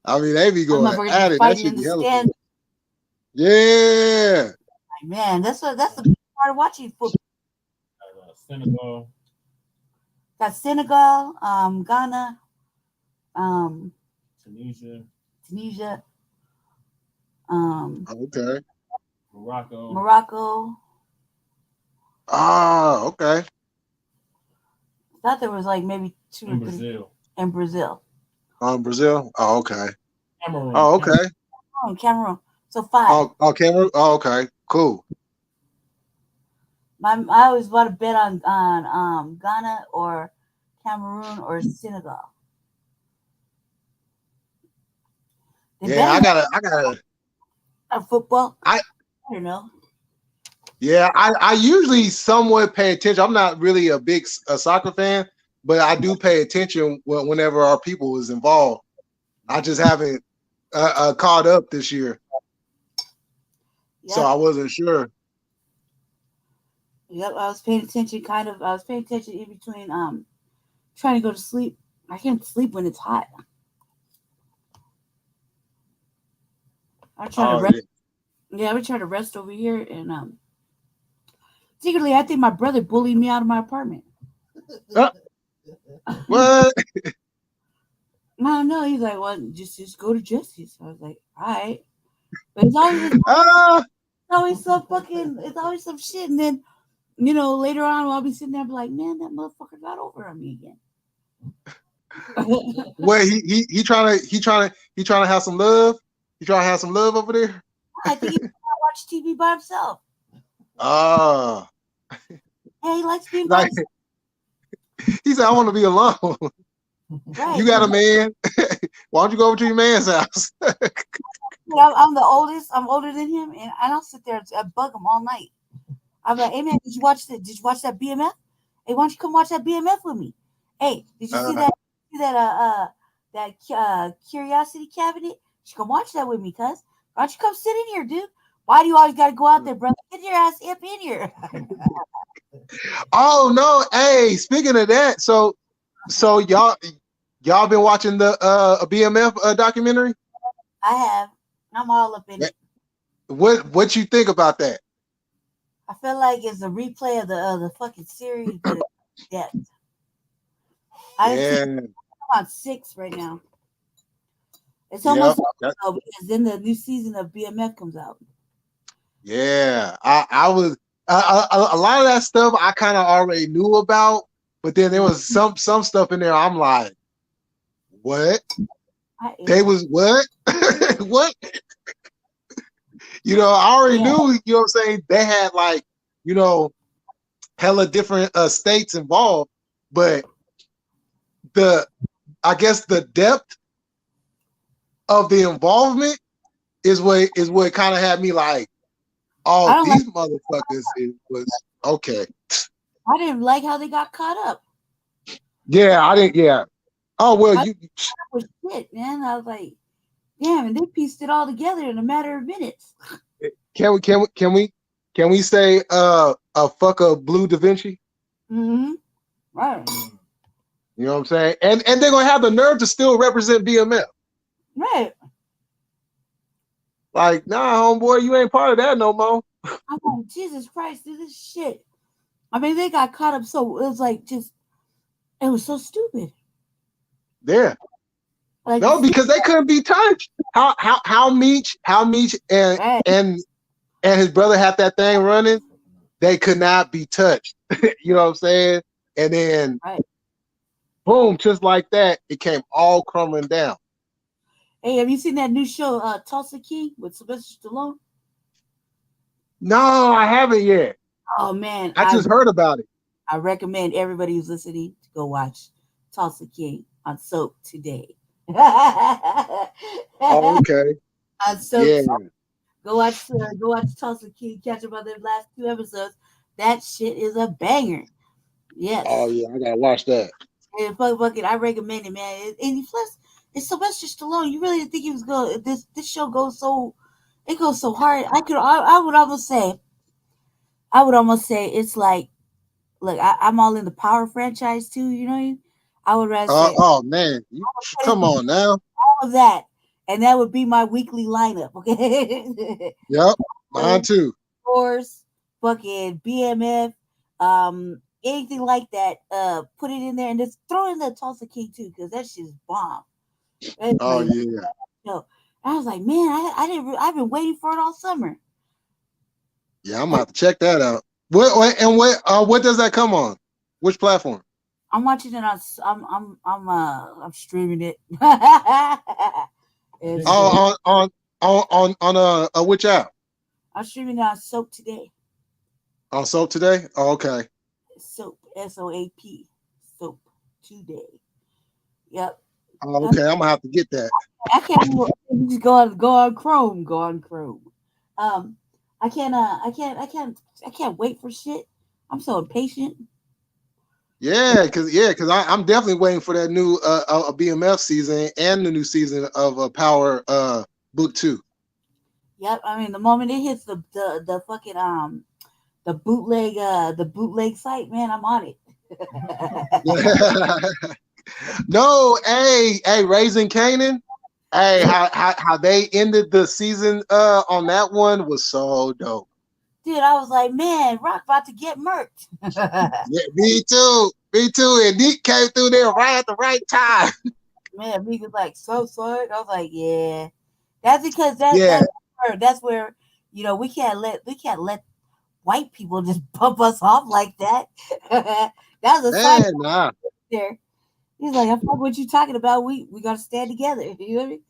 I mean, they be going at it. That Fighting should in be the hella stand. fun. Yeah. Like, man, that's the part of watching football. Senegal. Got Senegal, Ghana, Tunisia, Okay. Morocco. Ah, okay. I thought there was like maybe 2 or 3 Brazil. in Brazil. Brazil? Oh, okay. Cameroon. Oh, okay. Oh, Cameroon. So 5. Oh, Cameroon? Oh, okay. Cool. I always want to bet on Ghana or Cameroon or Senegal. Yeah, I gotta football. I don't know. Yeah, I usually somewhat pay attention. I'm not really a big soccer fan, but I do pay attention whenever our people is involved. I just haven't caught up this year, so I wasn't sure. Yep, I was paying attention. I was paying attention in between. Trying to go to sleep. I can't sleep when it's hot. I'm trying to rest. Yeah, I'm trying to rest over here, and secretly, I think my brother bullied me out of my apartment. What? No, he's like, well, just go to Jesse's. I was like, all right, but it's always some shit, and then later on I'll be sitting there, be like, man, that motherfucker got over on me again. Well, he trying to have some love. He trying to have some love over there. I think he watch TV by himself. Oh. Yeah, he likes being by himself. He said, I want to be alone. Right. You got a man. Why don't you go over to your man's house? I'm the oldest. I'm older than him, and I'll sit there and bug him all night. I'm like, hey man, did you watch that BMF? Hey, why don't you come watch that BMF with me? Hey, did you see that curiosity cabinet? You should come watch that with me, cuz. Why don't you come sit in here, dude? Why do you always gotta go out there, brother? Get your ass up in here. Oh no, hey, speaking of that, so y'all been watching the BMF documentary? I have. I'm all up in it. What you think about that? I feel like it's a replay of the fucking series, but yeah. I'm on 6 right now. It's almost because then the new season of BMF comes out. Yeah, I was a lot of that stuff I kind of already knew about, but then there was some stuff in there I'm like, what? They was what? What? I already knew, you know what I'm saying? They had like, hella different states involved, but I guess the depth of the involvement is what kind of had me like, oh, these motherfuckers, it was okay. I didn't like how they got caught up. Yeah, I didn't. Yeah. Oh well, you was shit, man. I was like, damn, and they pieced it all together in a matter of minutes. Can we say a fuck a Blue Da Vinci? Mm-hmm. Right. You know what I'm saying? And they're gonna have the nerve to still represent BMF. Right. Like, nah, homeboy, you ain't part of that no more. I'm like, Jesus Christ, dude, this shit. I mean, they got caught up so it was like it was so stupid. Yeah. Like, no, because they couldn't be touched. How Meech and his brother had that thing running, they could not be touched. You know what I'm saying? And then boom, just like that, it came all crumbling down. Hey, have you seen that new show, Tulsa King with Sylvester Stallone? No, I haven't yet. Oh man, I just heard about it. I recommend everybody who's listening to go watch Tulsa King on Soap today. Oh, okay. On Soap. Yeah. Go watch Tulsa King. Catch up on the last 2 episodes. That shit is a banger. Yes. Oh yeah, I gotta watch that. And fuck it, I recommend it, man. And plus, it's Sylvester Stallone. You really didn't think he was going? This show goes so hard. I would almost say it's like, look, I'm all in the Power franchise too. You know what I mean? I would rather say, oh man, come on now. All of that, and that would be my weekly lineup. Okay. Yep, mine too. Course, fucking BMF, anything like that. Put it in there and just throw in the Tulsa King too, because that shit is bomb. Oh yeah. I was like, man, I've been waiting for it all summer. Yeah, I'm about to check that out. What does that come on? Which platform? I'm watching it on. I'm streaming it. On which app? I'm streaming it on Soap Today. On Soap Today? Oh, okay. Soap, SOAP, Soap Today. Yep. Oh, okay, I'm gonna have to get that. I can't just go on Chrome. Go on Chrome. I can't wait for shit. I'm so impatient. Yeah, because I'm definitely waiting for that new BMF season and the new season of Power Book 2. Yep. I mean, the moment it hits the fucking the bootleg site, man, I'm on it. No, hey, Raising Canaan. Hey, how they ended the season on that one was so dope. Dude, I was like, man, Rock about to get murked. Yeah, me too. And Nick came through there right at the right time. Man, Meek was like, so sorry. I was like, yeah. That's because Yeah. that's where we can't let white people just bump us off like that. That's a sign Man, nah. there. He's like, I fuck what you talking about. We gotta stand together. You know what I mean?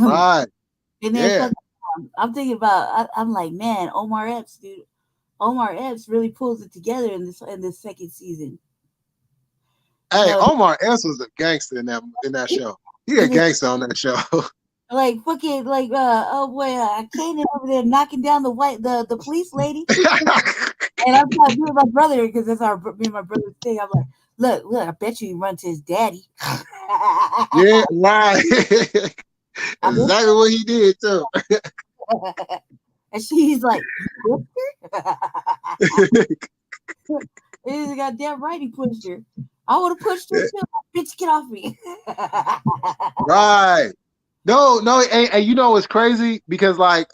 Right. And then Yeah. I'm thinking about. I'm like, man, Omar Epps, dude. Omar Epps really pulls it together in this second season. Hey, So, Omar S was a gangster in that show. He a gangster on that show. like fucking like oh boy, Kanan over there knocking down the police lady. And I'm trying to do it with my brother because that's me and my brother's thing. I'm like, look, I bet you he run to his daddy. Yeah, right. Exactly what he did too. And she's like, he's goddamn right he pushed her. I would have pushed her too. Bitch, get off me. Right. No, and you know what's crazy? Because like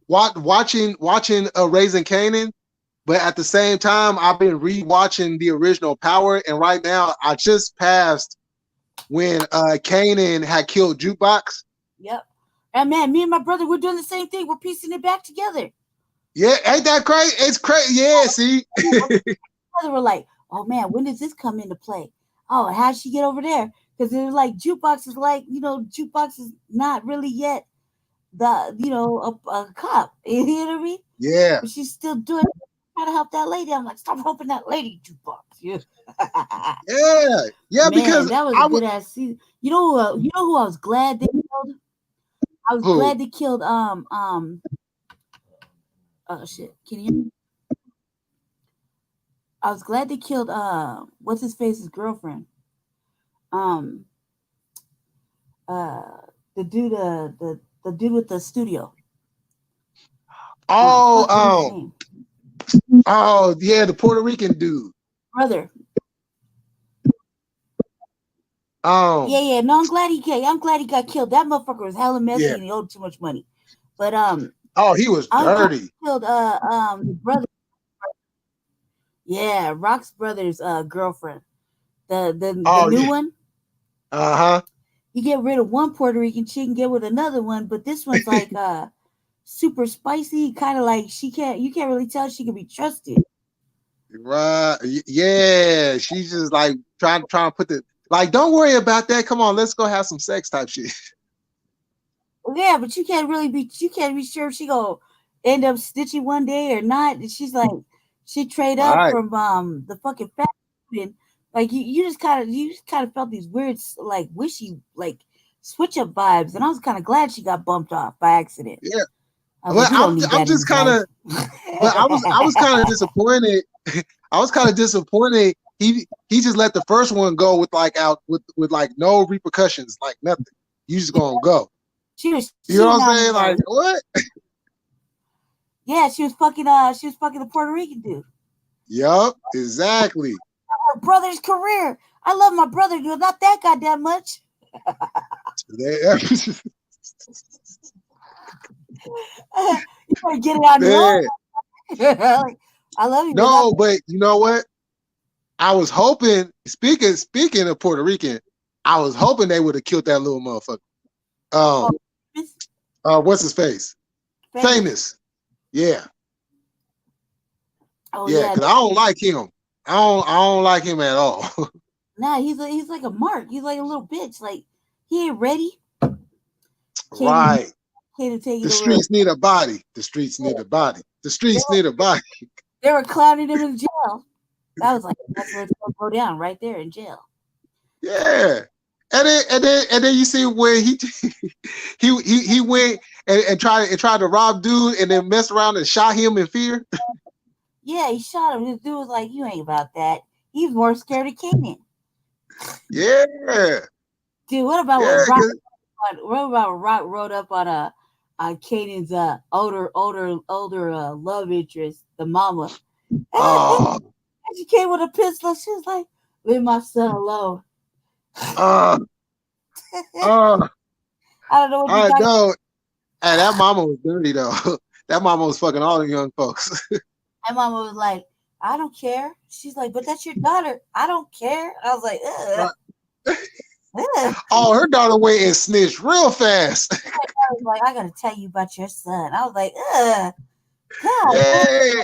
watching Raising Canaan, but at the same time I've been rewatching the original Power, and right now I just passed when Kanan had killed Jukebox. Yep. And man, me and my brother, we're doing the same thing. We're piecing it back together. Yeah, ain't that crazy? It's crazy. Yeah, see. We're like, oh man, when does this come into play? Oh, how'd she get over there? Because it was like Jukebox is like, Jukebox is not really yet a cop. You know what I mean? Yeah. But she's still doing trying to help that lady. I'm like, stop helping that lady, Jukebox. Yeah. Yeah, Man, because that was a good ass season. You know who I was glad they killed? I was glad they killed oh shit. Can you hear me? I was glad they killed what's his face's girlfriend. The dude the dude with the studio. Oh yeah, the Puerto Rican dude. Brother. Yeah. No, I'm glad he got killed. That motherfucker was hella messy and he owed too much money. But he was dirty. Killed the brother. Yeah, Rock's brother's girlfriend. The new one. Uh-huh. You get rid of one Puerto Rican chick and get with another one, but this one's like super spicy, kind of like you can't really tell she can be trusted. Right. Yeah. She's just like trying to put don't worry about that. Come on, let's go have some sex type shit. Yeah, but you can't be sure if she gonna end up stitching one day or not. And she's like, she trade up from the fucking fat and like you just kind of felt these weird like wishy like switch up vibes, and I was kind of glad she got bumped off by accident. Yeah. I'm just kind of, but I was kind of disappointed. I was kind of disappointed. He just let the first one go with like no repercussions, like nothing. You just gonna go. You know what I'm saying? Like what? Yeah, she was fucking the Puerto Rican dude. Yup, exactly. Her brother's career. I love my brother, dude. Not that goddamn much. You better get it on your own. I love you. No, but you know what? I was hoping. Speaking of Puerto Rican, I was hoping they would have killed that little motherfucker. What's his face? Famous. Yeah. Oh yeah, because I don't like him. I don't like him at all. Nah, he's like a mark. He's like a little bitch. Like he ain't ready. Right. The streets need a body. The streets need a body. The streets need a body. They were clowning him in jail. That was like that's where it's gonna go down right there in jail. Yeah. And then you see where he went and tried to rob dude and then messed around and shot him in fear. Yeah, he shot him. This dude was like, "You ain't about that." He's more scared of Kanan. Yeah, Dude, what about yeah, what about Rock rode up on Kanan's older love interest, the mama. oh, She came with a pistol. She was like, "Leave my son alone." uh, uh, I don't know what you I got. know. And that mama was dirty though. That mama was fucking all the young folks. My mama was like, "I don't care." She's like, "But that's your daughter." I don't care. I was like, ugh. Ugh. Oh, her daughter went and snitched real fast. I was like, "I gotta tell you about your son." I was like, ugh. God, Yeah,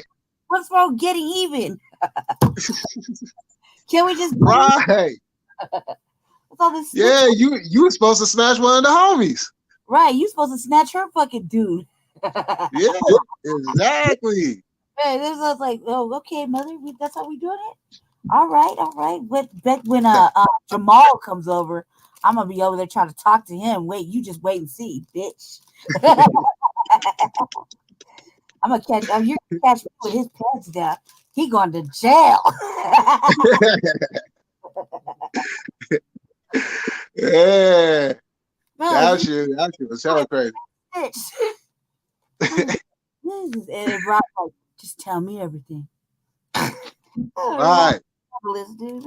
what's wrong with getting even? Can we just right. what's all this? Yeah, you were supposed to smash one of the homies. Right, you supposed to snatch her fucking dude. Yeah, exactly. Man, this was like, oh, okay, mother, that's how we doing it. All right. But bet when Jamal comes over, I'm gonna be over there trying to talk to him. Wait, you just wait and see, bitch. I'm gonna catch. You're gonna catch me with his pants down. He going to jail. Yeah, No, that shit was hella crazy. bitch. Jesus, and Rob like, just tell me everything. Right. Dude.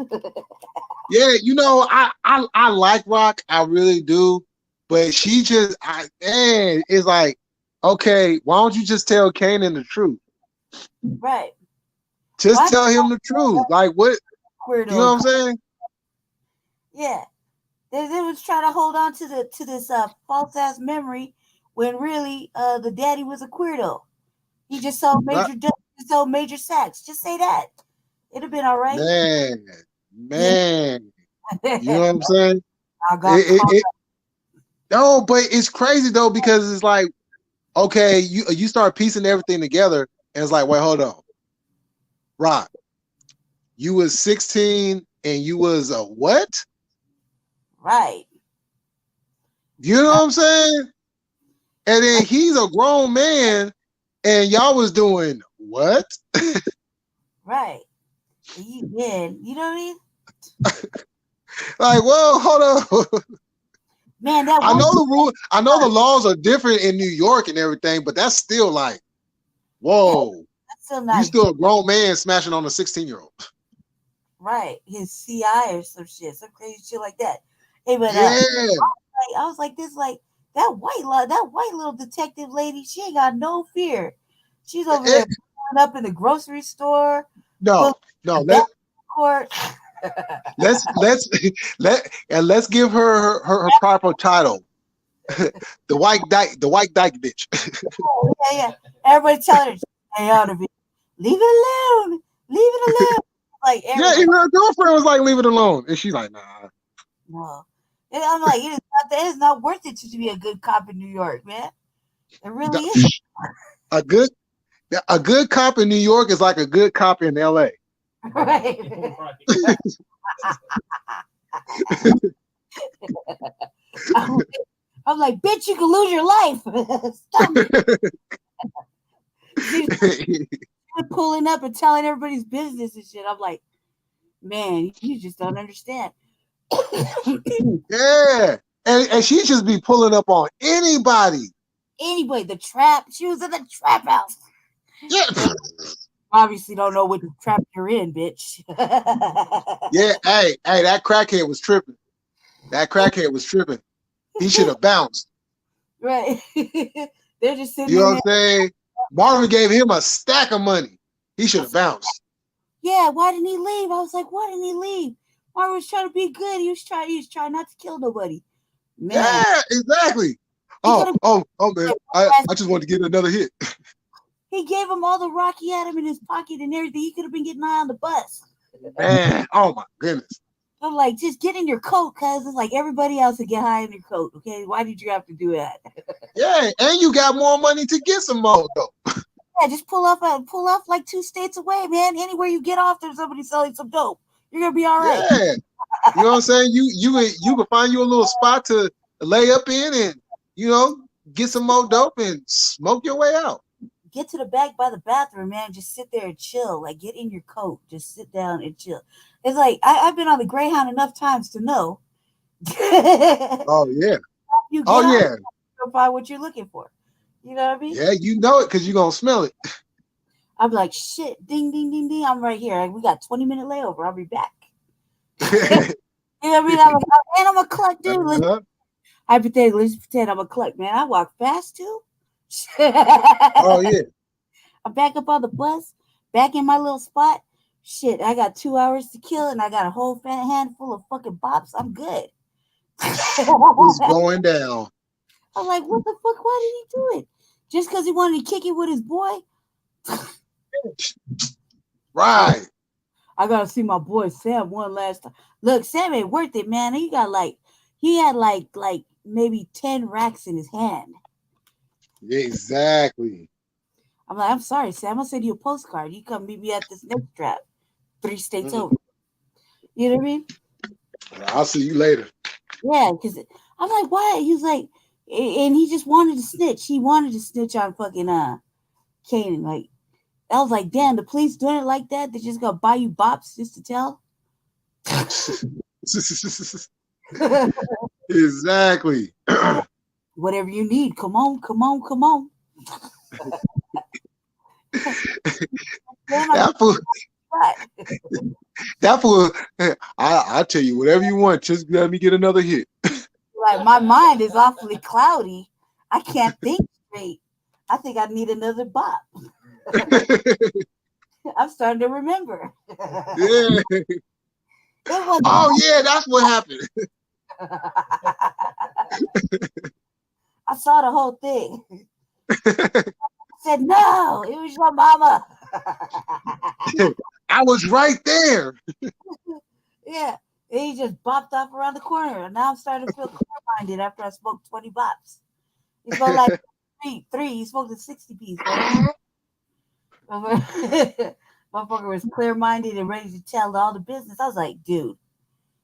Yeah, you know, I like Rock, I really do, but she just, man, it's like, okay, why don't you just tell Kanan the truth? Right. Just Why tell him the truth. Like, what? You know what I'm saying? Yeah. They was trying to hold on to this false ass memory when really the daddy was a queerdo. He just sold major sacks. Just say that. It'd have been all right. Man. You know what I'm saying? I got no, but it's crazy though, because it's like, okay, you start piecing everything together, and it's like, wait, hold on. Rock, you was 16 and you was a what? Right. You know what I'm saying? And then he's a grown man, and y'all was doing what? Right. You did. You know what I mean? Like, well, hold on. Man, that I know the rule. I know the laws are different in New York and everything, but that's still like, whoa. That's still not You still a grown man smashing on a 16-year-old. Right. His CI or some shit. Some crazy shit like that. Hey, but Yeah. I was like this, like that white little detective lady, she ain't got no fear. She's over there up in the grocery store. No. Court. Let's give her proper title. the white dyke bitch. Yeah. Everybody telling her, stay out of it. Leave it alone. Like yeah, even her girlfriend was like, leave it alone. And she's like, nah. No. And I'm like, it is not worth it to be a good cop in New York, man. It really is. A good cop in New York is like a good cop in LA. Right. I'm like, bitch, you can lose your life. Stop it. Pulling up and telling everybody's business and shit. I'm like, man, you just don't understand. Yeah. And she just be pulling up on anybody. The trap. She was in the trap house. Yeah. Obviously don't know what trap you're in, bitch. Yeah, hey, that crackhead was tripping. He should have bounced. Right. They're just sitting You know what I'm saying? Marvin gave him a stack of money. He should have bounced. Yeah, why didn't he leave? I was like, why didn't he leave? Marvin was trying to be good. He was trying not to kill nobody. Man. Yeah, exactly. Oh man. I just wanted to get another hit. He gave him all the rock he had him in his pocket and everything. He could have been getting high on the bus. Man, oh my goodness. I'm like, just get in your coat, cuz it's like everybody else would get high in your coat. Okay, why did you have to do that? Yeah, and you got more money to get some more though. Yeah, just pull off like 2 states away, man. Anywhere you get off, there's somebody selling some dope. You're gonna be all right. Yeah, you know what I'm saying. You can find you a little spot to lay up in, and get some more dope and smoke your way out. get to the back by the bathroom, man. Just sit there and chill. Like, get in your coat. Just sit down and chill. It's like I've been on the Greyhound enough times to know. Oh yeah. You get Oh on, yeah. you'll find what you're looking for. You know what I mean? Yeah, you know it because you're gonna smell it. I'm like, shit, ding, ding, ding, ding. I'm right here. We got 20-minute layover. I'll be back. You know what I mean? I'm like, and I'm a cluck, dude. Uh-huh. Hypothetically, let's pretend I'm a cluck, man. I walk fast too. Oh yeah. I back up on the bus, back in my little spot. Shit, I got 2 hours to kill, and I got a whole handful of fucking bops. I'm good. It's going down. I'm like, what the fuck? Why did he do it? Just because he wanted to kick it with his boy? Right. I gotta see my boy Sam one last time. Look, Sam ain't worth it, man. He had like maybe 10 racks in his hand. Exactly. I'm like, I'm sorry, Sam. I'll send you a postcard. You come meet me at this next trap, 3 states over. You know what I mean? I'll see you later. Yeah, because I'm like, why? He was like, and he just wanted to snitch. He wanted to snitch on fucking Kanan. Like, I was like, damn, the police doing it like that? They just gonna buy you bops just to tell? Exactly. Whatever you need, come on, come on, come on. That fool. That fool. I tell you whatever you want. Just let me get another hit. Like, my mind is awfully cloudy. I can't think straight. I think I need another bop. I'm starting to remember. Yeah. Oh yeah, that's what happened. I saw the whole thing. I said, no, it was your mama. I was right there. Yeah. And he just bopped off around the corner. And now I'm starting to feel clear-minded after I smoked 20 bops. He smoked like three. He smoked a 60 piece. Motherfucker was clear-minded and ready to tell all the business. I was like, dude,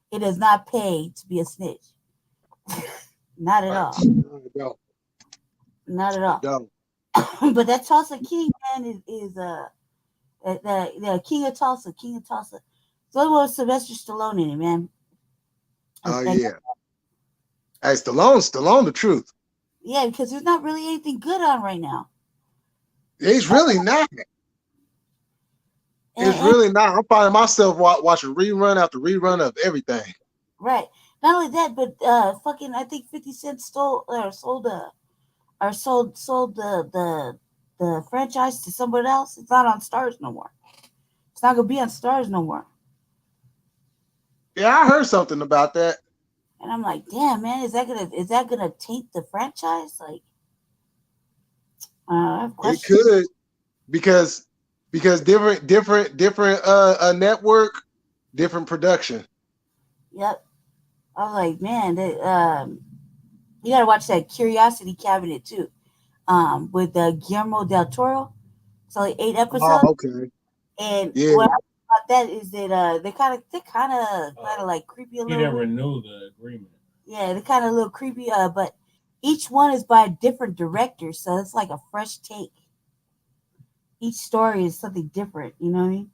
it does not pay to be a snitch. Not at all. No. Not at all. No. But that Tulsa King, man, is the King of Tulsa. King of Tulsa. So it was Sylvester Stallone in it, man. Oh yeah. Hey, Stallone, the truth. Yeah, because there's not really anything good on right now. He's really not. It's really not. I'm finding myself watching rerun after rerun of everything. Right. Not only that, but fucking, I think 50 Cent sold the franchise to somebody else. It's not on Stars no more. It's not gonna be on Stars no more. Yeah, I heard something about that. And I'm like, damn, man, is that gonna taint the franchise? Like, I have questions. It could, because different network, different production. Yep. I was like, man, you gotta watch that Curiosity Cabinet too, with Guillermo del Toro. It's only 8 episodes. Oh, okay. And yeah. What I like about that is that they kind of like creepy a little. He didn't renew the agreement. Yeah, they're kind of a little creepy. But each one is by a different director, so it's like a fresh take. Each story is something different. You know what I mean?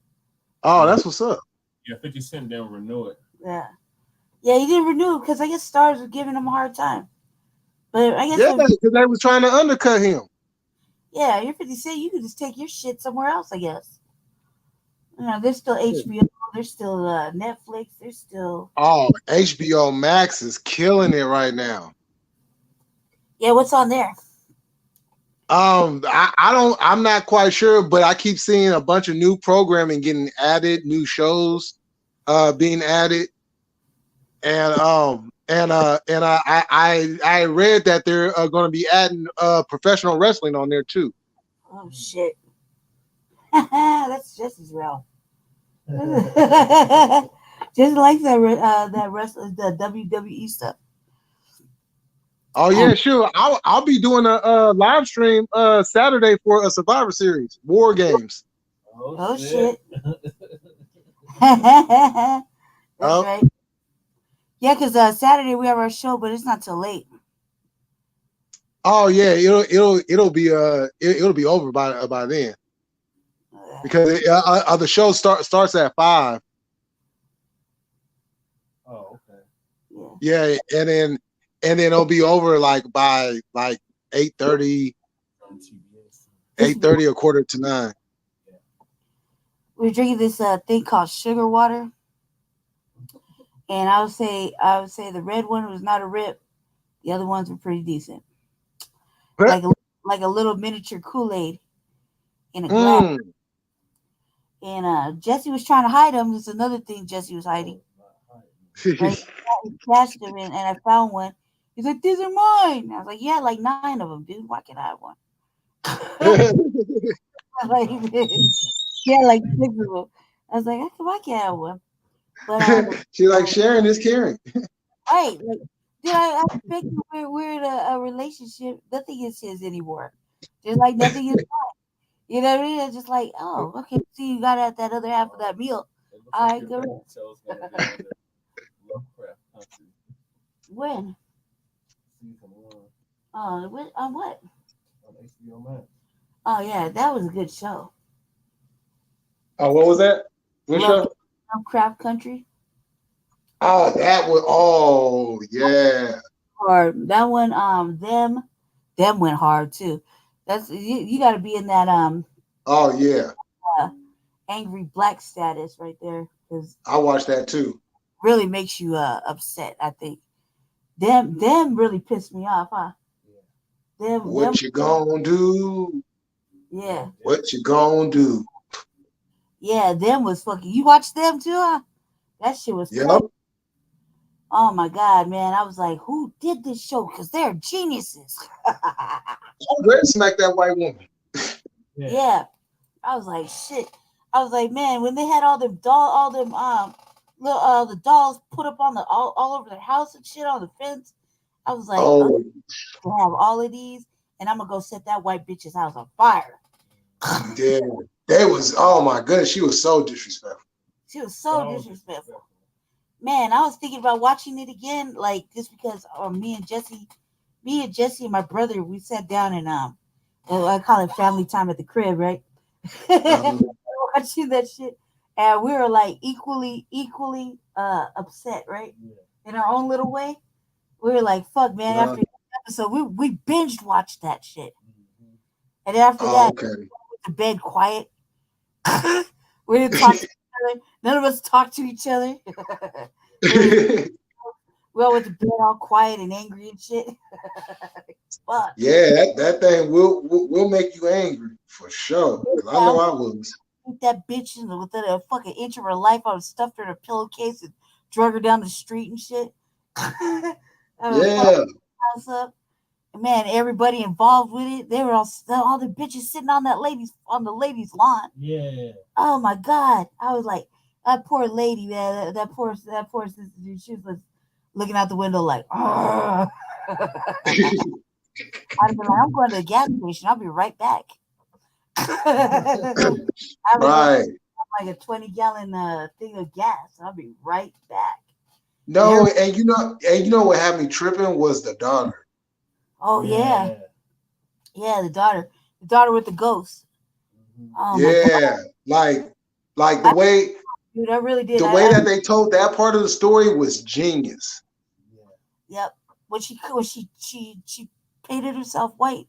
Oh, that's what's up. Yeah, 50 Cent didn't renew it. Yeah, he didn't renew because I guess Stars was giving him a hard time. But I guess because they was trying to undercut him. Yeah, you're 50 Cent. You could just take your shit somewhere else, I guess. You know, there's still HBO, there's still Netflix, there's still. Oh, HBO Max is killing it right now. Yeah, what's on there? I'm not quite sure, but I keep seeing a bunch of new programming getting added, new shows being added, and I read that they're going to be adding professional wrestling on there too. Oh shit. That's just as real. Just like that wrestler, the WWE stuff. Oh yeah, sure. I'll be doing a live stream Saturday for a Survivor Series, War Games. Oh shit. That's right. Yeah, because Saturday we have our show, but it's not till late. Oh yeah, it'll be over by then because the show starts at 5. Oh, okay. Yeah, and then it'll be over like by like 8:30, On TBS. 8:30 or 8:45. We're drinking this thing called sugar water, and I would say the red one was not a rip. The other ones were pretty decent, like a little miniature Kool-Aid in a glass. Mm. And Jesse was trying to hide them. There's another thing Jesse was hiding. Right? He cashed them in, and I found one. He's like, "These are mine." I was like, "Yeah, like 9 of them, dude. Why can't I have one?" Like, yeah, like 6 of them. I was like, "Why can't I have one?" But She like sharing is caring. right, like, dude, I expect we're in a relationship. Nothing is his anymore. Just like nothing is mine. You know what I mean? It's just like, oh, okay. See, you got at that other half of that meal. All right, go ahead. Show's gonna be on the Lovecraft Country When? season 1 On what? on HBO Max. Oh yeah, that was a good show. Oh, what was that? What show? Lovecraft Country. Oh, that was. Oh, yeah. Or that one. Them went hard too. That's you got to be in that Oh, yeah. angry black status right there because I watched that too. really makes you upset. I think them really pissed me off, huh? Them, What you gonna do? yeah, What you gonna do? yeah. Them was fucking. You watched them too, huh? That shit was Yep. crazy. Oh my god, man! I was like, who did this show? Because they're geniuses. Where smack that white woman? Yeah, I was like, shit. I was like, man, when they had all the dolls put up on all over their house and shit on the fence, I was like, Oh, to have all of these, and I'm gonna go set that white bitch's house on fire. damn. That was. Oh my goodness, she was so disrespectful. She was so disrespectful. Man, I was thinking about watching it again, like just because me and Jesse and my brother, we sat down and I call it family time at the crib, right? Watching that shit, and we were like equally upset, right? In our own little way. We were like, "Fuck, man!" After the episode, we binged watched that shit, and after that, okay. we went to bed quiet. We didn't talk to each other. None of us talked to each other. We all went to bed all quiet and angry and shit. Fuck. Yeah, that thing will make you angry for sure. 'Cause I know I was. That bitch within a fucking inch of her life, I was stuffed her in a pillowcase and drug her down the street and shit. Yeah. House up. And man, everybody involved with it, they were all the bitches sitting on the lady's lawn. Yeah. Oh my god. I was like, that poor lady, man, that poor sister, she was looking out the window like, I'd be like, I'm going to the gas station. I'll be right back. Right. Like a 20-gallon thing of gas. I'll be right back. No, and you know what had me tripping was the daughter. Oh yeah. The daughter with the ghost. Oh yeah, like the way, dude, I really did. The way that they told that part of the story was genius. Yep. When she painted herself white,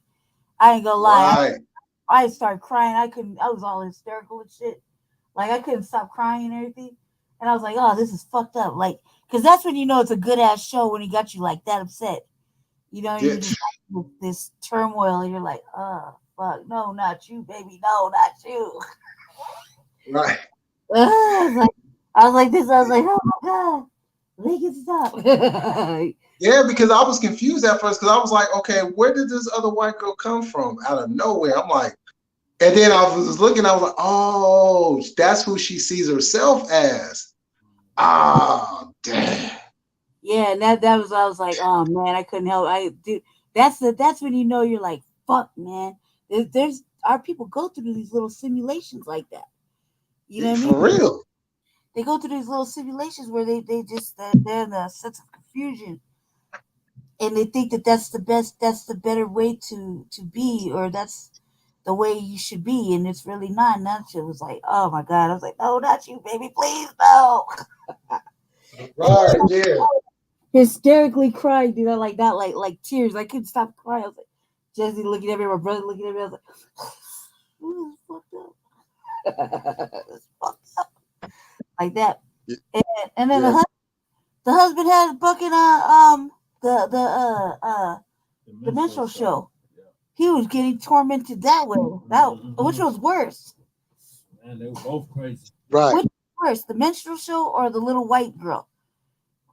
I ain't gonna lie. Right. I started crying. I was all hysterical and shit. Like I couldn't stop crying and everything. And I was like, oh, this is fucked up. Like, because that's when you know it's a good ass show when he got you like that upset. You know, you just like this turmoil, and you're like, oh fuck, no, not you, baby, no, not you. Right. I was like, oh my god, make it stop. Yeah, because I was confused at first because I was like, okay, where did this other white girl come from? Out of nowhere. I'm like, and then I was looking, I was like, oh, that's who she sees herself as. Ah, damn. Yeah, and that was I was like, oh man, I couldn't help. That's when you know you're like, fuck, man. There's our people go through these little simulations like that. You know what I mean? For real. They go through these little simulations where they're in a sense of confusion. and they think that that's the better way to be, or that's the way you should be, and it's really not. And that shit was like, oh my god! I was like, no, not you, baby, please, no. Right, yeah. Hysterically cried, dude. I like that, like tears. I couldn't stop crying. I was like, Jesse looking at me, my brother looking at me. I was like, ooh, it's fucked up. It's fucked up. Like that. Yeah. And then Yeah. the husband had fucking the menstrual show. He was getting tormented that way. Which was worse? Man, they were both crazy. Right. Which was worse, the menstrual show or the little white girl?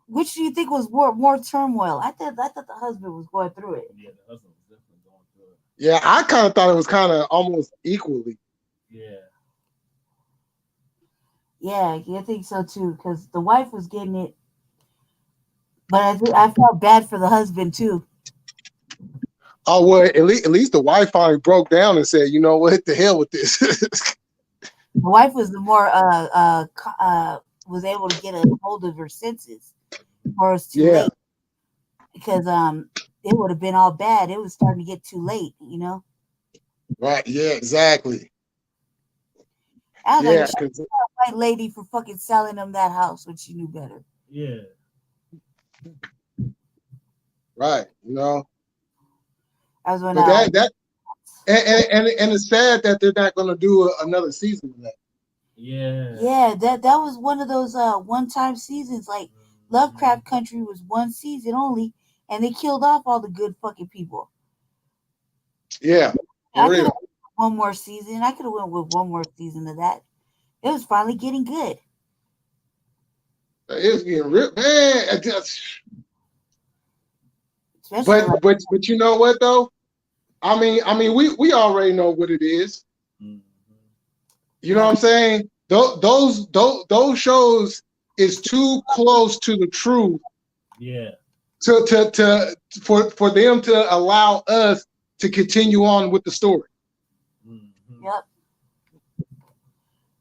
Which do you think was more turmoil? I thought the husband was going through it. Yeah, the husband was definitely going through it. Yeah, I kind of thought it was kind of almost equally. Yeah. Yeah, I think so too. Because the wife was getting it, but I felt bad for the husband too. Oh well, at least the wife finally broke down and said, "You know what? The hell with this." The wife was the more was able to get a hold of her senses, or it was too Yeah. late. Because it would have been all bad. It was starting to get too late, you know. Right. Yeah. Exactly. I was Yeah. like, shut up, white lady, for fucking selling them that house when she knew better. Yeah. Right. You know. That was when But that and it's sad that they're not going to do another season of that. Yeah. Yeah, that was one of those one-time seasons. Like Lovecraft Country was one season only, and they killed off all the good fucking people. Yeah. I For could have real. one more season. I could have went with one more season of that. It was finally getting good. It's getting real, man. Especially But you know what though? I mean, we already know what it is. You know what I'm saying? Those shows is too close to the truth. Yeah. For them to allow us to continue on with the story.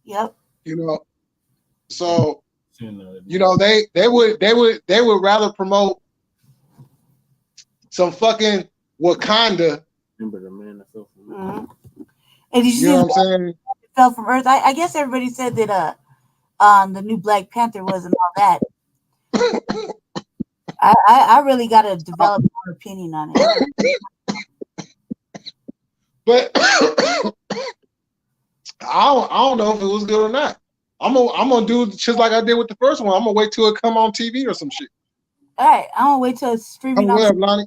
Yep. You know, so You know they would rather promote some fucking Wakanda. Remember the man that fell from Earth? Mm-hmm. And did you know see what I'm saying? Fell from Earth? I guess everybody said that the new Black Panther wasn't all that. I really got to develop my opinion on it. But I don't know if it was good or not. I'm gonna do just like I did with the first one. I'm gonna wait till it come on TV or some shit. All right, I'm gonna wait till it's streaming. Lonnie.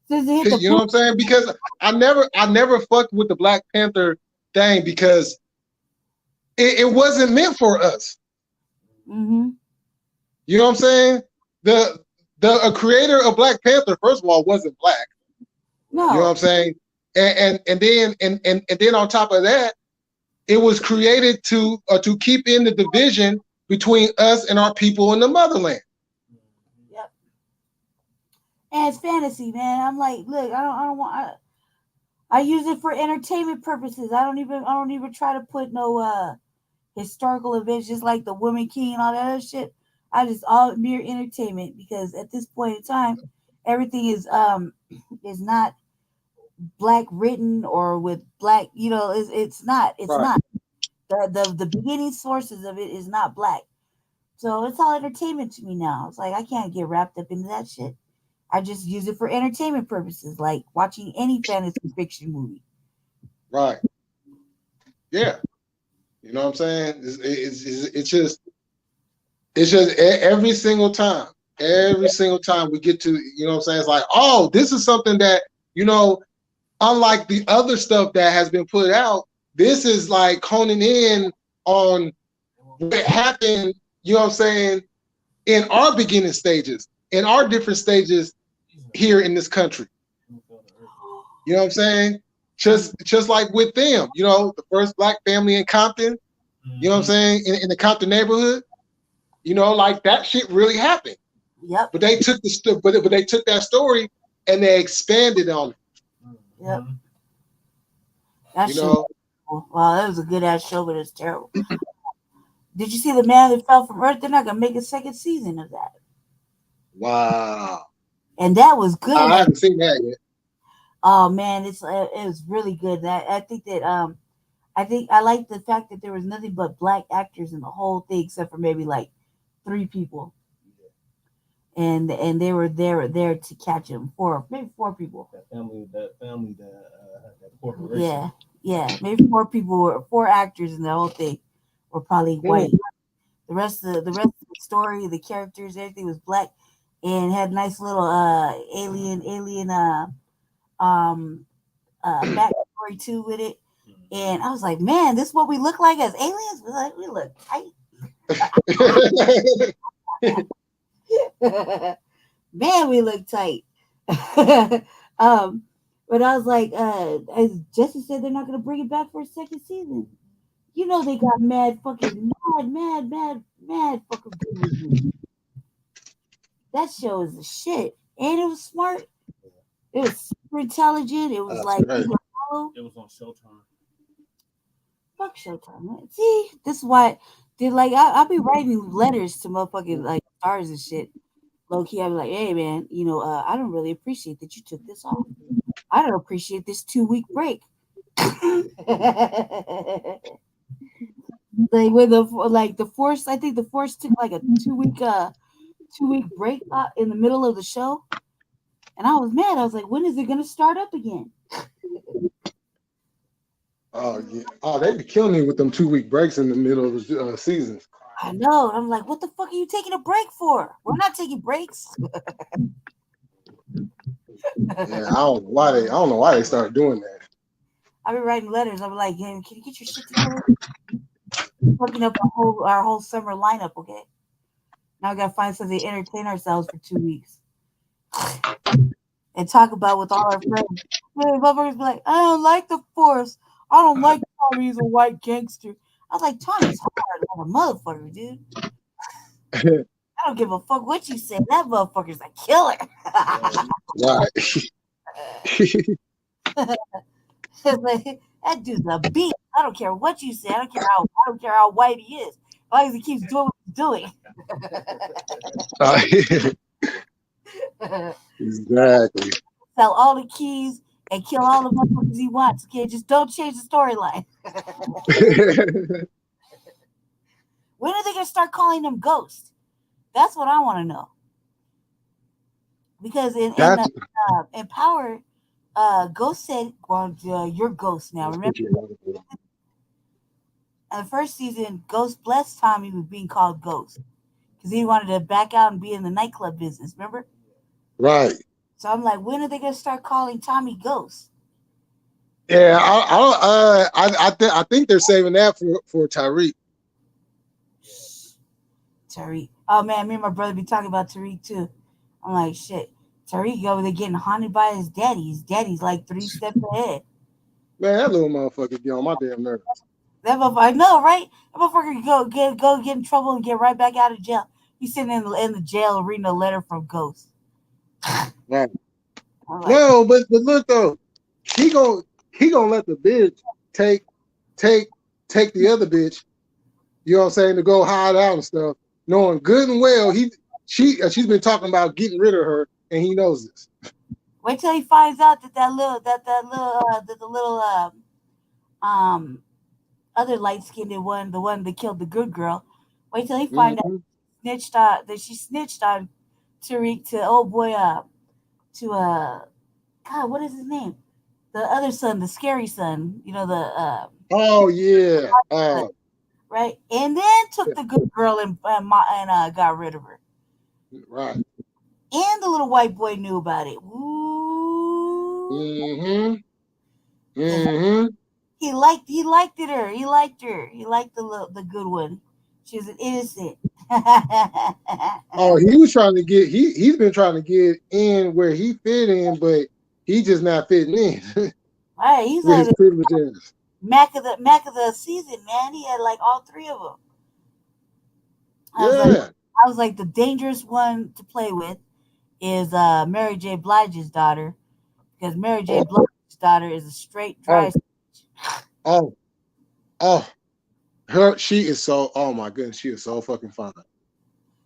You know what I'm saying? Because I never fucked with the Black Panther thing because it wasn't meant for us. Mm-hmm. You know what I'm saying? The creator of Black Panther, first of all, wasn't black. No. You know what I'm saying? And then on top of that, it was created to keep in the division between us and our people in the motherland. Yep. And it's fantasy, man. I'm like, look, I don't want. I use it for entertainment purposes. I don't even try to put no historical events, just like the Woman King and all that other shit. I just all mere entertainment, because at this point in time, everything is not black written or with black, you know, it's not not the beginning sources of it is not black, so it's all entertainment to me now. It's like I can't get wrapped up into that shit. I just use it for entertainment purposes, like watching any fantasy fiction movie. Right. Yeah. You know what I'm saying? It's just every single time we get to, you know what I'm saying, it's like, oh, this is something that, you know, unlike the other stuff that has been put out, this is like honing in on what happened, you know what I'm saying, in our beginning stages, in our different stages here in this country. You know what I'm saying? Just like with them, you know, the first black family in Compton, you know what I'm saying, in the Compton neighborhood, you know, like that shit really happened. Yep. But they took but they took that story and they expanded on it. Yep. That you know, wow, that was a good ass show, but it's terrible. Did you see The Man That Fell from Earth? They're not gonna make a second season of that. Wow. And that was good. I haven't seen that yet. Oh man, it was really good. I think that I like the fact that there was nothing but black actors in the whole thing except for maybe like 3 people. And they were there to catch him. Maybe 4 people. That corporation. Yeah. Maybe 4 people 4 actors in the whole thing were probably white. The rest of the story, the characters, everything was black, and had nice little alien backstory too with it. And I was like, man, this is what we look like as aliens. We look tight. Man, we look tight. But I was like, as Jesse said, they're not gonna bring it back for a second season. You know they got mad fucking fucking. That show is the shit, and it was smart. It was super intelligent. It was That's right. It was on Showtime. Fuck Showtime, man. See, this is why I'll be writing letters to motherfucking like stars and shit. Low key, I'll be like, hey man, I don't really appreciate that you took this off. I don't appreciate this 2-week break. Like with the Force, I think the Force took like a 2-week break in the middle of the show, and I was mad. I was like, when is it gonna start up again? Oh yeah. Oh, they be killing me with them 2-week breaks in the middle of the seasons. I know. I'm like, what the fuck are you taking a break for? We're not taking breaks. Yeah, I don't know why they started doing that. I've been writing letters. I'm like, hey, can you get your shit together? Fucking up our whole summer lineup, okay? Now we gotta find something to entertain ourselves for 2 weeks. And talk about with all our friends. Motherfuckers be like, I don't like the Force. I don't like Tommy. He's a white gangster. I was like, Tommy's hard like a motherfucker, dude. I don't give a fuck what you say. That motherfucker's a killer. Right. That dude's a beast. I don't care what you say. I don't care how white he is. As long as he keeps doing what he's doing. Exactly. Sell all the keys and kill all the motherfuckers he wants. Okay, just don't change the storyline. When are they gonna start calling them ghosts? That's what I want to know. Because in Power, Ghost said, well, you're Ghost now. Remember? In the first season, Ghost blessed Tommy with being called Ghost because he wanted to back out and be in the nightclub business. Remember? Right. So I'm like, when are they gonna start calling Tommy Ghost? Yeah, I think they're saving that for Tariq. Tariq. Oh man, me and my brother be talking about Tariq too. I'm like, shit. Tariq over there getting haunted by his daddy. His daddy's like 3 steps ahead. Man, that little motherfucker get on my damn nerves. That motherfucker, I know, right? That motherfucker go get in trouble and get right back out of jail. He's sitting in the jail reading a letter from Ghost. Right. Like, no, but look though, he gonna let the bitch take the other bitch. You know what I'm saying, to go hide out and stuff, knowing good and well she's been talking about getting rid of her, and he knows this. Wait till he finds out that the little other light skinned one, the one that killed the good girl. Wait till he finds out she snitched on Tariq to old boy God, what is his name? The other son, the scary son. You know the oh yeah. Right, and then took the good girl and got rid of her. Right. And the little white boy knew about it. Ooh. Mm-hmm. Mm-hmm. He liked her. He liked her. He liked the good one. She was an innocent. Oh, he was trying to get he's been trying to get in where he fit in, but he just not fitting in. Right, he's with like his privileges. Mac of the season, man. He had like all 3 of them. I was like, the dangerous one to play with is Mary J. Blige's daughter, because Mary J. Blige's daughter is a straight dry. She is so. Oh my goodness, she is so fucking fine.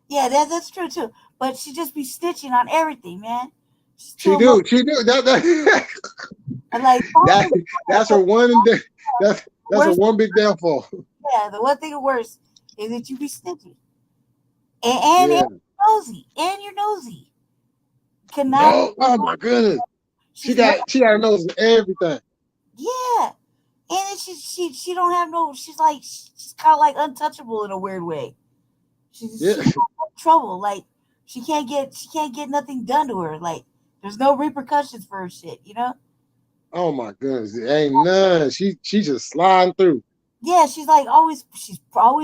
Yeah, that's true too. But she just be snitching on everything, man. She's She too do. much. She do. And like, That's her one. That's her worst, one big downfall. yeah, the one thing worse is that you be snitching. And Yeah. you're nosy. Cannot. No. Oh my goodness. She She's not. got a nose in everything. Yeah. And then she don't have no. She's kind of like untouchable in a weird way. She's Yeah. in trouble. Like she can't get nothing done to her. Like there's no repercussions for her shit. You know. Oh my goodness. There ain't none. She just sliding through. Yeah, she's always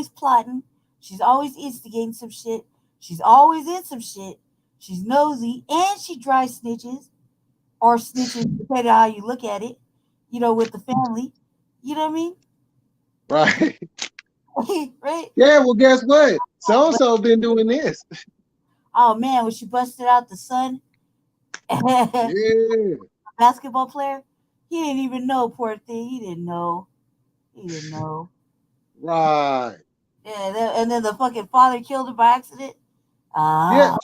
plotting. She's always instigating some shit. She's always in some shit. She's nosy and she dry snitches or snitches, depending on how you look at it. You know, with the family. You know what Right. I mean? Right? Yeah, well, guess what? So been doing this. Oh man, when she busted out the son, Yeah. basketball player, he didn't even know, poor thing. He didn't know. He didn't know. Right. Yeah, and then the fucking father killed him by accident. Yeah.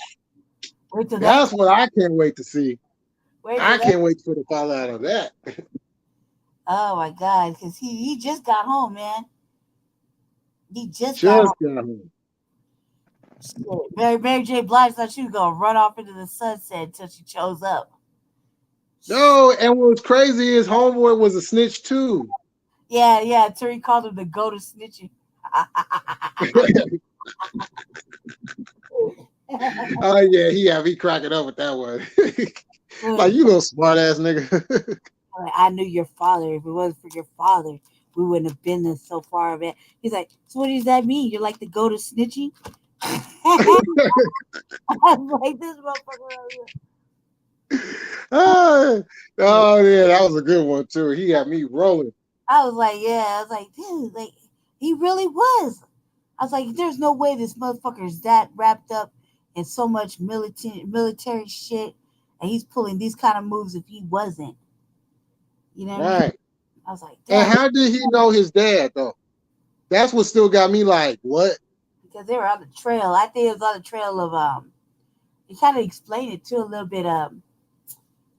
Wait till That's what I can't wait to see. wait till I that. can't wait for the fallout of that. Oh my god, because he just got home, man. He just Just got home. got home. Shit. Mary J. Blige thought she was gonna run off into the sunset until she chose up. No, and what's crazy is homeboy was a snitch too. Yeah. Turi called him the go to snitching. Oh yeah, he cracking up with that one. Like, you little smart ass nigga. I knew your father. If it wasn't for your father, we wouldn't have been this so far, man. He's like, so what does that mean? You're like the go to snitching? I was like, this motherfucker over here. Oh yeah, that was a good one too. He got me rolling. I was like, dude, like he really was. I was like, there's no way this motherfucker is that wrapped up in so much military shit, and he's pulling these kind of moves if he wasn't. You know what I mean? Right. I was like, And damn, how did he know his dad though? That's what still got me like, what? because they were on the trail. I think it was on the trail of He kind of explained it too a little bit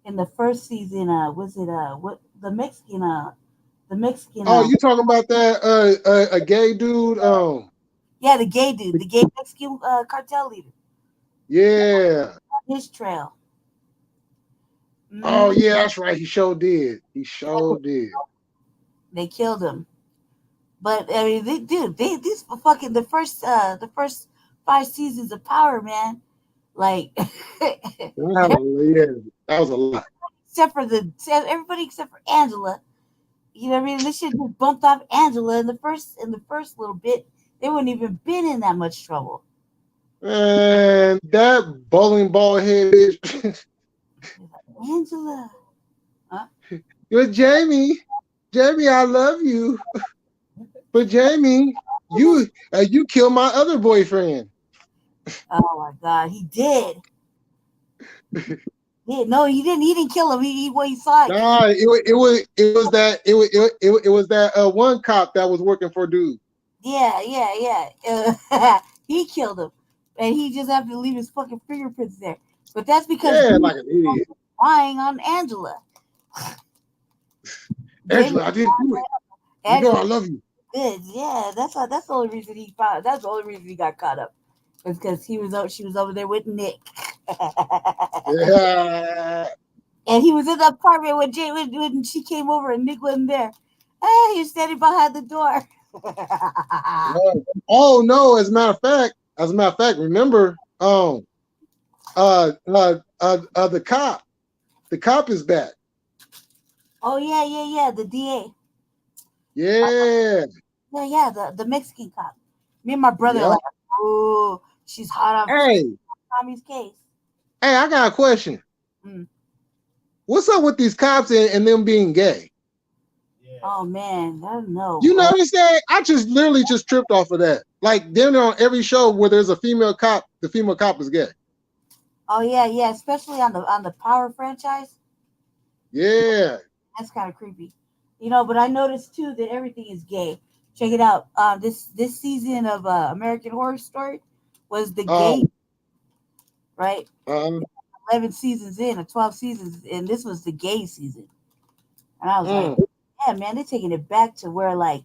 in the first season. Was it what the Mexican Oh, you talking about that a gay dude? Yeah, the gay dude, the gay Mexican cartel leader. Yeah. His trail. Oh yeah, that's right. He sure did. He sure did. They killed him. But I mean, these fucking the first 5 seasons of Power, man. Like, Yeah, that was a lot. except for everybody except for Angela. You know what I mean? They should have bumped off Angela in the first little bit. They wouldn't even been in that much trouble. And that bowling ball head bitch. Angela. You're Jamie. Jamie, I love you. But Jamie, you killed my other boyfriend. Oh my God, he did. No, he didn't. He didn't kill him. He saw it. Nah, it was that one cop that was working for dude. Yeah. He killed him, and he just had to leave his fucking fingerprints there. But that's because Yeah, like an idiot. Lying on Angela. Angela, I didn't do it. You know I love you. Good, yeah. That's the only reason he found. That's the only reason he got caught up. Was because she was over there with Nick. Yeah. And he was in the apartment when she came over and Nick wasn't there. He was standing behind the door. Oh no! As a matter of fact, remember, the cop is back. Oh yeah. The DA. Yeah. The Mexican cop. Me and my brother are like, oh, she's hot on Tommy's case. Hey, I got a question. What's up with these cops and them being gay? Oh man, I don't know. You notice that? I just literally tripped off of that. Like, they're on every show where there's a female cop, the female cop is gay. Oh yeah, especially on the Power franchise. Yeah. That's kind of creepy. You know, but I noticed too that everything is gay. Check it out. This season of American Horror Story was the Oh. gay, right? Uh, 11 seasons in or 12 seasons, and this was the gay season. And I was like, yeah, man, they're taking it back to where like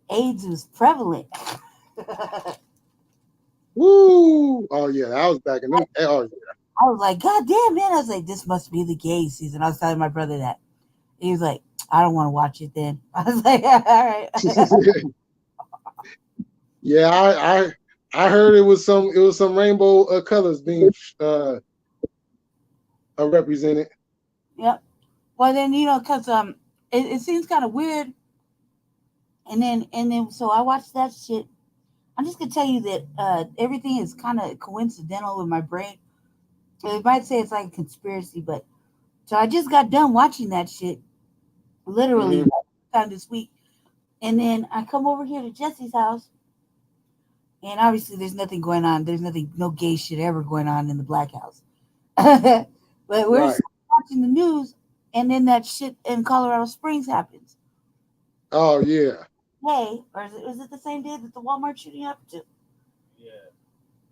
AIDS was prevalent. woo! Oh yeah, that was back in them. Oh I was like, God damn, man. I was like, this must be the gay season. I was telling my brother that. He was like, I don't want to watch it then. I was like, all right. yeah. I heard it was some rainbow colors being represented. Yep. Well, then, because it seems kind of weird. And then, so I watched that shit. I'm just gonna tell you that everything is kind of coincidental with my brain. It might say it's like a conspiracy, but so I just got done watching that shit, literally time this week, and then I come over here to Jesse's house, and obviously there's nothing going on. There's no gay shit ever going on in the Black House, but we're Right. watching the news, and then that shit in Colorado Springs happens. Oh yeah. Hey, or is it the same day that the Walmart shooting happened too? Yeah.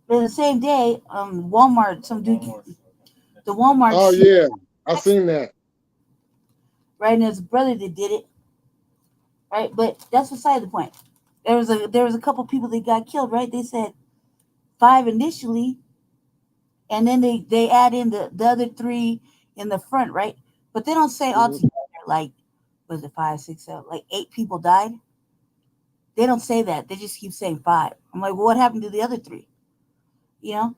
But the same day, Walmart, some dude, the Walmart. Oh yeah, I seen that. Right, and it's a brother that did it. Right, but that's beside the point. There was a couple people that got killed. Right, they said 5 initially, and then they add in the other 3 in the front. Right, but they don't say altogether like was it 5, 6, 7, like 8 people died. They don't say that. They just keep saying 5. I'm like, well, what happened to the other 3? You know.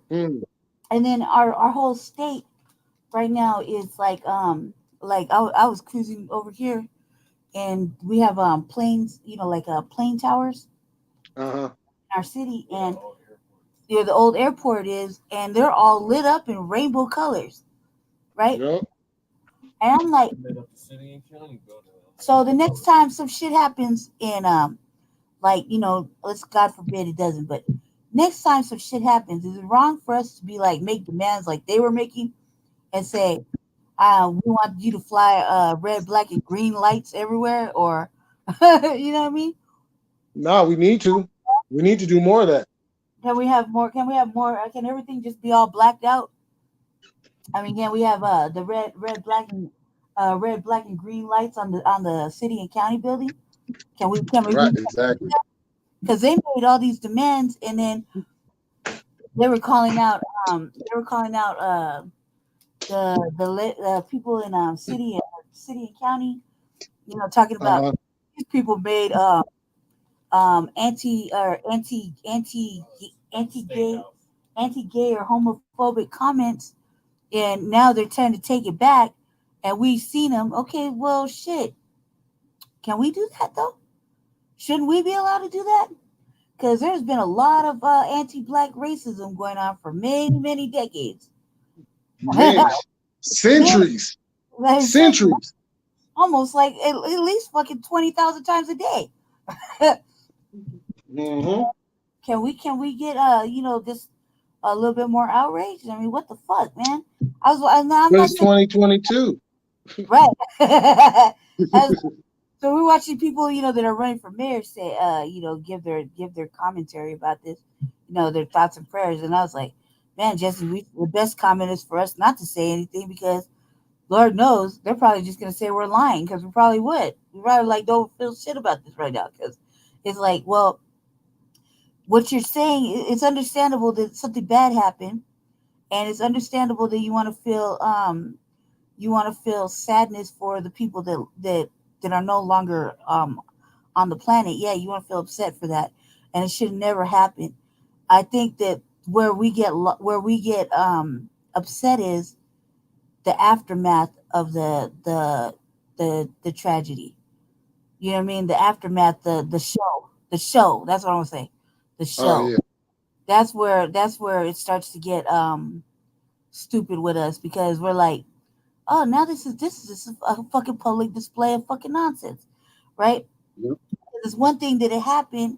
And then our whole state right now is like I was cruising over here, and we have planes, like plane towers in our city, and the old airport is, and they're all lit up in rainbow colors, right? Yep. And I'm like, so the next time some shit happens in like let's God forbid it doesn't, but next time some shit happens, is it wrong for us to be like make demands like they were making and say, we want you to fly red, black, and green lights everywhere, or you know what I mean? No, we need to. We need to do more of that. Can we have more? Can we have more? Can everything just be all blacked out? I mean, can we have the red, black, and green lights on the city and county building? Can we? Right, exactly. Because they made all these demands, and then they were calling out. The people in city and county, talking about these people made anti gay or homophobic comments, and now they're trying to take it back, and we've seen them. Okay, well, shit, can we do that though? Shouldn't we be allowed to do that? Because there's been a lot of anti-black racism going on for many decades. Centuries. Centuries. Almost like at least fucking 20,000 times a day. Can we get just a little bit more outraged? I mean, what the fuck, man? It's 2022. Right. So we're watching people, that are running for mayor say, give their commentary about this, their thoughts and prayers. And I was like, man, Jesse, the best comment is for us not to say anything, because Lord knows they're probably just gonna say we're lying, because we probably would. We probably like don't feel shit about this right now, because it's like, well, what you're saying, it's understandable that something bad happened, and it's understandable that you want to feel sadness for the people that are no longer on the planet. Yeah, you want to feel upset for that, and it should never happen. I think that where we get upset is the aftermath of the tragedy. You know what I mean? The aftermath, the show. That's what I want to say. The show. Oh, yeah. That's where it starts to get stupid with us, because we're like, oh, now this is just a fucking public display of fucking nonsense, right? Yep. There's one thing that it happened,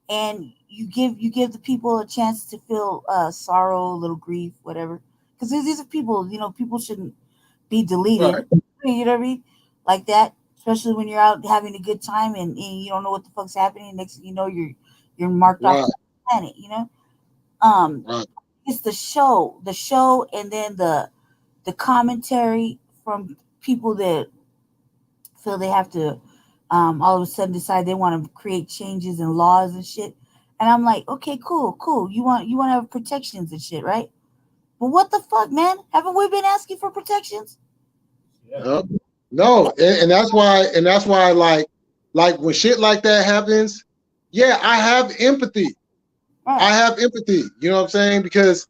and you give the people a chance to feel sorrow, a little grief, whatever. Because these are people, people shouldn't be deleted. Right. You know what I mean? Like that, especially when you're out having a good time and you don't know what the fuck's happening. Next thing you know, you're marked off the planet. Right. It's the show, and then the commentary from people that feel they have to all of a sudden decide they want to create changes in laws and shit. And I'm like, okay, cool. You want to have protections and shit, right? But what the fuck, man? Haven't we been asking for protections? Yeah. No, and that's why like when shit like that happens, yeah, I have empathy. Right. I have empathy. You know what I'm saying? Because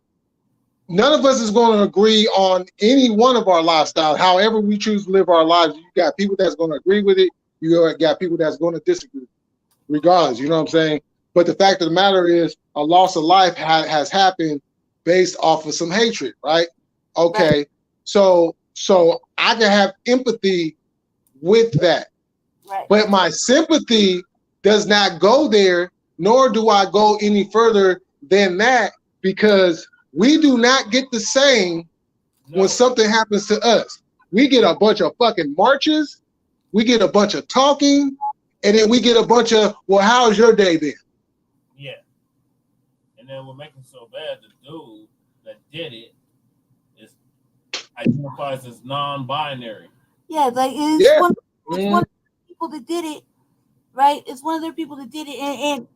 none of us is going to agree on any one of our lifestyles. However we choose to live our lives, you got people that's going to agree with it. You got people that's going to disagree, regardless. You know what I'm saying? But the fact of the matter is, a loss of life has happened based off of some hatred, right? Okay, Right. so I can have empathy with that, Right. but my sympathy does not go there, nor do I go any further than that, because we do not get the same when something happens to us. We get a bunch of fucking marches, we get a bunch of talking, and then we get a bunch of, well, how's your day been? Yeah. And then what makes it so bad, the dude that did it is identifies as non-binary. Yeah, like it's Yeah. one of the people that did it, right? It's one of their people that did it, and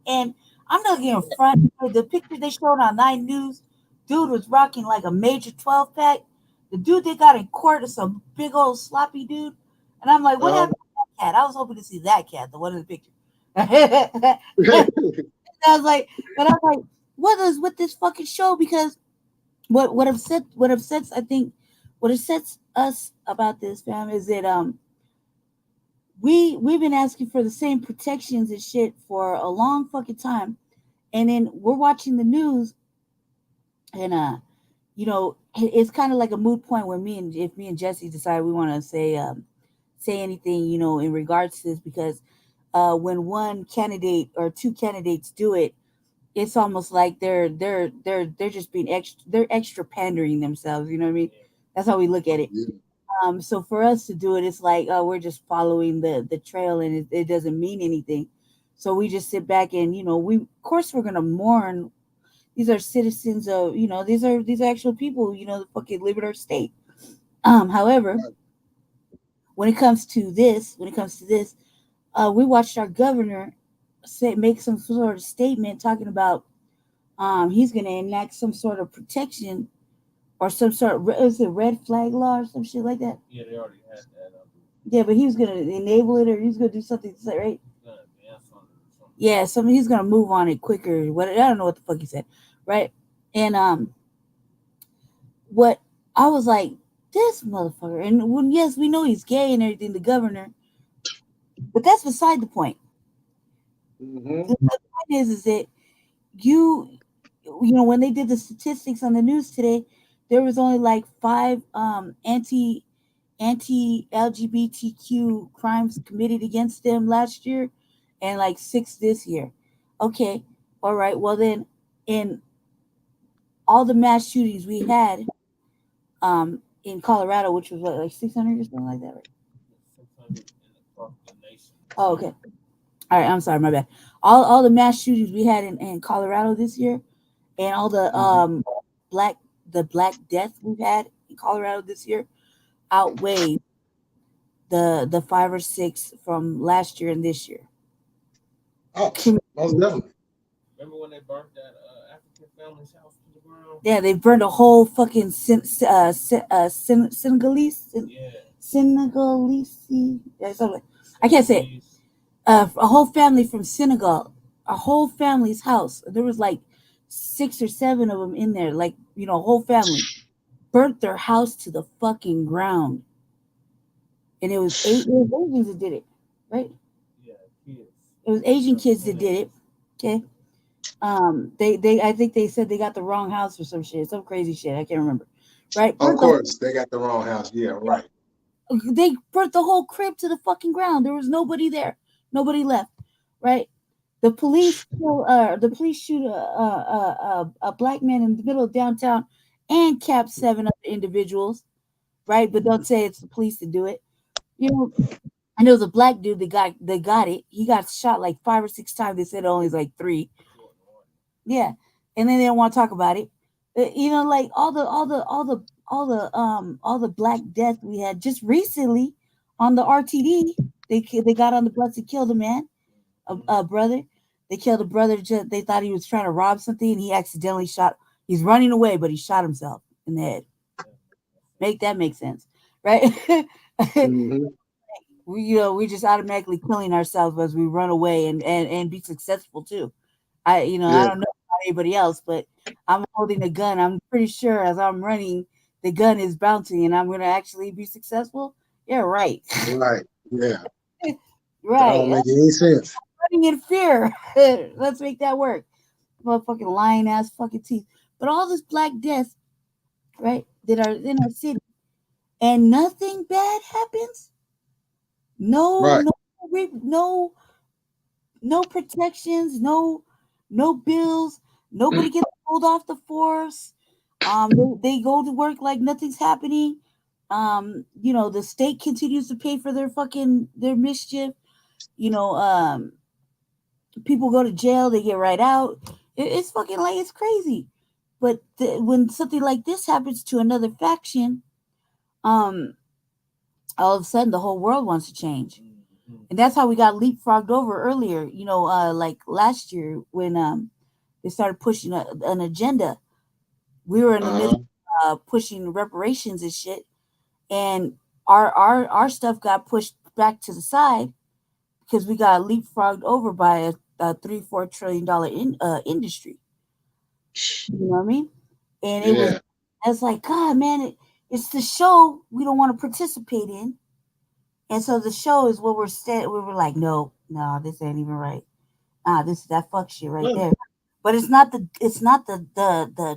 I'm not getting front. The picture they showed on 9 News, dude was rocking like a major 12 pack. The dude they got in court is some big old sloppy dude, and I'm like, what happened to that cat? I was hoping to see that cat, the one in the picture. I was like, what is with this fucking show? Because what upsets I think what upsets us about this, fam, is that we've been asking for the same protections and shit for a long fucking time, and then we're watching the news, and it's kind of like a moot point when if me and Jesse decide we want to say anything, in regards to this, because when one candidate or two candidates do it, it's almost like they're just being extra pandering themselves. You know what I mean? That's how we look at it. So for us to do it, it's like, oh, we're just following the trail, and it doesn't mean anything. So we just sit back and of course we're gonna mourn. These are citizens of these are actual people that fucking live in our state. However, when it comes to this, we watched our governor make some sort of statement talking about he's going to enact some sort of protection or some sort of red flag law or some shit like that. Yeah, they already had that. Yeah, but he was going to enable it, or he was going to do something, right? Yeah, he's going to move on it quicker. I don't know what the fuck he said, right? And what I was like, this motherfucker, and when yes, we know he's gay and everything, the governor, but that's beside the point. Mm-hmm. The point is that when they did the statistics on the news today, there was only like 5 anti LGBTQ crimes committed against them last year, and like 6 this year. Okay, all right. Well then, in all the mass shootings we had in Colorado, which was like 600 or something like that, right? 600 across the nation. Oh, okay. All right, I'm sorry, my bad. All the mass shootings we had in Colorado this year, and all the black death we've had in Colorado this year, outweigh the 5 or 6 from last year and this year. Oh, most definitely. Remember when they burnt that African family's house to the ground? Yeah, they burned a whole fucking Senegalese. Yeah. Senegalese. Yeah, something. I can't say it. A whole family from Senegal, a whole family's house. There was like 6 or 7 of them in there, like a whole family burnt their house to the fucking ground, and it was 8 Asians that did it, right? Yeah, kids. It was Asian kids that did it. Okay, they I think they said they got the wrong house or some shit, some crazy shit. I can't remember. Right? Of course, they got the wrong house. Yeah, right. They burnt the whole crib to the fucking ground. There was nobody there. Nobody left, right? The police shoot a black man in the middle of downtown and cap 7 other individuals, right? But don't say it's the police to do it. And there was a black dude that got it. He got shot like 5 or 6 times. They said only like 3. Yeah, and then they don't want to talk about it. You know, like all the Black Death we had just recently on the RTD. They got on the bus and killed a man, a brother. They killed a brother. They thought he was trying to rob something, and he accidentally shot. He's running away, but he shot himself in the head. Make sense, right? Mhm. we just automatically killing ourselves as we run away and be successful too. I Yeah. don't know about anybody else, but I'm holding a gun. I'm pretty sure as I'm running, the gun is bouncing, and I'm gonna actually be successful. Yeah, right. Right. Yeah. That Right. don't make any sense. Running in fear. Let's make that work. Motherfucking lying ass fucking teeth. But all this Black Death, right, that are in our city, and nothing bad happens. No, Right. no protections, no bills. Nobody gets pulled off the force. They go to work like nothing's happening. The state continues to pay for their mischief. You know, people go to jail, they get right out. It's fucking like it's crazy. But when something like this happens to another faction, um, all of a sudden the whole world wants to change. And that's how we got leapfrogged over earlier, like last year when they started pushing an agenda. We were in the middle of pushing reparations and shit, and our stuff got pushed back to the side because we got leapfrogged over by a $3-4 trillion industry. You know what I mean? And Yeah. it's like, God, man, it's the show we don't want to participate in. And so the show is what we were like, no, this ain't even right. This is that fuck shit right there. But it's not the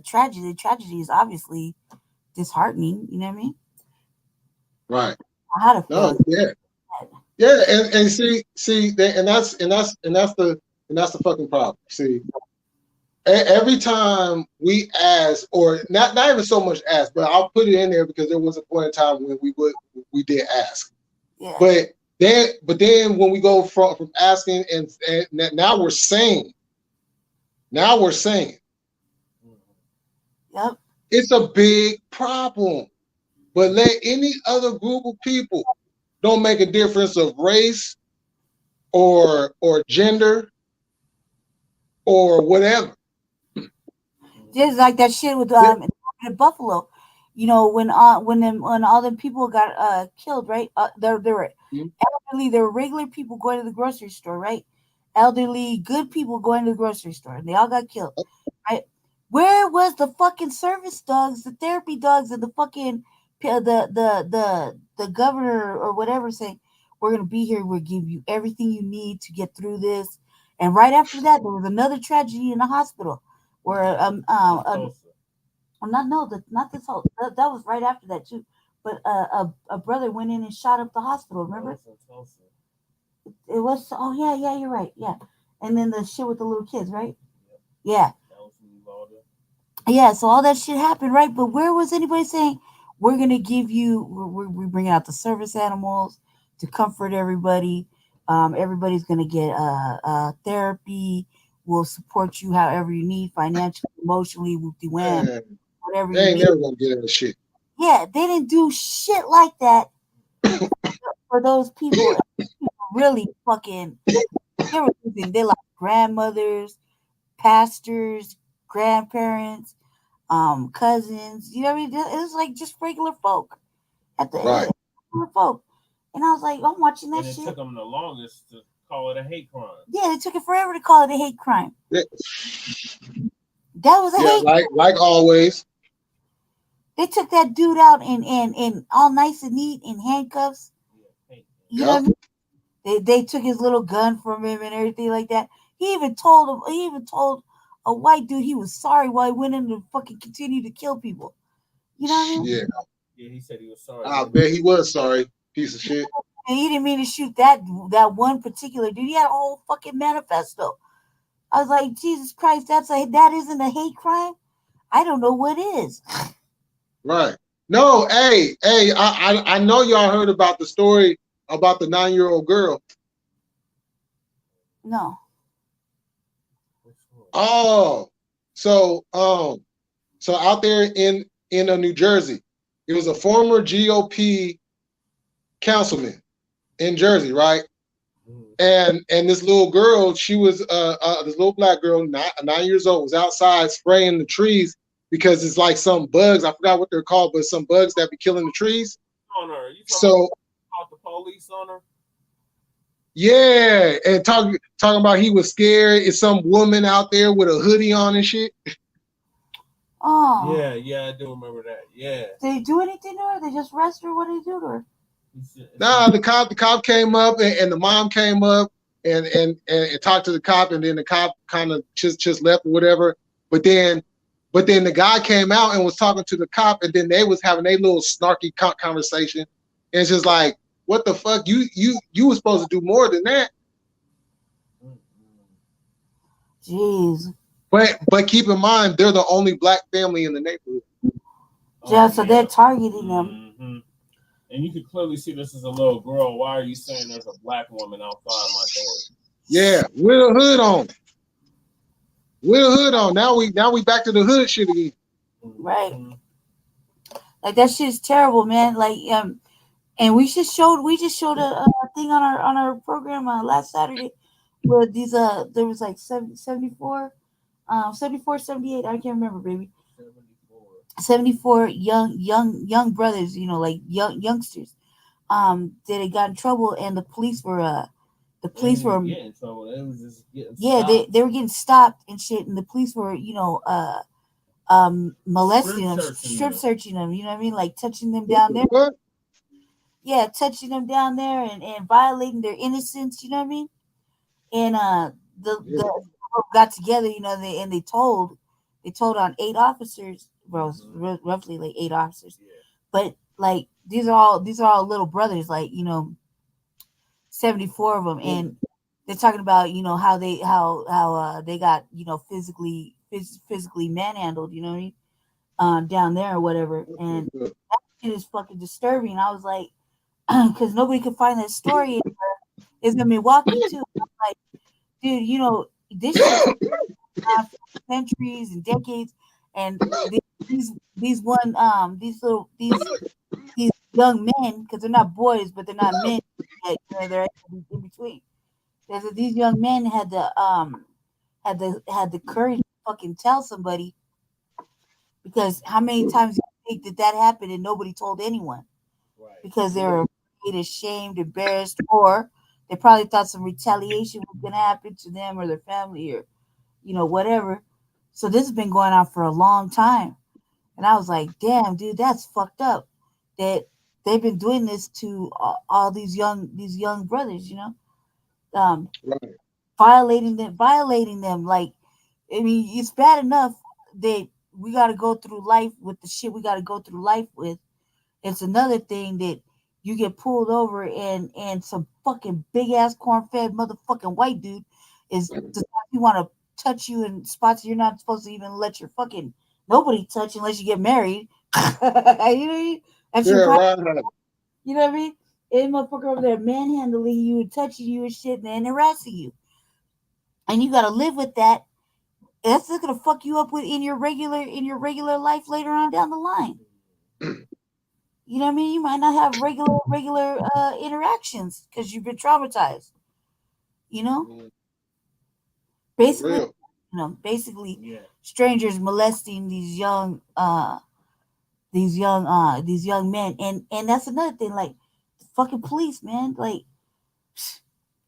tragedy. The tragedy is obviously disheartening. You know what I mean? Right. I had a feeling. No. Yeah. Yeah. And see, and that's the fucking problem. See, every time we ask, or not even so much ask, but I'll put it in there because there was a point in time when we did ask. Yeah. But then when we go from asking and now we're saying. Yep. It's a big problem. But let any other group of people, don't make a difference of race or gender or whatever. Just like that shit with Buffalo. You know, when all the people got killed, right? There were elderly, there were regular people going to the grocery store, right? Elderly, good people going to the grocery store, and they all got killed, right? Where was the fucking service dogs, the therapy dogs, and the fucking the governor or whatever saying, we're gonna be here, we'll give you everything you need to get through this. And right after that, there was another tragedy in the hospital where not this whole that was right after that too. But a brother went in and shot up the hospital. Remember? It was yeah, you're right, yeah. And then the shit with the little kids, right? Yeah. Yeah, so all that shit happened, right? But where was anybody saying we're gonna give you? We're bringing out the service animals to comfort everybody. Everybody's gonna get therapy. We'll support you however you need, financially, emotionally, whatever They you ain't need. never gonna get that shit. Yeah, they didn't do shit like that for those people. Really fucking, they're like grandmothers, pastors, grandparents, cousins. You know what I mean? It was like just regular folk at the Right. regular folk. And I was like, I'm watching that And it shit. took them the longest to call it a hate crime. Yeah, it took it forever to call it a hate crime. Yeah. That was a hate crime. Like always. They took that dude out in all nice and neat in handcuffs. You know what I mean? They took his little gun from him and everything like that. He even told a white dude he was sorry while he went in to fucking continue to kill people. You know what I mean? Yeah. Yeah, he said he was sorry. I bet he was sorry. Piece of shit. And he didn't mean to shoot that one particular dude. He had a whole fucking manifesto. I was like, Jesus Christ, that isn't a hate crime? I don't know what is. Right. No, hey, I know y'all heard about the story about the 9-year-old girl. No. Oh, So out there in New Jersey, it was a former GOP councilman in Jersey, right? And this little girl, she was this little black girl, 9 years old, was outside spraying the trees because it's like some bugs. I forgot what they're called, but some bugs that be killing the trees. On her. You So about the police on her? yeah, and talking about he was scared. It's some woman out there with a hoodie on and shit. Oh. Yeah, I do remember that. Yeah. Did they do anything to her? They just arrested her? What did they do to her? Nah, the cop came up and the mom came up and talked to the cop, and then the cop kind of just left or whatever. But then the guy came out and was talking to the cop, and then they was having a little snarky conversation. And it's just like, what the fuck? You were supposed to do more than that. Jeez. But keep in mind, they're the only black family in the neighborhood. Yeah, so they're targeting them. Mm-hmm. And you can clearly see this is a little girl. Why are you saying there's a black woman outside my door? Yeah, with a hood on. With a hood on. Now we back to the hood shit again. Right. Like that shit is terrible, man. Like and we just showed a thing on our program last Saturday where these there was like 74, 78, I can't remember, baby. 74 young brothers, you know, like youngsters, that had got in trouble, and the police were getting in trouble. They was just getting stopped. They were getting stopped and shit, and the police were, you know, molesting them, strip searching them, you know what I mean, like touching them down there. What? Yeah, touching them down there and violating their innocence, you know what I mean? And the got together, you know, they told on 8 officers, bro, roughly like 8 officers. But like these are all little brothers, like, you know, 74 of them, and they're talking about, you know, how they got, you know, physically manhandled, you know what I mean, down there or whatever. And that shit is fucking disturbing. I was like, because nobody could find that story anywhere. It's in Milwaukee too. I'm like, dude, you know, this shit for centuries and decades, and these young men, because they're not boys, but they're not men, yet, you know, they're in between. These young men had the courage to fucking tell somebody, because how many times do you think that happened and nobody told anyone? Right. Because they were ashamed, embarrassed, or they probably thought some retaliation was going to happen to them or their family, or, you know, whatever. So this has been going on for a long time. And I was like, damn, dude, that's fucked up that they've been doing this to all these young brothers, you know, right. violating them. Like, I mean, it's bad enough that we got to go through life with the shit we got to go through life with. It's another thing that you get pulled over and some fucking big ass corn-fed motherfucking white dude is you want to touch you in spots you're not supposed to even let your fucking nobody touch unless you get married. You know what I mean? Right. You know what I mean? And motherfucker over there manhandling you and touching you and shit and harassing you. And you gotta live with that. That's just gonna fuck you up in your regular life later on down the line. You know what I mean? You might not have regular interactions because you've been traumatized. You know? Basically, strangers molesting these young men, and that's another thing. Like, the fucking police, man. Like,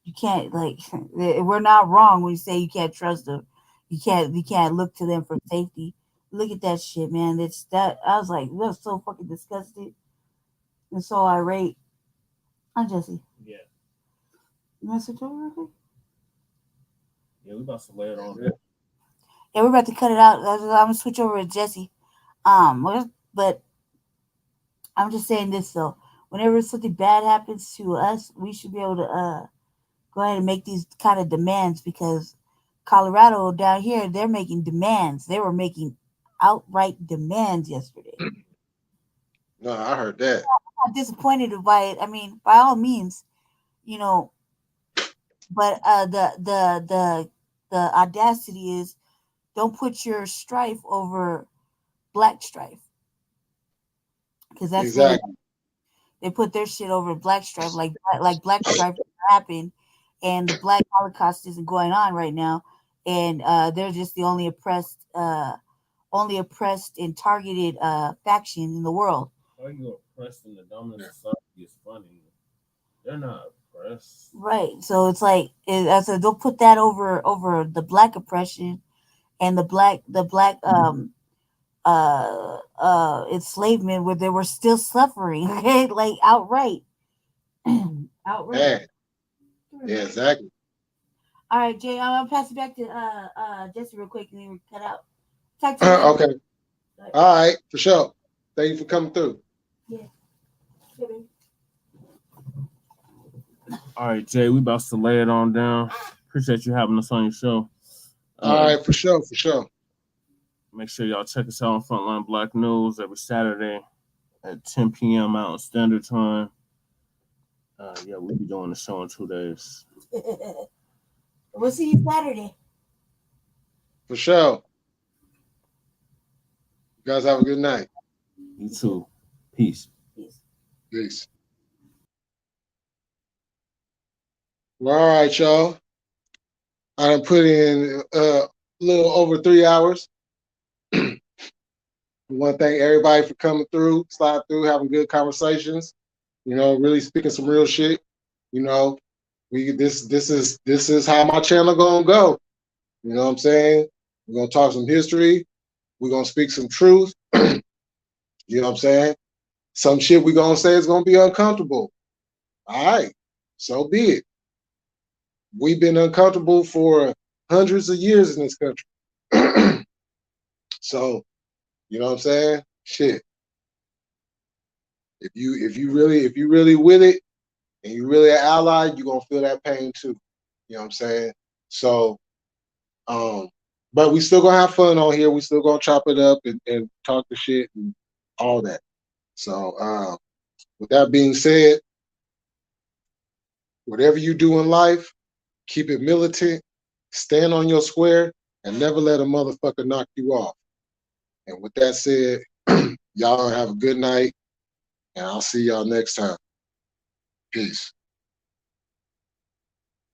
you can't, like, we're not wrong when you say you can't trust them. You can't look to them for safety. Look at that shit, man. I was like, that's so fucking disgusting and so irate. Hi, Jesse. Yeah. You want to switch over real quick? Yeah, we about to lay it on there. Yeah, we're about to cut it out. I'm gonna switch over to Jesse. But I'm just saying this though. Whenever something bad happens to us, we should be able to go ahead and make these kind of demands, because Colorado down here, they're making demands. They were making outright demands yesterday. No, I heard that. I'm not disappointed by it. I mean, by all means, you know. But the audacity is don't put your strife over black strife, because that's Exactly. really, they put their shit over black strife, like black strife happened, and the black Holocaust isn't going on right now, and they're just the only oppressed and targeted faction in the world. How are you oppressed in the dominant society is funny. They're not oppressed. Right. So it's like I said, they'll put that over the black oppression and the black enslavement, where they were still suffering. Okay, like outright. Outright. Yeah. Yeah, exactly. All right, Jay, I'm gonna pass it back to Jesse real quick, and then we cut out. Talk to you later. Okay. All right, for sure. Thank you for coming through. Yeah. Okay, baby. All right, Jay, we about to lay it on down. Appreciate you having us on your show. All right, for sure, for sure. Make sure y'all check us out on Frontline Black News every Saturday at 10 p.m. Mountain Standard Time. Yeah, we'll be doing the show in 2 days. We'll see you Saturday. For sure. You guys have a good night. You too. Peace. Peace. Well, all right, y'all. I done put in a little over 3 hours. I want to thank everybody for coming through, slide through, having good conversations. You know, really speaking some real shit. You know, this is how my channel gonna go. You know what I'm saying? We're gonna talk some history. We're gonna speak some truth. You know what I'm saying? Some shit we gonna say is gonna be uncomfortable. All right, so be it. We've been uncomfortable for hundreds of years in this country. So, you know what I'm saying? Shit. If you really with it and you really an ally, you're gonna feel that pain too. You know what I'm saying? So but we still gonna have fun on here. We still gonna chop it up and talk the shit and all that. So with that being said, whatever you do in life, keep it militant, stand on your square, and never let a motherfucker knock you off. And with that said, y'all have a good night, and I'll see y'all next time. Peace.